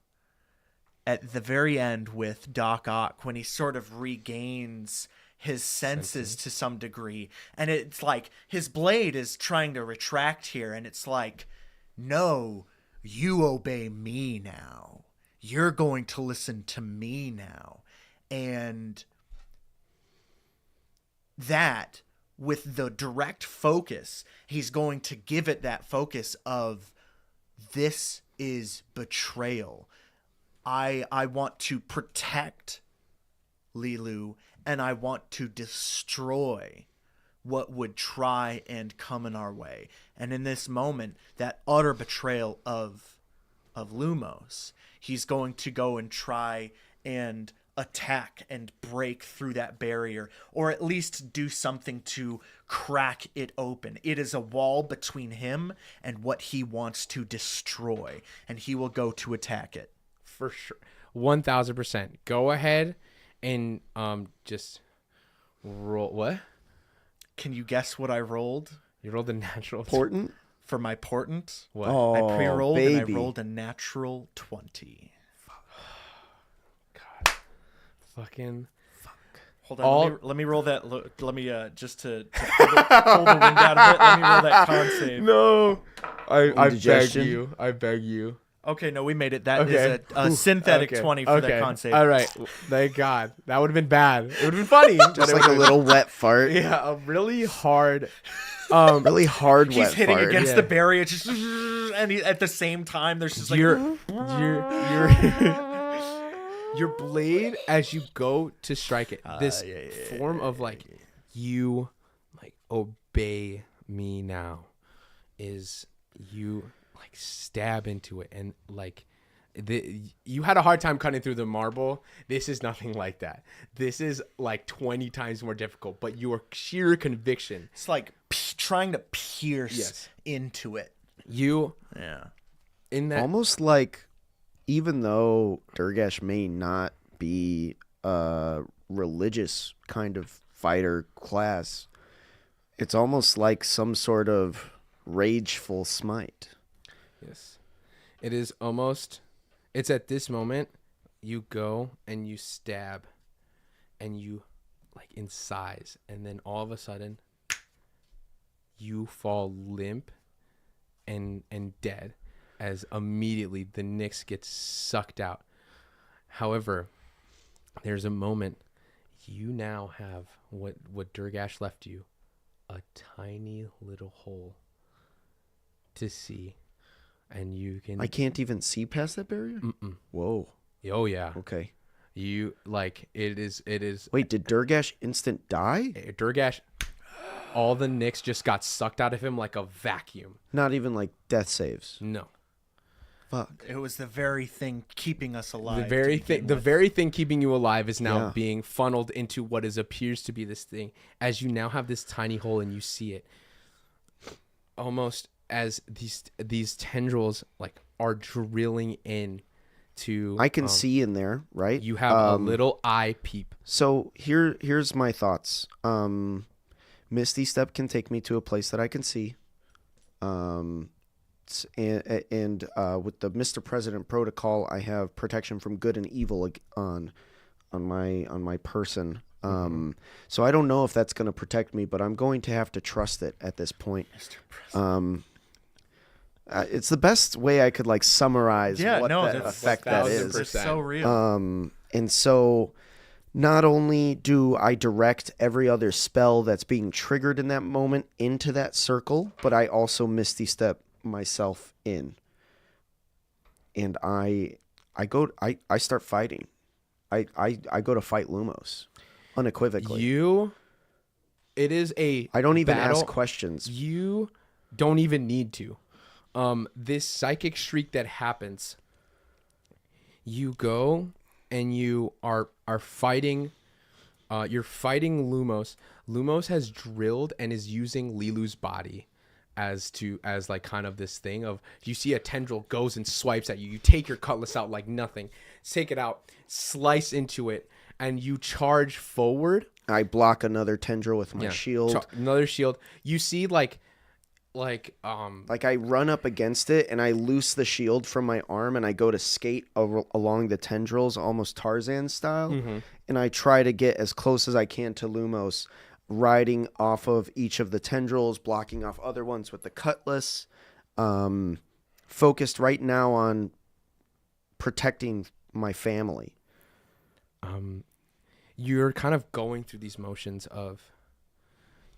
at the very end with Doc Ock, when he sort of regains his senses to some degree, and it's like his blade is trying to retract here, and it's like, no, you obey me now. You're going to listen to me now. And that, with the direct focus, he's going to give it that focus of, this is betrayal. I want to protect Lilu, and I want to destroy what would try and come in our way. And in this moment, that utter betrayal of Lumos, he's going to go and try and attack and break through that barrier, or at least do something to crack it open. It is a wall between him and what he wants to destroy, and he will go to attack it. For sure. 1000%. Go ahead and just roll. What? Can you guess what I rolled You rolled a natural. Important? for my portent? What? Oh, I pre-rolled and I baby. rolled a natural 20. God. Fucking. Hold on, All- let me roll that. Let me just to pull the wind out of it. Let me roll that con save. No. I beg Indigestion? you. I beg you. Okay, no, we made it. That is Okay. a synthetic Okay. 20 for that con save. All right. Thank God. That would have been bad. It would have been funny. Just like a little wet fart. Yeah, a really hard. Really hard He's wet hitting fart. against Yeah. the barrier, just, and at the same time, there's just like Your blade, as you go to strike it, this form of like, you like obey me now, is you like stab into it, and like you had a hard time cutting through the marble. This is nothing like that. This is like 20 times more difficult, but your sheer conviction, it's like trying to pierce Yes. into it. you Yeah. in that almost like, even though Durgash may not be a religious kind of fighter class, it's almost like some sort of rageful smite. yes, it is almost. It's at this moment you go and you stab, and you like in size, and then all of a sudden you fall limp and dead as immediately the Nyx gets sucked out. However, there's a moment you now have what Durgash left you, a tiny little hole to see, and you can. I can't even see past that barrier? Mm-mm. Whoa. Oh yeah, Okay. you like it is. Wait, did Durgash instant die? Durgash. All the Nyx just got sucked out of him like a vacuum. Not even like death saves. No, Fuck. It was the very thing keeping us alive. the very to begin thing, the with. very thing keeping you alive is now Yeah. being funneled into what appears to be this thing. As you now have this tiny hole and you see it, almost as these tendrils like are drilling in to. I can see in there, right? You have a little eye peep. So here's my thoughts. Misty Step can take me to a place that I can see. And with the Mr. President protocol, I have protection from good and evil on my person. So I don't know if that's going to protect me, but I'm going to have to trust it at this point. Mr. President. It's the best way I could like summarize what that that's effect that is. It's so real. And so not only do I direct every other spell that's being triggered in that moment into that circle, but I also Misty Step myself in. And I start fighting. I go to fight Lumos unequivocally. It is a. I don't even battle. ask questions. You don't even need to. This psychic shriek that happens, you go and you are fighting. You're fighting Lumos. Lumos has drilled and is using Lilu's body as like kind of this thing of, you see a tendril goes and swipes at you. You take your cutlass out like nothing, take it out, slice into it, and you charge forward. I block another tendril with my shield. Another shield. You see like I run up against it and I loose the shield from my arm and I go to skate along the tendrils, almost Tarzan style. And I try to get as close as I can to Lumos, riding off of each of the tendrils, blocking off other ones with the cutlass. Focused right now on protecting my family. You're kind of going through these motions of,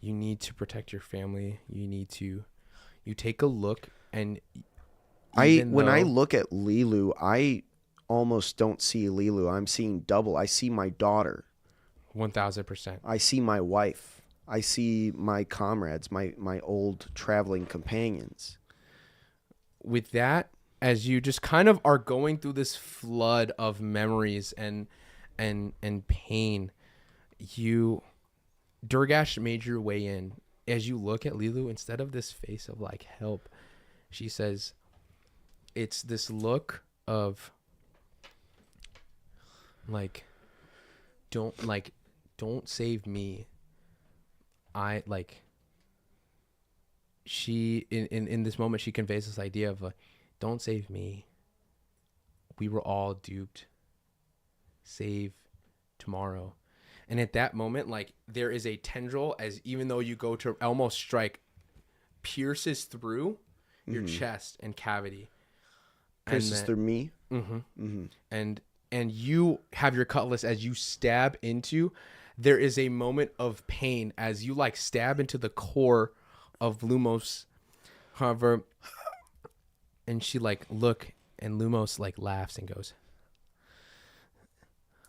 you need to protect your family. You take a look, and when I look at Lilu, I almost don't see Lilu. I'm seeing double. I see my daughter. 1,000%. I see my wife. I see my comrades, my old traveling companions. With that, as you just kind of are going through this flood of memories and pain, Durgash made your way in. As you look at Lilu, instead of this face of like help, she says, it's this look of like, don't save me. I like, she in this moment she conveys this idea of like, don't save me. We were all duped. Save tomorrow. And at that moment, like, there is a tendril, as even though you go to almost strike, pierces through your chest and cavity. Pierces through me. And you have your cutlass as you stab into. There is a moment of pain as you like stab into the core of Lumos. However, and she like look, and Lumos like laughs and goes,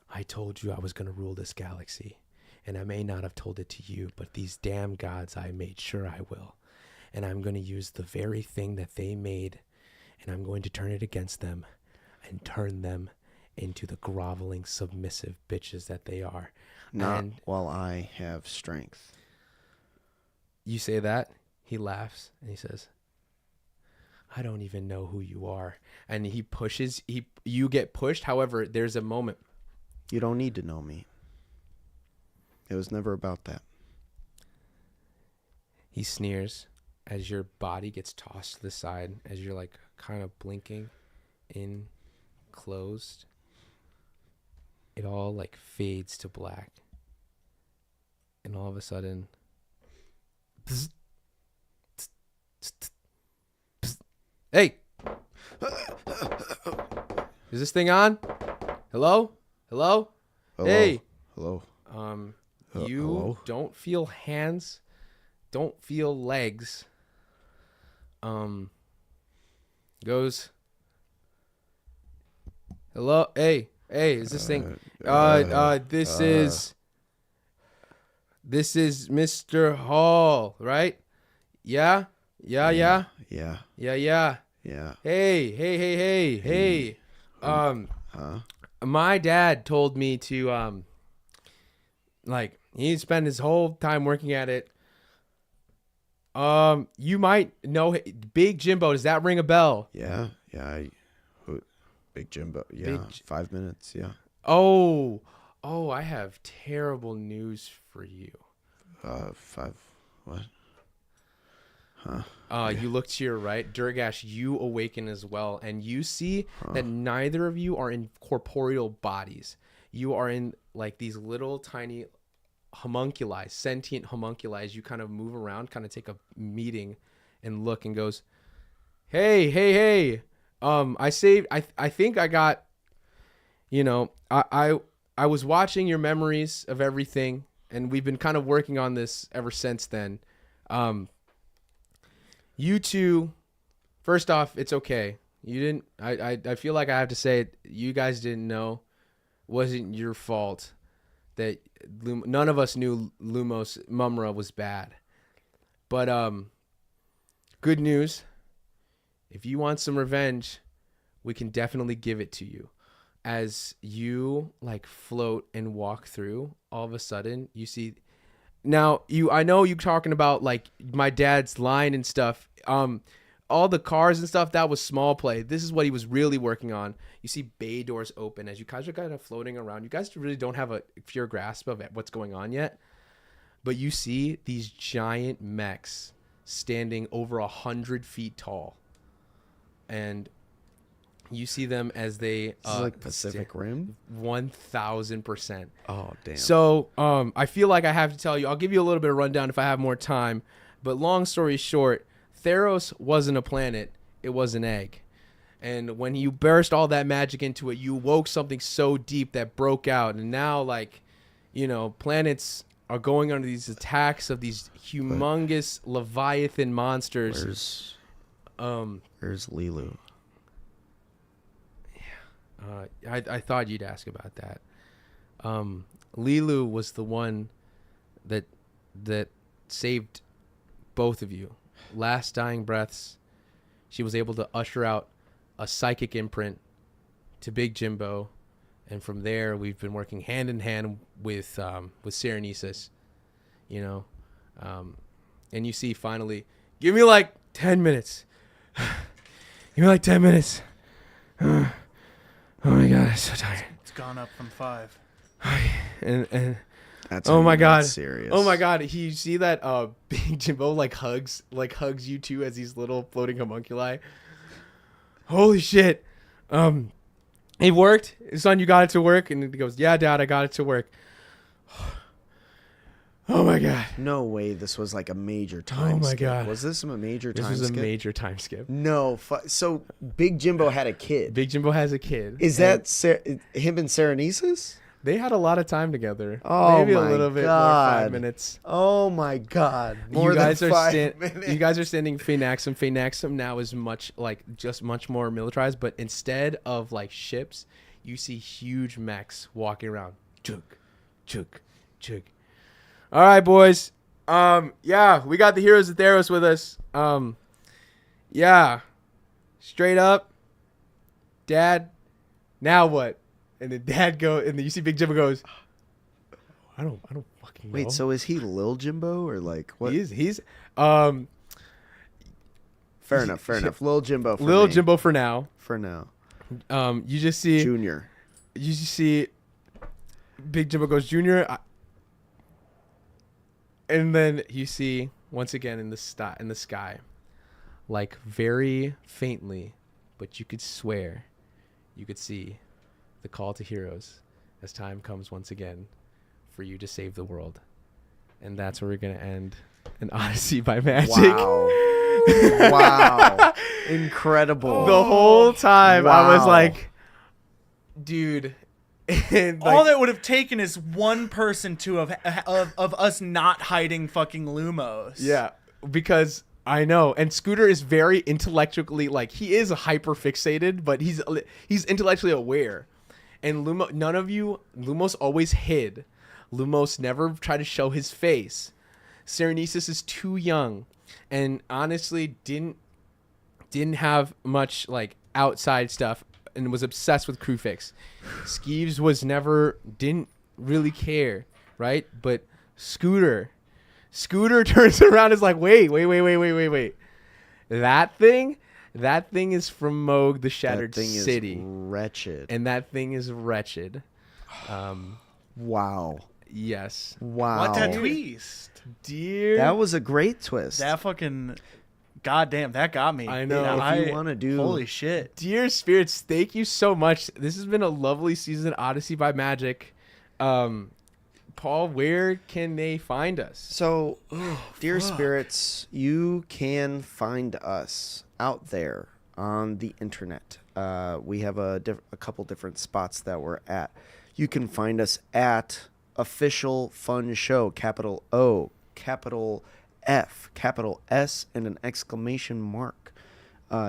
I told you I was going to rule this galaxy, and I may not have told it to you, but these damn gods, I made sure I will. And I'm going to use the very thing that they made, and I'm going to turn it against them and turn them into the groveling, submissive bitches that they are. Not And while I have strength. you say that, he laughs, and he says, I don't even know who you are. And he pushes, you get pushed. However, there's a moment. You don't need to know me. It was never about that. He sneers as your body gets tossed to the side, as you're like kind of blinking in, closed. It all like fades to black. And all of a sudden, hey, is this thing on? Hello? Hello? Hey. Hello? You hello? don't feel hands, don't feel legs. Goes, hello? Hey, is this thing? This is Mr. Hall, right? Yeah. Yeah. Hey. Huh? My dad told me to like he spent his whole time working at it. You might know Big Jimbo. Does that ring a bell? Yeah. Big Jimbo. Yeah. 5 minutes. Yeah. Oh, I have terrible news for you. 5. What? You look to your right, Durgash. You awaken as well, and you see that neither of you are in corporeal bodies. You are in like these little tiny homunculi, sentient homunculi. As you kind of move around, kind of take a meeting, and look and goes, hey. I saved. I think I got. You know, I was watching your memories of everything, and we've been kind of working on this ever since then. You two, first off, it's okay. You didn't. I feel like I have to say it. You guys didn't know. Wasn't your fault that none of us knew Lumos Mumra was bad. But good news. If you want some revenge, we can definitely give it to you. As you like float and walk through, all of a sudden you see. Now I know you talking about like my dad's line and stuff. All the cars and stuff, that was small play. This is what he was really working on. You see bay doors open as you guys are kind of floating around. You guys really don't have a pure grasp of what's going on yet, but you see these giant mechs standing over 100 feet tall, and you see them as they This is like Pacific Rim. 1,000%. Oh damn. So I feel like I have to tell you. I'll give you a little bit of rundown if I have more time. But long story short, Theros wasn't a planet. It was an egg. And when you burst all that magic into it, you woke something so deep that broke out. And now, like, you know, planets are going under these attacks of these humongous Leviathan monsters. Where's Lilu? I thought you'd ask about that. Lilu was the one that saved both of you. Last dying breaths, she was able to usher out a psychic imprint to Big Jimbo, and from there we've been working hand in hand with Serenesis, you know, and you see finally, give me like 10 minutes. Give me like 10 minutes. Oh my god, I'm so tired. It's gone up from 5. And That's oh my god, serious. oh my god, you see that Big Jimbo like hugs you two as these little floating homunculi. Holy shit. It worked. Son, you got it to work? And he goes, yeah, Dad, I got it to work. Oh my god. No way. This was like a major time. Oh my skip. god. Was this a major This time was a skip? major time skip. No. So Big Jimbo had a kid. Big Jimbo has a kid. Is and that him and Serenesis? They had a lot of time together. Oh Maybe my a little bit God. more, 5 minutes. Oh my god. More You guys than are 5 minutes. you guys are standing Phenaxum. Phenaxum now is much more militarized, but instead of like ships, you see huge mechs walking around. Chug, chug, chug. All right, boys. Yeah, we got the heroes of Theros with us. Yeah. Straight up. Dad, now what? And then Dad and then you see Big Jimbo goes, I don't fucking know. Wait, so is he Lil Jimbo or like what? He's Fair enough. Fair enough. Lil Jimbo. For Lil me. Jimbo for now. For now. You just see Junior. You just see Big Jimbo goes Junior, and then you see once again in the sky, like very faintly, but you could swear, you could see the call to heroes as time comes once again for you to save the world, and that's where we're gonna end an Odyssey by Magic. Wow. Wow. Incredible. The whole time I was Wow. like, dude. And All that would have taken is one person to have of us not hiding fucking Lumos. Yeah, because I know, and Scooter is very intellectually, like, he is hyper fixated, but he's intellectually aware. And Lumos always hid. Lumos never tried to show his face. Serenesis is too young, and honestly didn't have much like outside stuff, and was obsessed with crew fix. Skeeves didn't really care, right? But Scooter turns around and is like, wait. That thing is from Moog the Shattered That thing City. is wretched. And that thing is wretched. Wow. Yes. Wow. What that twist? Dear. That was a great twist. That fucking goddamn, that got me. I know. If you want to do Holy shit. Dear spirits, thank you so much. This has been a lovely season, Odyssey by Magic. Paul, where can they find us? So, dear spirits, you can find us out there on the internet. We have a couple different spots that we're at. You can find us at Official Fun Show, capital O, capital F, capital S, and an exclamation mark.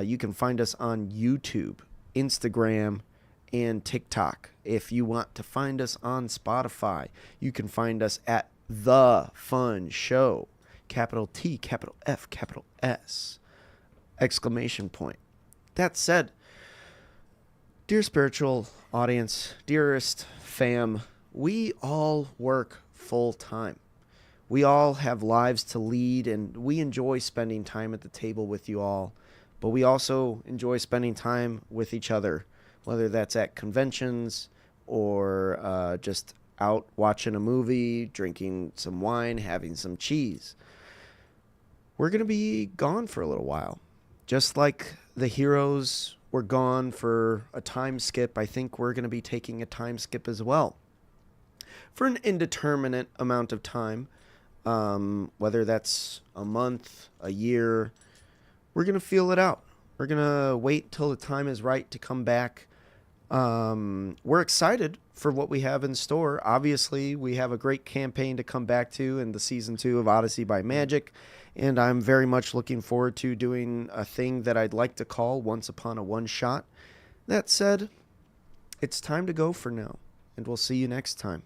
You can find us on YouTube, Instagram, and TikTok. If you want to find us on Spotify, you can find us at The Fun Show, capital T, capital F, capital S, exclamation point. That said, dear spiritual audience, dearest fam, we all work full time. We all have lives to lead, and we enjoy spending time at the table with you all, but we also enjoy spending time with each other, whether that's at conventions or just out watching a movie, drinking some wine, having some cheese. We're going to be gone for a little while. Just like the heroes were gone for a time skip, I think we're going to be taking a time skip as well. For an indeterminate amount of time, whether that's a month, a year, we're going to feel it out. We're going to wait till the time is right to come back. We're excited for what we have in store. Obviously, we have a great campaign to come back to in the season 2 of Odyssey by Magic, and I'm very much looking forward to doing a thing that I'd like to call Once Upon a One Shot. That said, it's time to go for now, and we'll see you next time.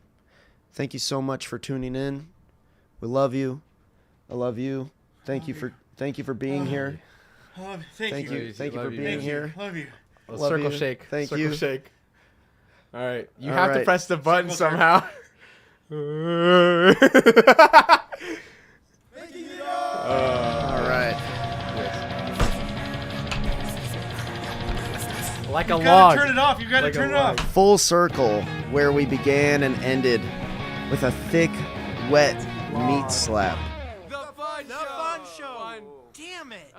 Thank you so much for tuning in. We love you. I love you. Thank you for being here. Thank you. Thank you for Love you. being here. Love you. Love Circle you. shake. Thank Circle you. shake. All right. You All have to right. press the button Circle jerk. somehow. All right. Like a You gotta log. turn it off. You gotta Like a turn it log. off. Full circle where we began and ended with a thick, wet meat slap. The fun show. Damn it.